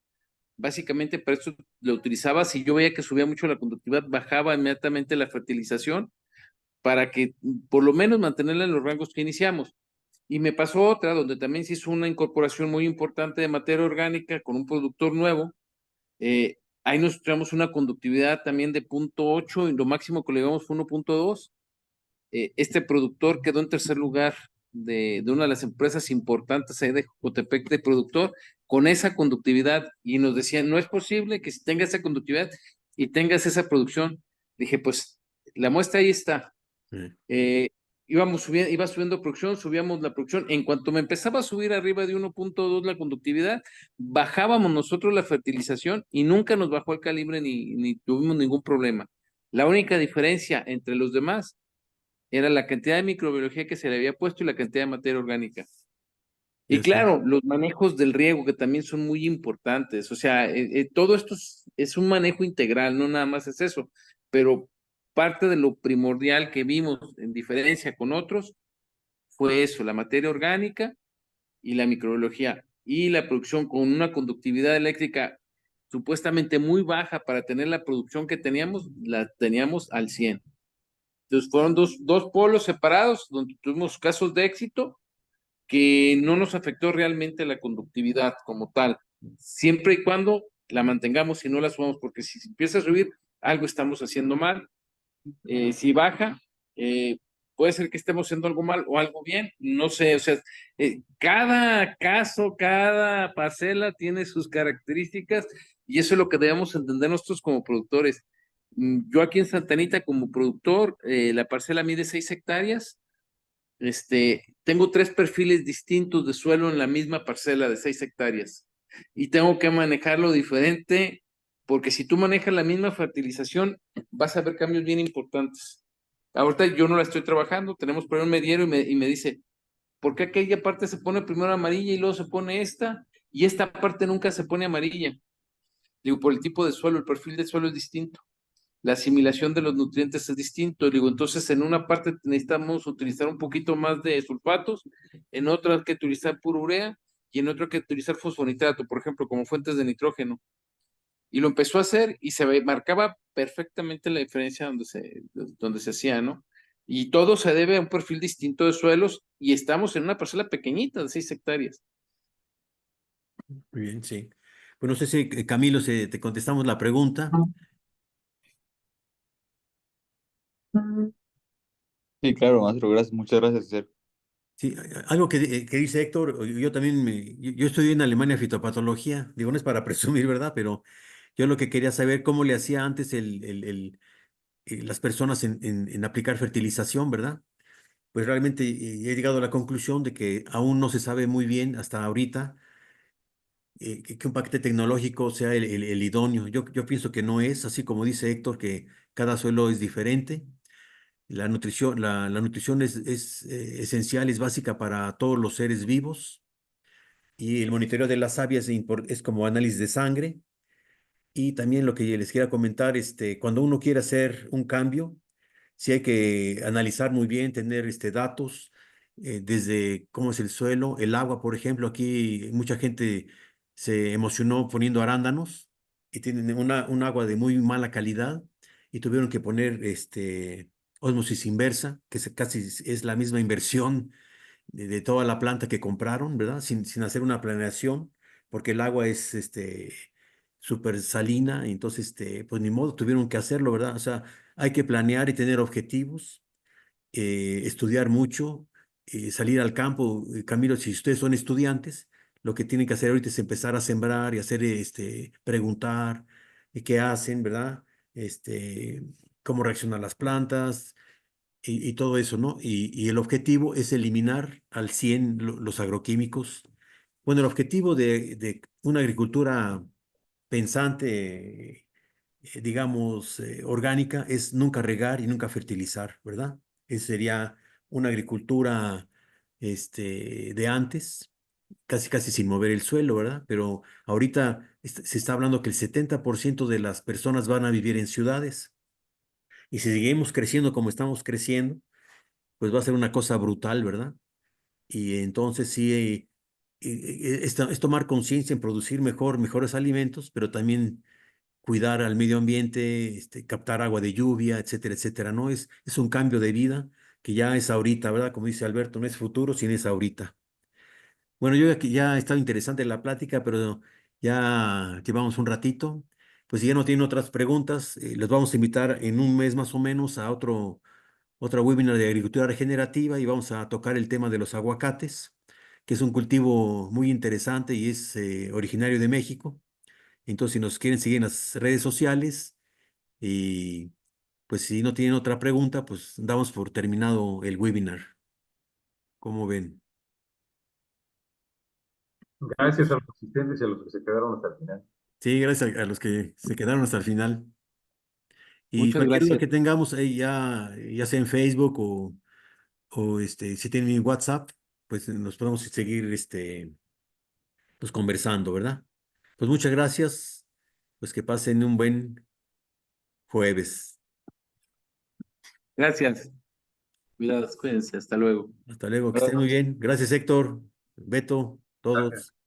Básicamente para eso lo utilizaba. Si yo veía que subía mucho la conductividad, bajaba inmediatamente la fertilización para que por lo menos mantenerla en los rangos que iniciamos. Y me pasó otra donde también se hizo una incorporación muy importante de materia orgánica con un productor nuevo. Ahí nos traemos una conductividad también de 0.8 y lo máximo que le llevamos fue 1.2. Este productor quedó en tercer lugar de una de las empresas importantes ahí de Jocotepec de productor con esa conductividad y nos decían, no es posible que si tengas esa conductividad y tengas esa producción. Dije, pues la muestra ahí está. Iba subiendo producción, subíamos la producción. En cuanto me empezaba a subir arriba de 1.2 la conductividad, bajábamos nosotros la fertilización y nunca nos bajó el calibre ni tuvimos ningún problema. La única diferencia entre los demás era la cantidad de microbiología que se le había puesto y la cantidad de materia orgánica. Y Sí. claro, los manejos del riego que también son muy importantes. O sea, todo esto es un manejo integral, no nada más es eso, pero parte de lo primordial que vimos en diferencia con otros fue eso, la materia orgánica y la microbiología y la producción con una conductividad eléctrica supuestamente muy baja para tener la producción que teníamos, la teníamos al 100. Entonces fueron dos polos separados donde tuvimos casos de éxito que no nos afectó realmente la conductividad como tal, siempre y cuando la mantengamos y no la subamos, porque si empieza a subir, algo estamos haciendo mal. Si baja, puede ser que estemos haciendo algo mal o algo bien, no sé, o sea, cada caso, cada parcela tiene sus características y eso es lo que debemos entender nosotros como productores. Yo aquí en Santa Anita como productor, la parcela mide 6 hectáreas. Tengo 3 perfiles distintos de suelo en la misma parcela de 6 hectáreas y tengo que manejarlo diferente porque si tú manejas la misma fertilización vas a ver cambios bien importantes. Ahorita yo no la estoy trabajando, tenemos por ahí un mediero y me dice, ¿por qué aquella parte se pone primero amarilla y luego se pone esta y esta parte nunca se pone amarilla? Digo, por el tipo de suelo, el perfil de suelo es distinto, la asimilación de los nutrientes es distinto. Digo, entonces en una parte necesitamos utilizar un poquito más de sulfatos, en otra hay que utilizar pura urea y en otra hay que utilizar fosfonitrato, por ejemplo, como fuentes de nitrógeno. Y lo empezó a hacer y marcaba perfectamente la diferencia donde se hacía, ¿no? Y todo se debe a un perfil distinto de suelos y estamos en una parcela pequeñita de 6 hectáreas. Muy bien, sí. Pues no sé si, Camilo, te contestamos la pregunta. Sí, claro, maestro, gracias, muchas gracias. Sí, algo que dice Héctor, yo también yo estudié en Alemania fitopatología, digo, no es para presumir, ¿verdad? Pero yo lo que quería saber cómo le hacía antes las personas en aplicar fertilización, ¿verdad? Pues realmente he llegado a la conclusión de que aún no se sabe muy bien hasta ahorita que un paquete tecnológico sea el idóneo. Yo pienso que no es, así como dice Héctor, que cada suelo es diferente. La nutrición es esencial, es básica para todos los seres vivos. Y el monitoreo de la savia es como análisis de sangre. Y también lo que les quiero comentar, cuando uno quiere hacer un cambio, sí hay que analizar muy bien, tener datos desde cómo es el suelo, el agua, por ejemplo. Aquí mucha gente se emocionó poniendo arándanos y tienen un agua de muy mala calidad y tuvieron que poner ósmosis inversa, que casi es la misma inversión de toda la planta que compraron, ¿verdad? Sin hacer una planeación, porque el agua es súper salina, y entonces, pues ni modo, tuvieron que hacerlo, ¿verdad? O sea, hay que planear y tener objetivos, estudiar mucho, salir al campo. Camilo, si ustedes son estudiantes, lo que tienen que hacer ahorita es empezar a sembrar y hacer, preguntar qué hacen, ¿verdad? Cómo reaccionan las plantas y todo eso, ¿no? Y el objetivo es eliminar al 100 los agroquímicos. Bueno, el objetivo de una agricultura pensante, digamos, orgánica, es nunca regar y nunca fertilizar, ¿verdad? Esa sería una agricultura de antes, casi casi sin mover el suelo, ¿verdad? Pero ahorita se está hablando que el 70% de las personas van a vivir en ciudades. Y si seguimos creciendo como estamos creciendo, pues va a ser una cosa brutal, ¿verdad? Y entonces sí, es tomar conciencia en producir mejores alimentos, pero también cuidar al medio ambiente, captar agua de lluvia, etcétera, etcétera, ¿no? Es un cambio de vida que ya es ahorita, ¿verdad? Como dice Alberto, no es futuro, sino es ahorita. Bueno, yo aquí ya ha estado interesante la plática, pero ya llevamos un ratito. Pues si ya no tienen otras preguntas, los vamos a invitar en un mes más o menos a otro webinar de agricultura regenerativa y vamos a tocar el tema de los aguacates, que es un cultivo muy interesante y es originario de México. Entonces, si nos quieren seguir en las redes sociales y pues si no tienen otra pregunta, pues damos por terminado el webinar. ¿Cómo ven? Gracias a los asistentes y a los que se quedaron hasta el final. Sí, gracias a los que se quedaron hasta el final. Y Muchas cualquier duda gracias. que tengamos, ya sea en Facebook o si tienen mi WhatsApp, pues nos podemos seguir pues conversando, ¿verdad? Pues muchas gracias, pues que pasen un buen jueves. Gracias. Cuidados, cuídense. Hasta luego. Hasta luego, que Buenas estén muy noches. bien. Gracias, Héctor, Beto, Gracias. todos.